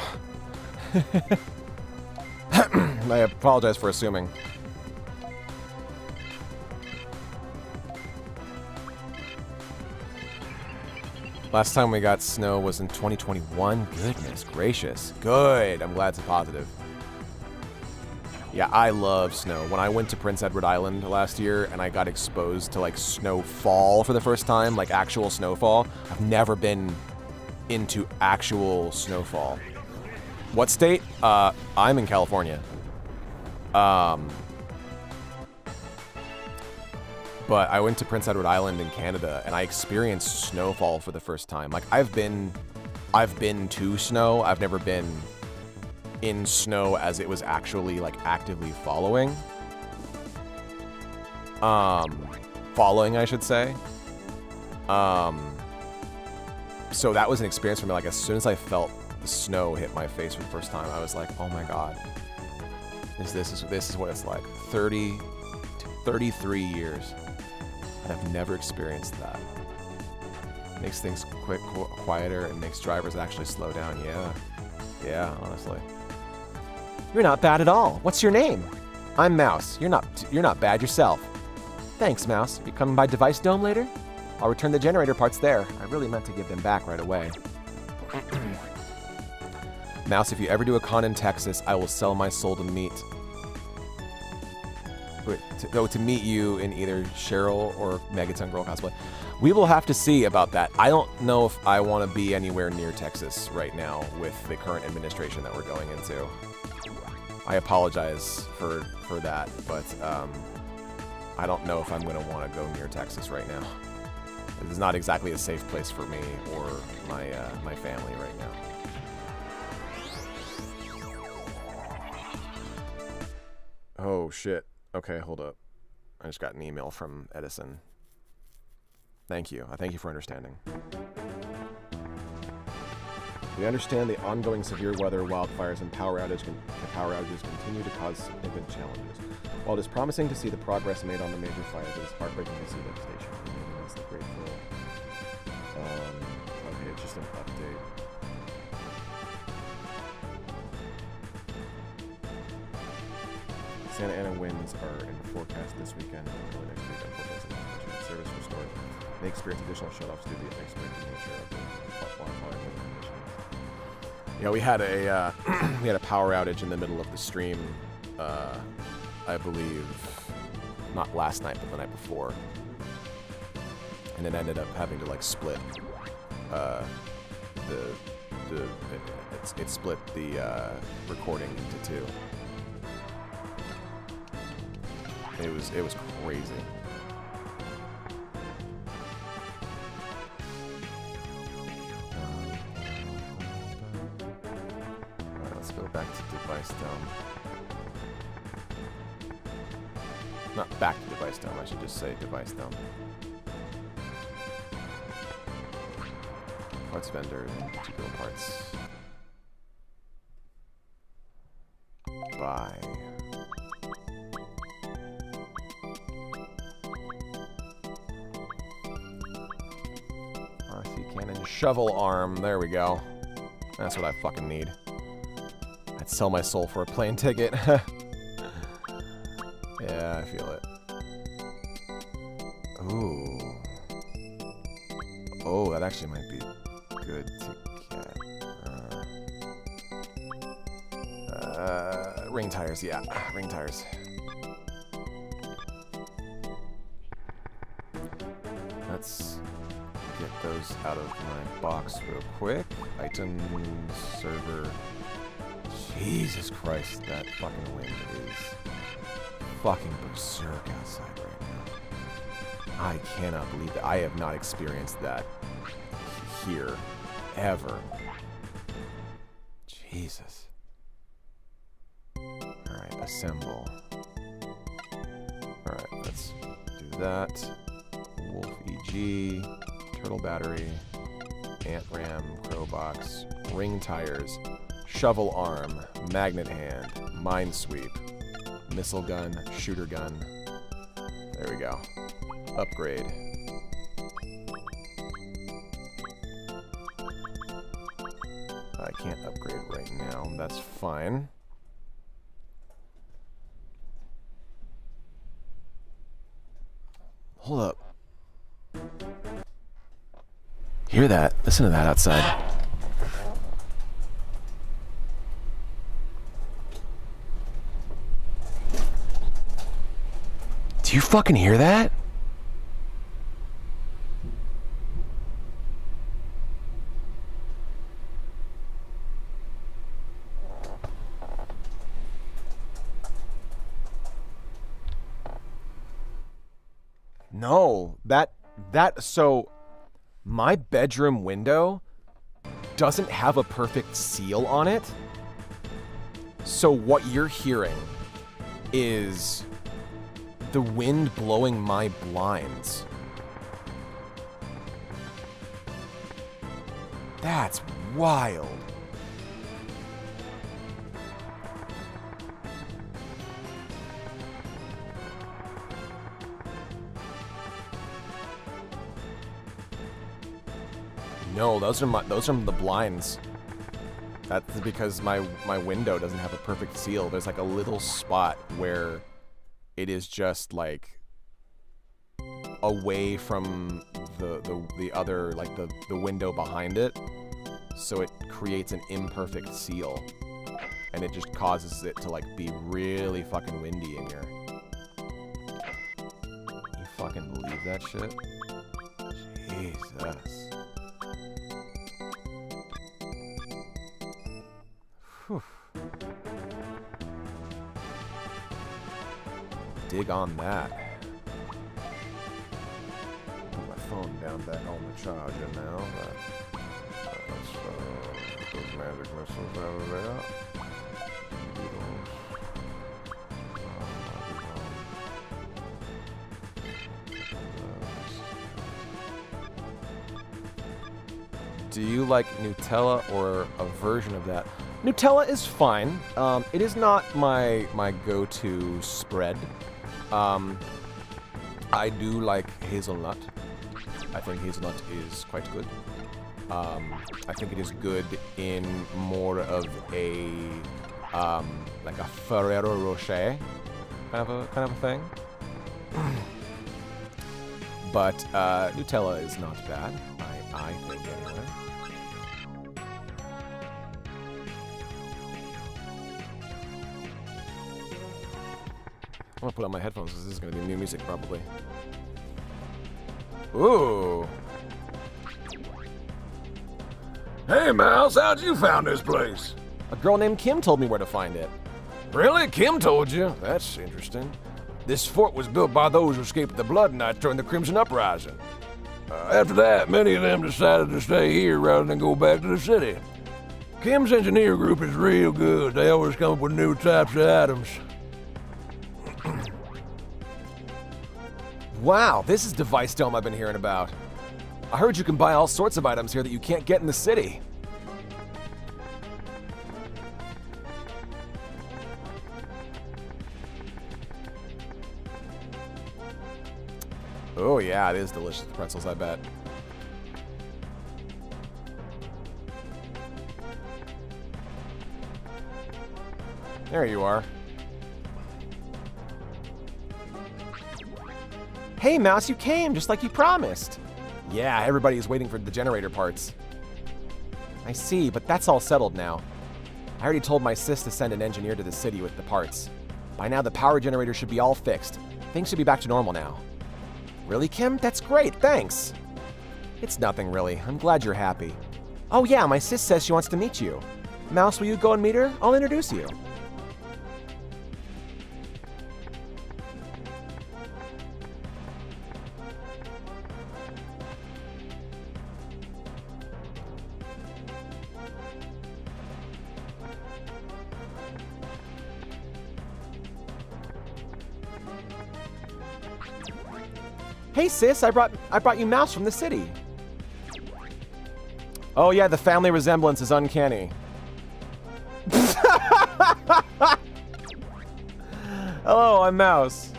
I apologize for assuming. Last time we got snow was in 2021. Goodness gracious. Good. I'm glad it's a positive. Yeah, I love snow. When I went to Prince Edward Island last year and I got exposed to like snowfall for the first time, like actual snowfall, I've never been into actual snowfall. What state? I'm in California. But I went to Prince Edward Island in Canada and I experienced snowfall for the first time. Like I've been to snow. I've never been in snow as it was actually like actively following. Following, I should say. So that was an experience for me. Like as soon as I felt the snow hit my face for the first time, I was like, oh my god. This is what it's like. 33 years. And I've never experienced that. Makes things quieter and makes drivers actually slow down. Yeah, honestly. You're not bad at all. What's your name? I'm Mouse. You're not bad yourself. Thanks, Mouse. You coming by Device Dome later? I'll return the generator parts there. I really meant to give them back right away. Mouse, if you ever do a con in Texas, I will sell my soul to meet... to meet you in either Cheryl or Megaton Girl cosplay. We will have to see about that. I don't know if I want to be anywhere near Texas right now with the current administration that we're going into. I apologize for that, but I don't know if I'm going to want to go near Texas right now. It is not exactly a safe place for me or my family right now. Oh, shit. Okay, hold up. I just got an email from Edison. Thank you. I thank you for understanding. We understand the ongoing severe weather, wildfires, and power outages continue to cause significant challenges. While it is promising to see the progress made on the major fires, it is heartbreaking to see devastation. Immensely grateful. Okay, it's just an update. Santa Ana winds are in the forecast this weekend and early next week. Unfortunately, service restored. May experience additional shutoffs due to the unexpected nature of the wildfire conditions. Yeah, we had a power outage in the middle of the stream. I believe not last night, but the night before, and it ended up having to like split it split the recording into two. It was crazy. Alright, let's go back to Device Dome. Not back to Device Dome, I should just say Device Dome. Parts vendor and to build parts. Buy. RC cannon shovel arm. There we go. That's what I fucking need. I'd sell my soul for a plane ticket. Yeah, I feel it. Ooh. Oh, that actually might be good to get. Ring tires, yeah. Ring tires. Let's get those out of my box real quick. Items, server. Jesus Christ, that fucking wind is fucking berserk outside right now. I cannot believe that. I have not experienced that here ever. Jesus. Alright, assemble. Alright, let's do that. Wolf EG, turtle battery, ant ram, crow box, ring tires, shovel arm, magnet hand, mine sweep, missile gun, shooter gun. There we go. Upgrade. I can't upgrade right now. That's fine. Hold up. Hear that? Listen to that outside. Do you fucking hear that? No, so my bedroom window doesn't have a perfect seal on it. So what you're hearing is the wind blowing my blinds. That's wild. No, those are the blinds. That's because my window doesn't have a perfect seal. There's like a little spot where it is just like away from the other, like the window behind it, so it creates an imperfect seal, and it just causes it to like be really fucking windy in here. You fucking believe that shit? Jesus. Whew. Dig on that. Put my phone down back on the charger now. Let's get those magic missiles out of there. Do you like Nutella or a version of that? Nutella is fine. It is not my go-to spread. I do like hazelnut. I think hazelnut is quite good. I think it is good in more of a like a Ferrero Rocher kind of a thing. But Nutella is not bad. I think anyway. I'm gonna put on my headphones because this is gonna be new music probably. Ooh. Hey, Mouse, how'd you found this place? A girl named Kim told me where to find it. Really? Kim told you? That's interesting. This fort was built by those who escaped the Blood Knights during the Crimson Uprising. After that, many of them decided to stay here rather than go back to the city. Kim's engineer group is real good. They always come up with new types of items. Wow, this is Device Dome I've been hearing about. I heard you can buy all sorts of items here that you can't get in the city. Oh yeah, it is delicious, the pretzels, I bet. There you are. Hey, Mouse, you came, just like you promised. Yeah, everybody is waiting for the generator parts. I see, but that's all settled now. I already told my sis to send an engineer to the city with the parts. By now, the power generator should be all fixed. Things should be back to normal now. Really, Kim? That's great, thanks. It's nothing, really. I'm glad you're happy. Oh yeah, my sis says she wants to meet you. Mouse, will you go and meet her? I'll introduce you. Hey sis, I brought you Mouse from the city. Oh yeah, the family resemblance is uncanny. Hello, I'm Mouse.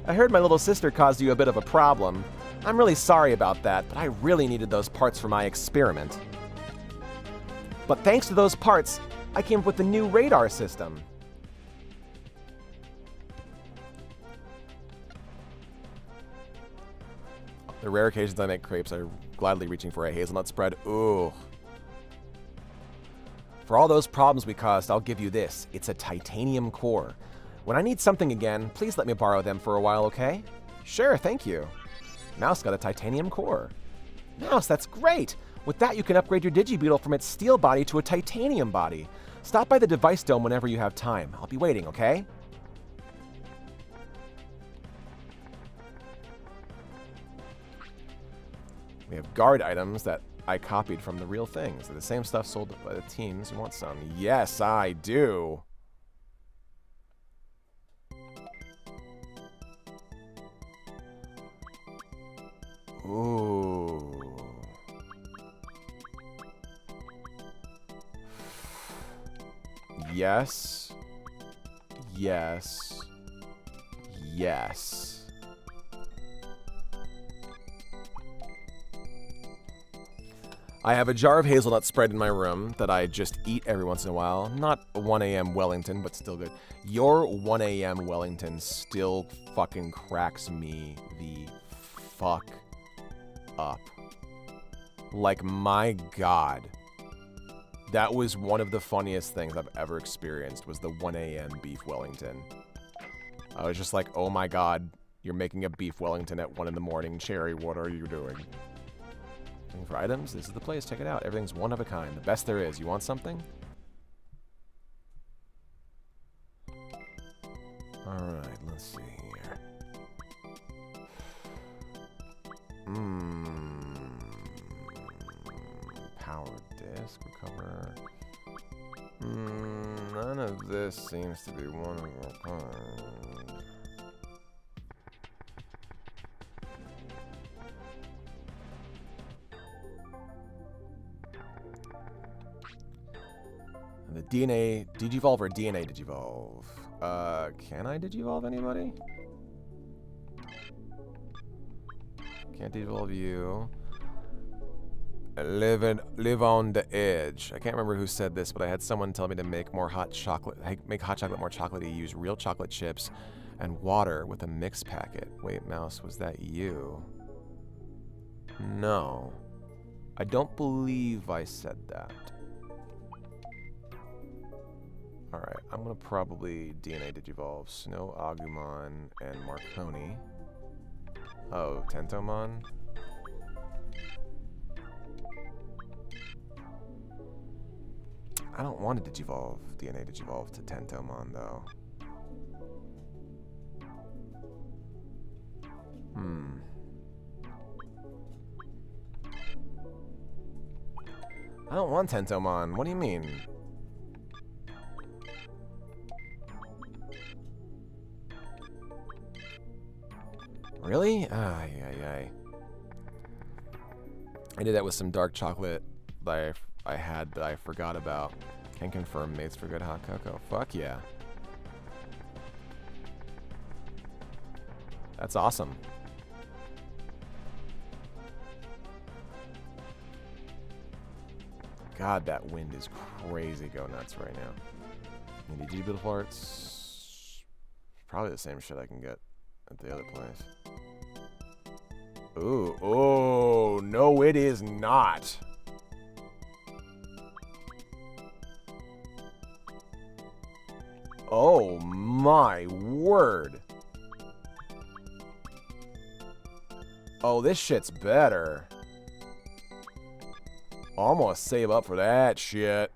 I heard my little sister caused you a bit of a problem. I'm really sorry about that, but I really needed those parts for my experiment. But thanks to those parts, I came up with a new radar system. The rare occasions I make crepes, I'm gladly reaching for a hazelnut spread. Ooh. For all those problems we caused, I'll give you this. It's a titanium core. When I need something again, please let me borrow them for a while, okay? Sure, thank you. Mouse got a titanium core. Mouse, that's great! With that, you can upgrade your Digibeetle from its steel body to a titanium body. Stop by the Device Dome whenever you have time. I'll be waiting, okay? We have guard items that I copied from the real things. They're the same stuff sold by the teams. You want some? Yes, I do. Ooh. Yes. Yes. Yes. I have a jar of hazelnut spread in my room that I just eat every once in a while. Not 1 a.m. Wellington, but still good. Your 1 a.m. Wellington still fucking cracks me the fuck up. Like, my God. That was one of the funniest things I've ever experienced, was the 1 a.m. beef Wellington. I was just like, oh my God, you're making a beef Wellington at 1 in the morning. Cherry, what are you doing? Looking for items? This is the place. Check it out. Everything's one of a kind. The best there is. You want something? Alright, let's see here. Power disk, recover. None of this seems to be one of a kind. The DNA Digivolve or DNA Digivolve? Can I Digivolve anybody? Can't Digivolve you. Live on the edge. I can't remember who said this, but I had someone tell me to make more hot chocolate, make hot chocolate more chocolatey, use real chocolate chips and water with a mix packet. Wait, Mouse, was that you? No. I don't believe I said that. Alright, I'm gonna probably DNA Digivolve Snow Agumon and Marconi. Oh, Tentomon? I don't want to Digivolve, DNA Digivolve to Tentomon, though. I don't want Tentomon. What do you mean? Really? Ay, ay, ay. I did that with some dark chocolate that I had that I forgot about. Can confirm mates for good hot cocoa. Fuck yeah. That's awesome. God, that wind is crazy. Go nuts right now. Need digital parts. Probably the same shit I can get at the other place. Ooh, oh, no it is not. Oh my word. Oh, this shit's better. Almost save up for that shit.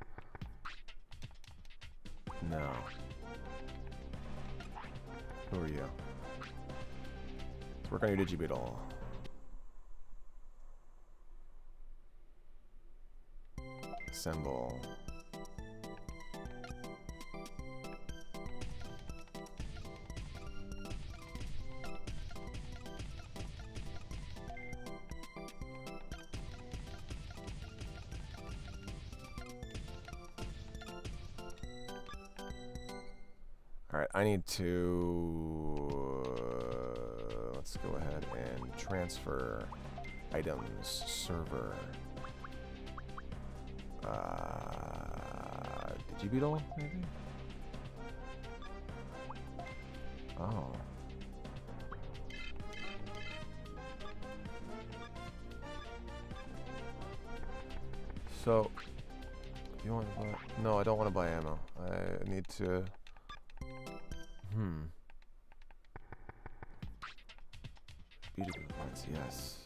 No. Who are you? Let's work on your Digibeetle. Assemble. Alright, I need to... let's go ahead and transfer items, server. Digibeetle, maybe? Oh. So, you want to buy... No, I don't want to buy ammo. I need to... Beautiful parts, yes.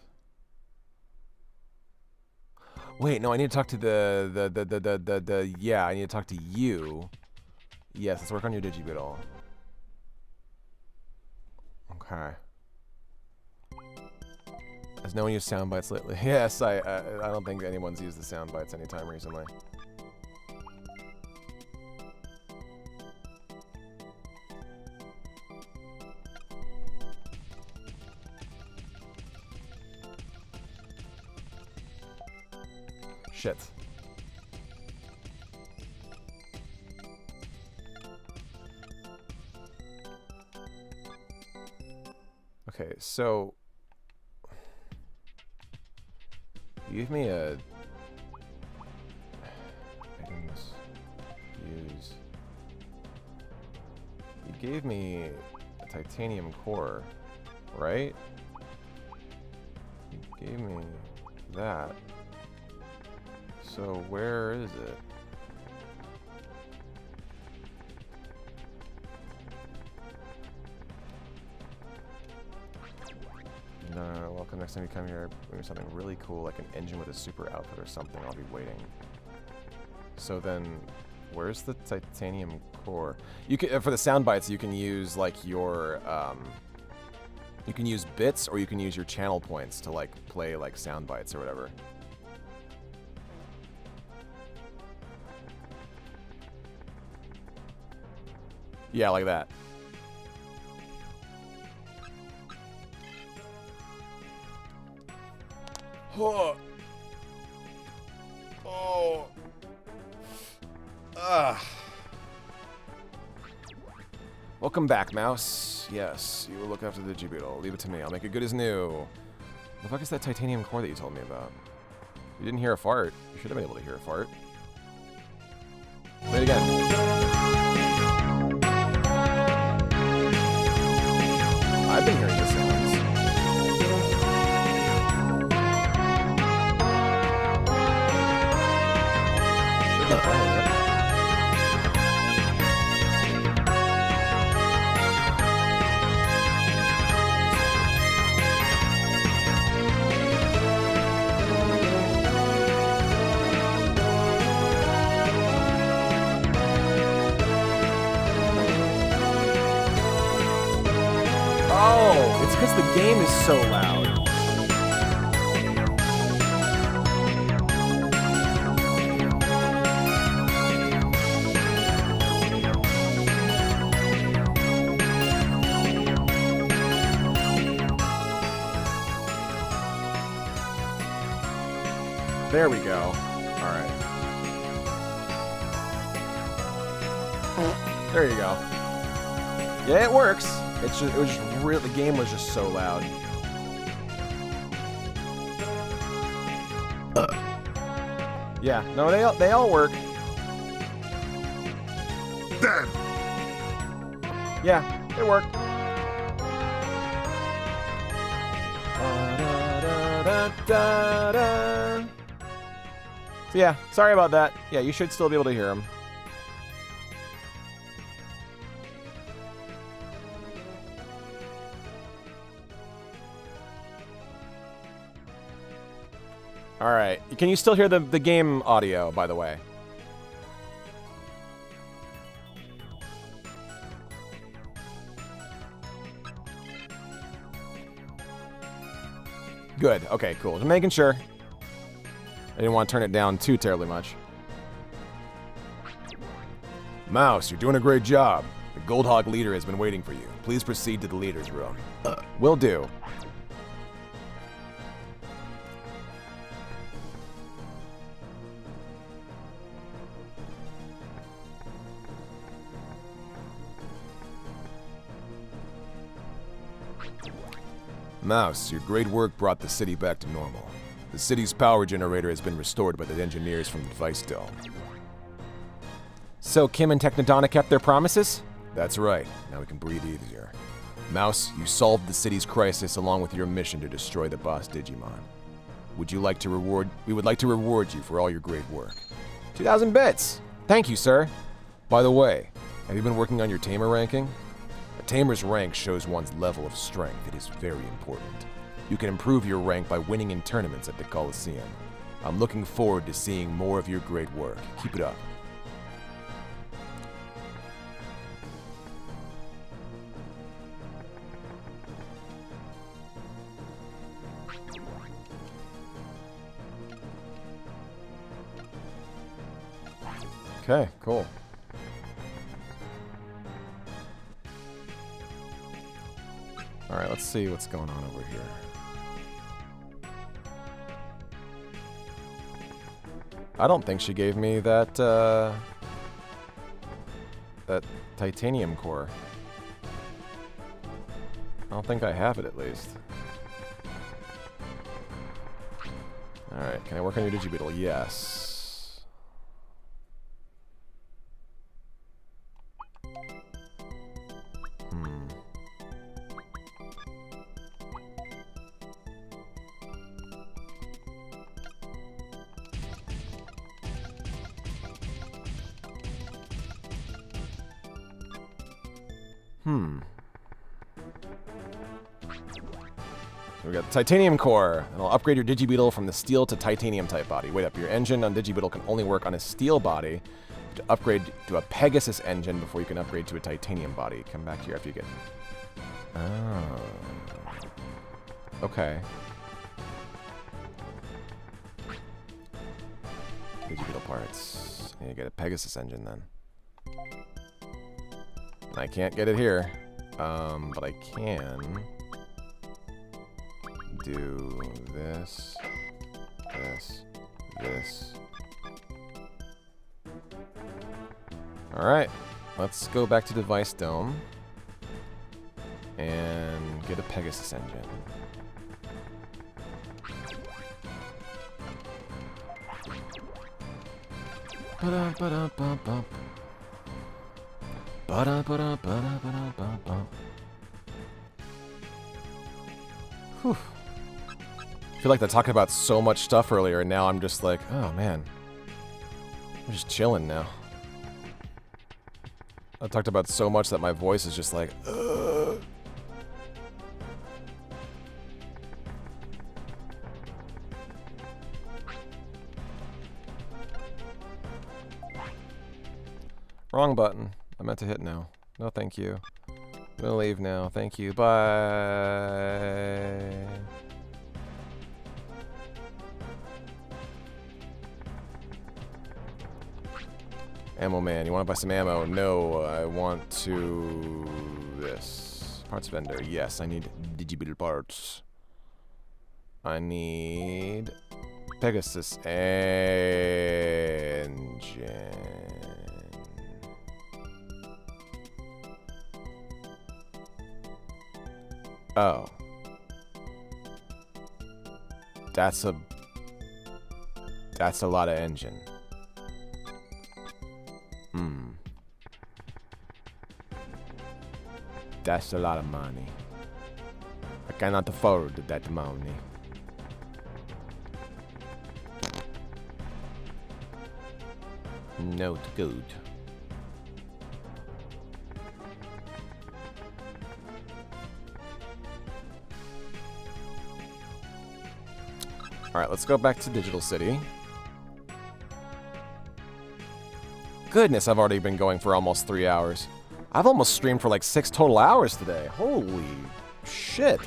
Wait, no, I need to talk to yeah, I need to talk to you. Yes, let's work on your Digibeetle. Okay. Has no one used sound bites lately? Yes, I don't think anyone's used the sound bites anytime recently. Shit. Okay, so you gave me a items use. You gave me a titanium core, right? gave me that. So where is it? No, welcome. Next time you come here, bring me something really cool, like an engine with a super output or something. I'll be waiting. So then, where's the titanium core? You can for the sound bites. You can use like your you can use bits or you can use your channel points to like play like sound bites or whatever. Yeah, like that. Oh. Oh. Welcome back, Mouse. Yes, you will look after the Digibeetle. Leave it to me. I'll make it good as new. The fuck is that titanium core that you told me about? You didn't hear a fart. You should have been able to hear a fart. Play it again. I've been hearing the sounds. Should be playing it. Oh, it's because the game is so loud. There we go. All right. There you go. Yeah, it works. It's just, it was just real. The game was just so loud. Yeah, no, they all work. Damn! Yeah, they work. So yeah, sorry about that. Yeah, you should still be able to hear them. All right. Can you still hear the game audio, by the way? Good. Okay, cool. Just making sure. I didn't want to turn it down too terribly much. Mouse, you're doing a great job. The Goldhog leader has been waiting for you. Please proceed to the leader's room. Will do. Mouse, your great work brought the city back to normal. The city's power generator has been restored by the engineers from the Vice Dome. So Kim and Technodonna kept their promises? That's right. Now we can breathe easier. Mouse, you solved the city's crisis along with your mission to destroy the boss Digimon. We would like to reward you for all your great work. 2,000 bits! Thank you, sir. By the way, have you been working on your tamer ranking? A tamer's rank shows one's level of strength. It is very important. You can improve your rank by winning in tournaments at the Coliseum. I'm looking forward to seeing more of your great work. Keep it up. Okay, cool. All right, let's see what's going on over here. I don't think she gave me that, that titanium core. I don't think I have it, at least. All right, can I work on your Digibeetle? Yes. So we got the titanium core. It'll upgrade your Digibeetle from the steel to titanium type body. Wait up, your engine on Digibeetle can only work on a steel body. To upgrade to a Pegasus engine before you can upgrade to a titanium body. Come back here after you get... Oh. Okay. Digibeetle parts. You get a Pegasus engine then. I can't get it here. But I can do this, this. Alright, let's go back to Device Dome and get a Pegasus engine. Ba-da-ba-da-ba-bum. Ba-da-ba-da-ba-da-ba-da-ba-bum. Whew. I feel like they're talking about so much stuff earlier, and now I'm just like, oh man. I'm just chilling now. I talked about so much that my voice is just like, ugh. Wrong button. I meant to hit now. No, thank you. I'm gonna leave now. Thank you. Bye. Ammo man, you want to buy some ammo? No, I want to... this. Parts vendor. Yes, I need Digibeetle parts. I need... Pegasus engine. Oh. That's a lot of engine. That's a lot of money. I cannot afford that money. Not good. Alright, let's go back to Digital City. Goodness, I've already been going for almost 3 hours. I've almost streamed for like 6 total hours today. Holy shit.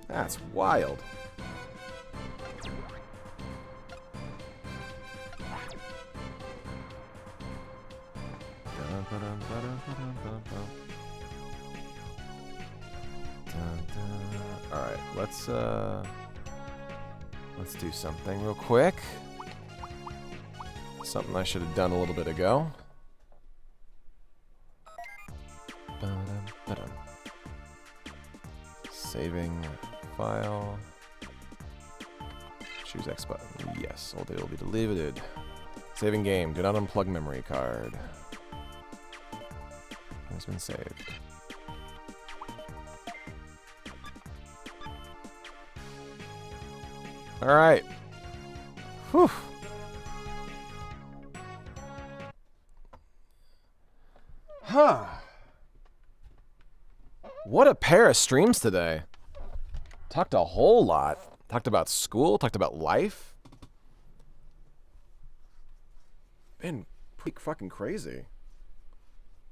That's wild. Alright, let's do something real quick. Something I should have done a little bit ago. Saving file. Choose X button. Yes, all data will be deleted. Saving game. Do not unplug memory card. It's been saved. All right. Whew. Huh. What a pair of streams today. Talked a whole lot. Talked about school, talked about life. Been pretty fucking crazy.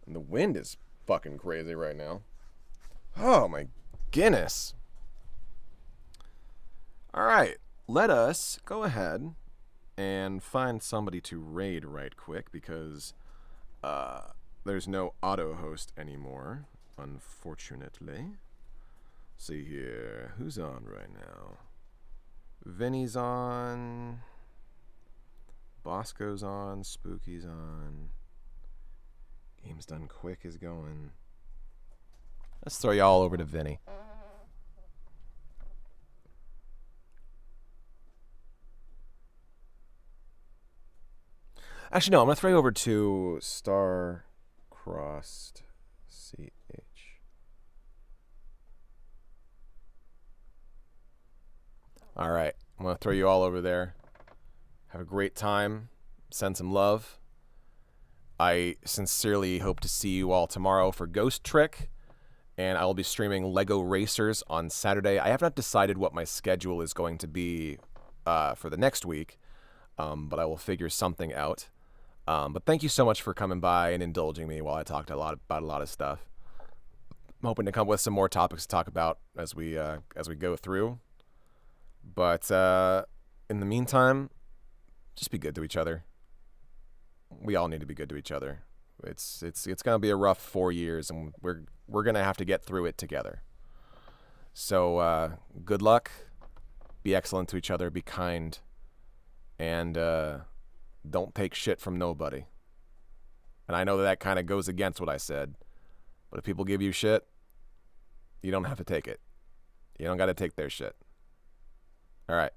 And the wind is fucking crazy right now. Oh my goodness. Alright, let us go ahead and find somebody to raid right quick because there's no auto host anymore, unfortunately. See here, who's on right now? Vinny's on, Bosco's on, Spooky's on. Game's Done Quick is going. Let's throw y'all over to Vinny. Actually, no, I'm going to throw you over to Star-Crossed CH. All right, I'm going to throw you all over there. Have a great time. Send some love. I sincerely hope to see you all tomorrow for Ghost Trick, and I will be streaming Lego Racers on Saturday. I have not decided what my schedule is going to be for the next week, but I will figure something out. But thank you so much for coming by and indulging me while I talked about a lot of stuff. I'm hoping to come up with some more topics to talk about as we go through. But in the meantime, just be good to each other. We all need to be good to each other. It's gonna be a rough 4 years, and we're gonna have to get through it together. So good luck. Be excellent to each other. Be kind, and don't take shit from nobody. And I know that kind of goes against what I said, but if people give you shit, you don't have to take it. You don't got to take their shit. All right.